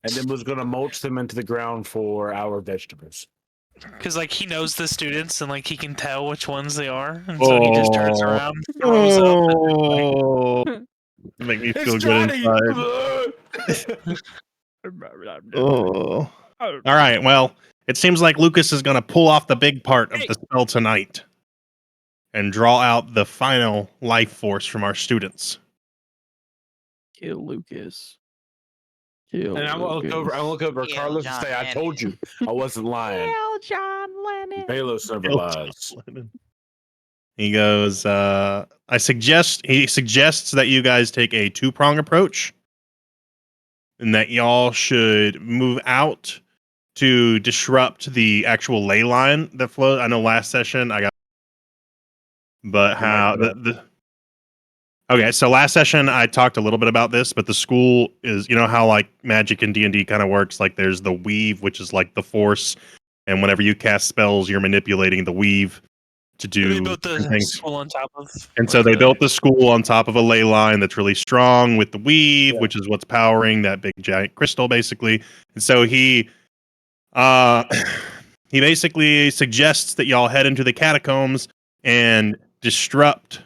and then was going to mulch them into the ground for our vegetables. Because like he knows the students and like he can tell which ones they are, and so he just turns around, throws up. Oh, make me feel good inside. Oh. All right. Well, it seems like Lucas is going to pull off the big part of the spell tonight and draw out the final life force from our students. Kill Lucas. Kill And I will look over at Kill Carlos and John say, "I Lennon." told you, I wasn't lying." Kill John Lennon. Balos never Kill lies. He goes, he suggests that you guys take a two-prong approach and that y'all should move out to disrupt the actual ley line that flows. I know last session I got, but how okay, so last session I talked a little bit about this, but the school is, how like magic and D&D kind of works. Like there's the weave, which is like the force, and whenever you cast spells, you're manipulating the weave to do They built the things. school on top of. And so like, they built the school on top of a ley line that's really strong with the weave, Yeah. which is what's powering that big giant crystal, basically. And so he basically suggests that y'all head into the catacombs and disrupt.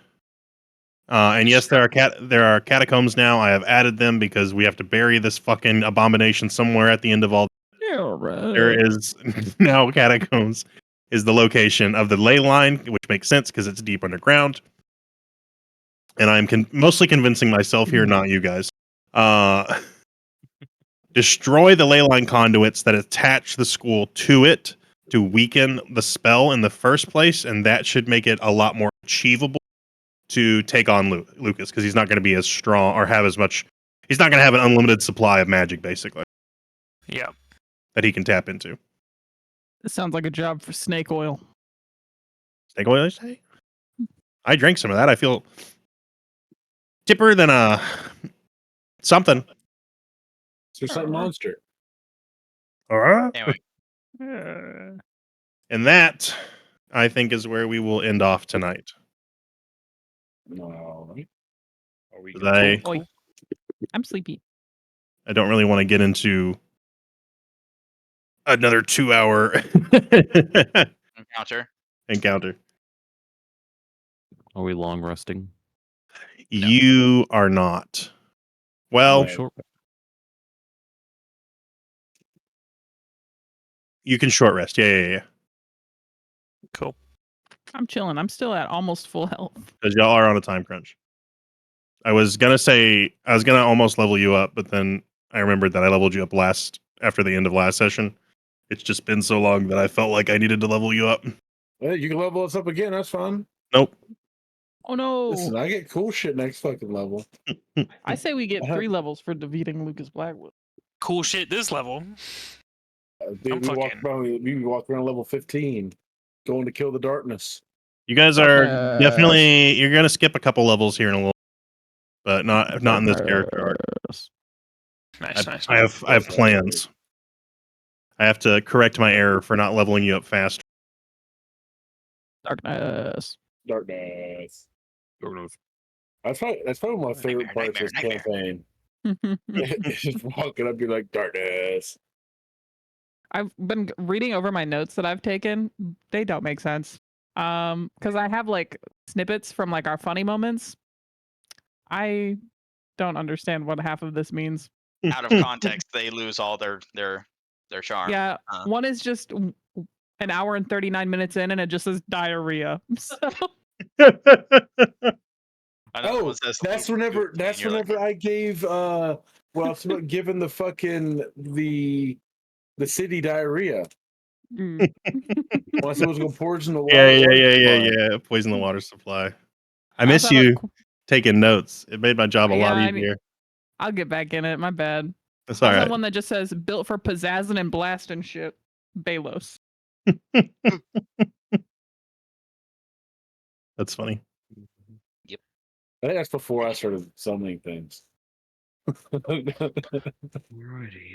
And yes, there are catacombs now. I have added them because we have to bury this fucking abomination somewhere at the end of all. Yeah, right. There is now catacombs is the location of the ley line, which makes sense because it's deep underground. And I'm mostly convincing myself here, not you guys. Destroy the ley line conduits that attach the school to it to weaken the spell in the first place, and that should make it a lot more achievable to take on Lucas, because he's not going to be as strong or have as much. He's not going to have an unlimited supply of magic, basically, Yeah. that he can tap into. This sounds like a job for snake oil. Take away say. I drank some of that. I feel tipper than a something. It's something monster. Anyway, And that, I think, is where we will end off tonight. No. Are we 'Cause good? I Oi. I'm sleepy. don't really want to get into another 2-hour encounter. encounter. Are we long resting? You are not. Are Well, we short? you can short rest. Yeah. Cool. I'm chilling. I'm still at almost full health. Because y'all are on a time crunch. I was gonna almost level you up, but then I remembered that I leveled you up after the end of last session. It's just been so long that I felt like I needed to level you up. Hey, you can level us up again. That's fine. Nope. Oh no! Listen, I get cool shit next fucking level. I say we get I have- 3 levels for defeating Lucas Blackwood. Cool shit. This level. Dude, I'm fucking- we walk around level 15, going to kill the darkness. You guys are Darkness. definitely you're gonna skip a couple levels here in a little, but not in this character arc. Nice. I have plans. I have to correct my error for not leveling you up faster. Darkness. Darkness. That's probably my favorite part of this campaign. It's just walking up, you're like, darkness. I've been reading over my notes that I've taken. They don't make sense. Because I have like snippets from like our funny moments. I don't understand what half of this means. Out of context, they lose all their charm. Yeah, one is just an hour and 39 minutes in, and it just says diarrhea. So Another one says that's Luke whenever pooped, and you're like, I gave well, it's about giving the fucking the city diarrhea. mm. When I said it was gonna poison the water. Yeah. Poison the water supply. I miss also have a you taking notes. It made my job a lot Yeah, easier. I'll get back in it. My bad. That's I all also right. have one that just says built for pizzazzing and blasting shit. Balos. That's funny. I think that's before I started summoning things. Alrighty.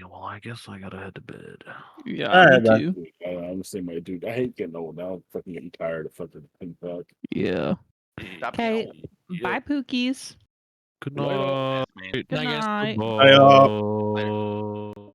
Well, I guess I gotta head to bed. Yeah, All me right, bud. too. I'm the same way, dude. I hate getting old now. I'm fucking getting tired of fucking fuck. Yeah. Stop being Okay. old. Bye, Pookies. Good Later. night. Man. Good Night, guys. night. Bye, y'all. Bye.